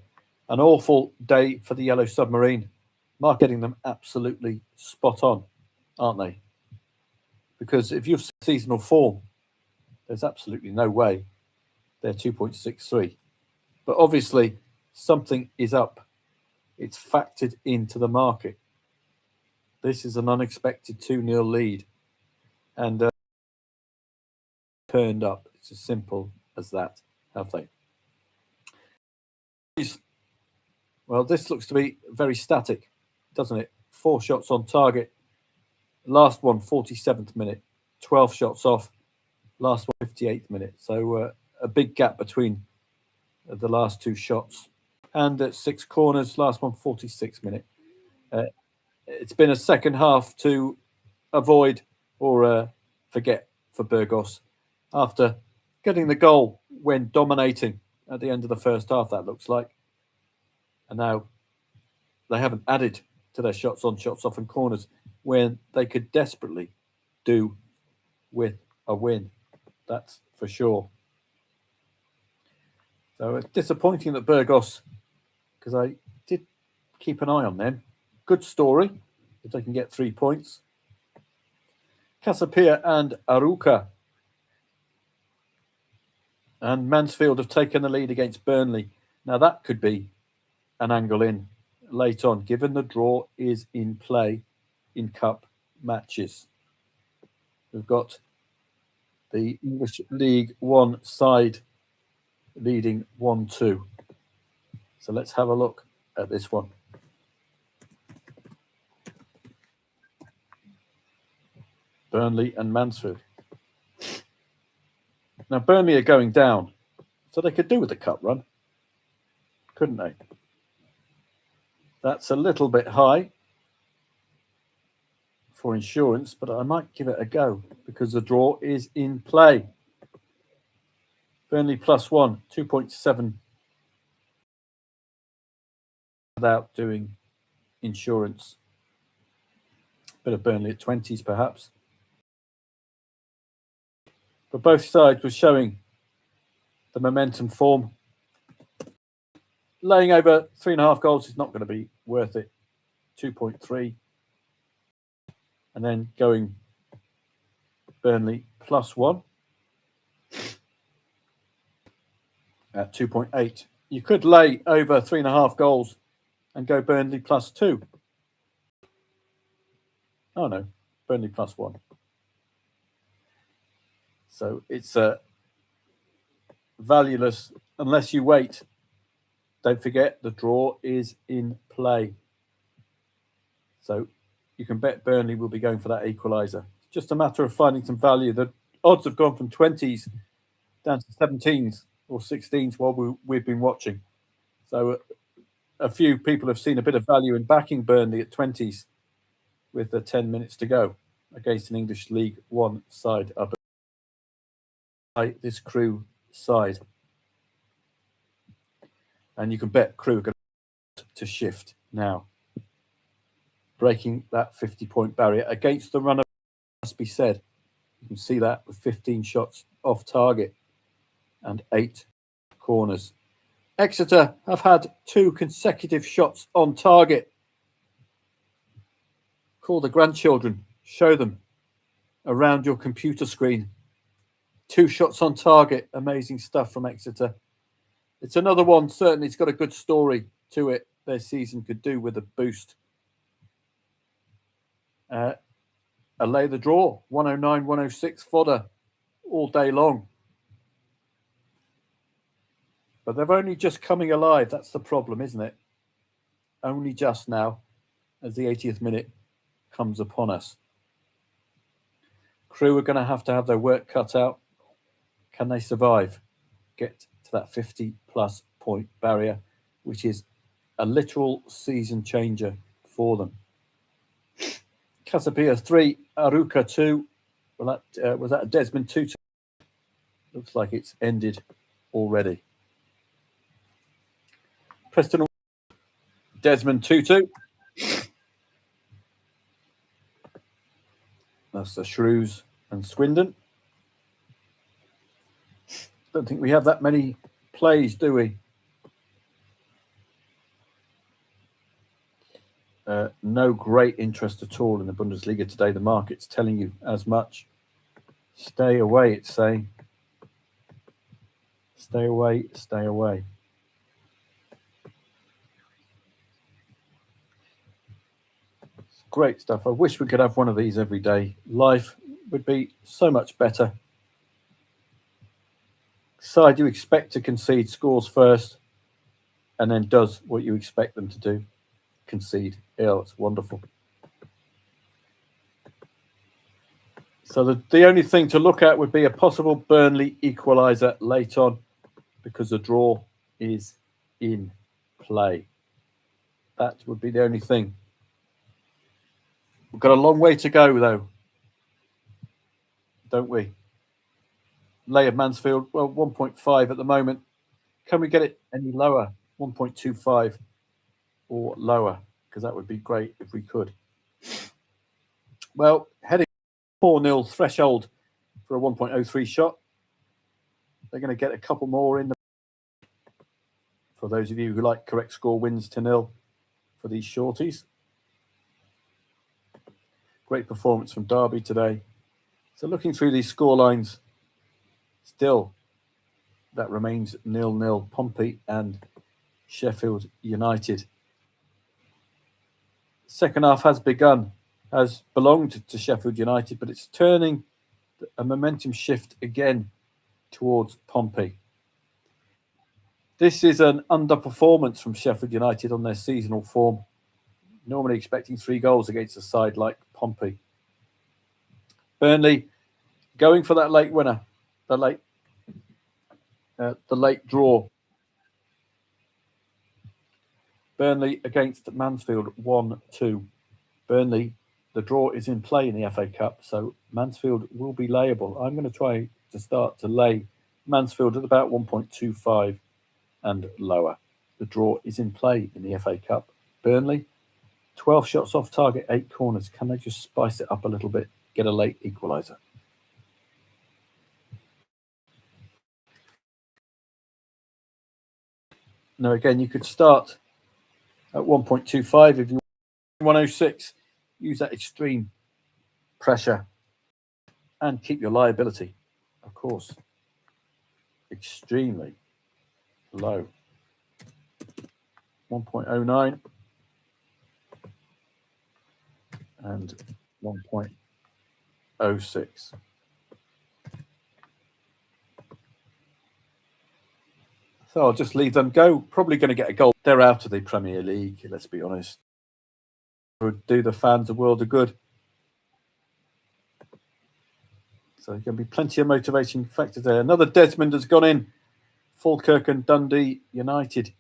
S1: An awful day for the Yellow Submarine. Mark getting them absolutely spot on, aren't they? Because if you've seasonal form, there's absolutely no way they're 2.63. But obviously, something is up. It's factored into the market. This is an unexpected 2-0 lead. And turned up. It's as simple as that, have they? Well, this looks to be very static, doesn't it? 4 shots on target. Last one, 47th minute. 12 shots off. Last one, 58th minute. So a big gap between the last 2 shots. And at 6 corners, last one, 46th minute. It's been a second half to avoid or forget for Burgos. After getting the goal when dominating at the end of the first half, that looks like. And now they haven't added to their shots on, shots off and corners when they could desperately do with a win. That's for sure. So it's disappointing that Burgos, because I did keep an eye on them. Good story, if they can get 3 points. Casapia and Aruca. And Mansfield have taken the lead against Burnley. Now that could be an angle in late on, given the draw is in play in cup matches. We've got the English League One side leading 1-2. So let's have a look at this one. Burnley and Mansfield. Now, Burnley are going down, so they could do with a cup run, couldn't they? That's a little bit high for insurance, but I might give it a go because the draw is in play. Burnley +1, 2.7 without doing insurance. Bit of Burnley at 20s, perhaps. But both sides were showing the momentum form. Laying over 3.5 goals is not going to be worth it. 2.3. And then going Burnley +1 at 2.8. You could lay over 3.5 goals and go Burnley +2. Oh no, Burnley +1. So it's valueless unless you wait. Don't forget the draw is in play. So you can bet Burnley will be going for that equaliser. It's just a matter of finding some value. The odds have gone from 20s down to 17s or 16s while we've been watching. So a few people have seen a bit of value in backing Burnley at 20s. with the 10 minutes to go against an English League One side up by this Crewe side. And you can bet Crewe are going to shift now, breaking that 50-point barrier against the runner. Must be said, you can see that with 15 shots off target and 8 corners. Exeter have had 2 consecutive shots on target. Call the grandchildren, show them around your computer screen. 2 shots on target, amazing stuff from Exeter. It's another one, certainly it's got a good story to it. Their season could do with a boost. Allay the draw, 109, 106 fodder all day long. But they're only just coming alive. That's the problem, isn't it? Only just now, as the 80th minute comes upon us. Crewe are going to have their work cut out. Can they survive? Get to that 50-plus point barrier, which is a literal season changer for them. Casapia 3, Aruka 2. Well, was that a Desmond 2? Looks like it's ended already. Preston Desmond 2-2. That's the Shrews and Swindon. Don't think we have that many plays, do we? No great interest at all in the Bundesliga today. The market's telling you as much. Stay away, it's saying. Stay away, stay away. Great stuff. I wish we could have one of these every day. Life would be so much better. Side you expect to concede scores first and then does what you expect them to do. Concede. Oh, it's wonderful. So the only thing to look at would be a possible Burnley equaliser late on because the draw is in play. That would be the only thing. We've got a long way to go, though, don't we? Lay of Mansfield, well, 1.5 at the moment. Can we get it any lower? 1.25 or lower? Because that would be great if we could. Well, heading 4-0 threshold for a 1.03 shot. They're going to get a couple more in. For those of you who like correct score wins to nil for these shorties. Great performance from Derby today. So looking through these score lines, still that remains 0-0. Pompey and Sheffield United. Second half has begun, has belonged to Sheffield United, but it's turning a momentum shift again towards Pompey. This is an underperformance from Sheffield United on their seasonal form. Normally expecting 3 goals against a side like Pompey. Burnley going for that late winner, the late draw. Burnley against Mansfield 1-2. Burnley, the draw is in play in the FA Cup, so Mansfield will be layable. I'm going to try to start to lay Mansfield at about 1.25 and lower. The draw is in play in the FA Cup. Burnley, 12 shots off target, 8 corners. Can they just spice it up a little bit, get a late equaliser? Now, again, you could start at 1.25 if you want 106. Use that extreme pressure and keep your liability, of course, extremely low. 1.09 and 1.06. So I'll just leave them go. Probably going to get a goal. They're out of the Premier League, let's be honest. It would do the fans a world of good. So there's going to be plenty of motivation factors there. Another Desmond has gone in. Falkirk and Dundee United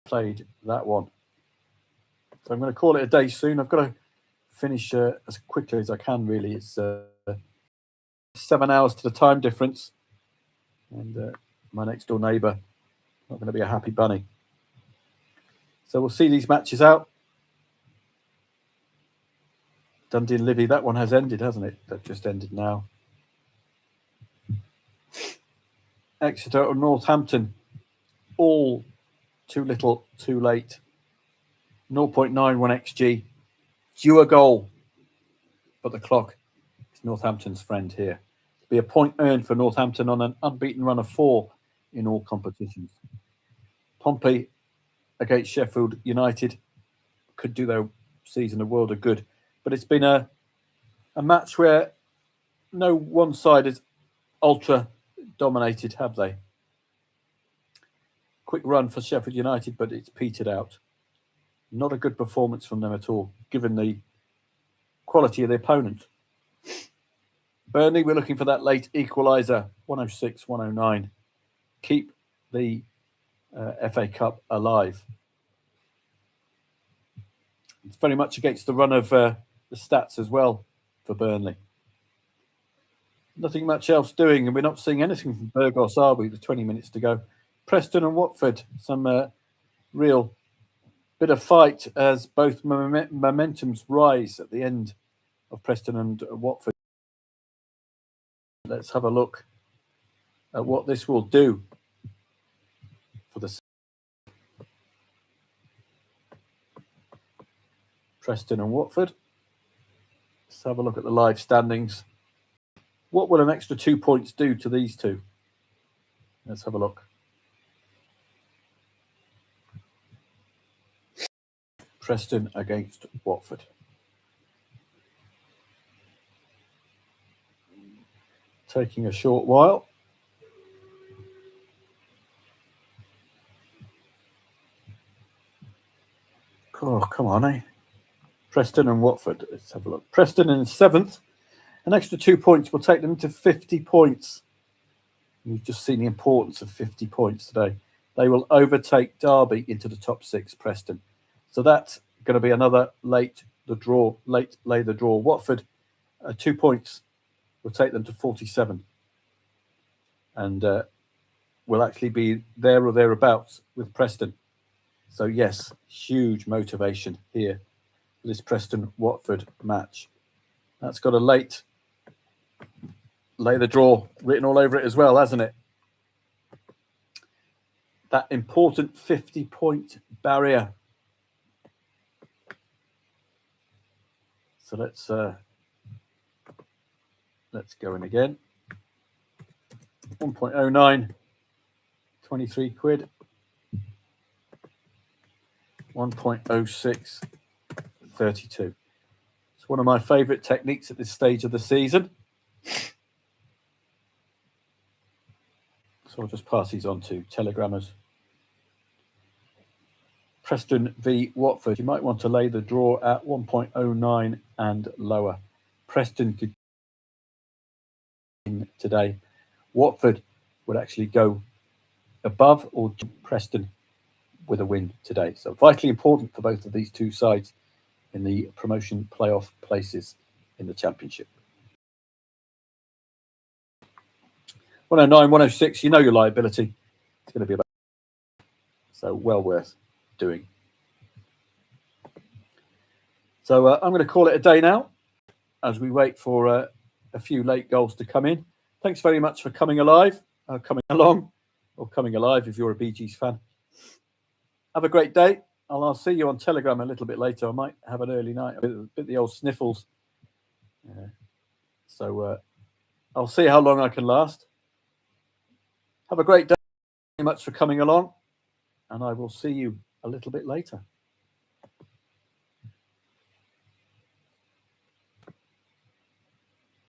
S1: played that one. So I'm going to call it a day soon. I've got to finish as quickly as I can, really. It's 7 hours to the time difference, and my next door neighbour not going to be a happy bunny. So we'll see these matches out. Dundee and Livy, that one has ended, hasn't it? That just ended now. Exeter or Northampton, all too little, too late. 0.91 XG, due a goal, but the clock is Northampton's friend here. Be a point earned for Northampton on an unbeaten run of 4 in all competitions. Pompey against Sheffield United could do their season a world of good, but it's been a match where no one side is ultra dominated, have they? Quick run for Sheffield United, but it's petered out. Not a good performance from them at all, given the quality of the opponent. Burnley, we're looking for that late equaliser, 106, 109. Keep the FA Cup alive. It's very much against the run of the stats as well for Burnley. Nothing much else doing, and we're not seeing anything from Burgos, are we? With 20 minutes to go. Preston and Watford, some real bit of fight as both momentums rise at the end of Preston and Watford. Let's have a look at what this will do for the Preston and Watford. Let's have a look at the live standings. What will an extra 2 points do to these two? Let's have a look. Preston against Watford. Taking a short while. Oh, come on, eh? Preston and Watford. Let's have a look. Preston in 7th. An extra 2 points will take them to 50 points. You've just seen the importance of 50 points today. They will overtake Derby into the top 6, Preston. So that's going to be another late lay the draw. Watford, 2 points will take them to 47. And will actually be there or thereabouts with Preston. So yes, huge motivation here for this Preston-Watford match. That's got a late lay the draw written all over it as well, hasn't it? That important 50-point barrier. So let's go in again. 1.09, 23 quid. 1.06, 32. It's one of my favourite techniques at this stage of the season. So I'll just pass these on to telegrammers. Preston v Watford. You might want to lay the draw at 1.09 and lower. Preston could win today. Watford would actually go above or Preston with a win today. So vitally important for both of these two sides in the promotion playoff places in the Championship. 109, 106, you know your liability. It's going to be about, so well worth doing. So I'm going to call it a day now as we wait for a few late goals to come in. Thanks very much for coming along if you're a Bee Gees fan. Have a great day. I'll see you on Telegram a little bit later. I might have an early night, a bit the old sniffles. So I'll see how long I can last. Have a great day. Thank you very much for coming along, and I will see you a little bit later.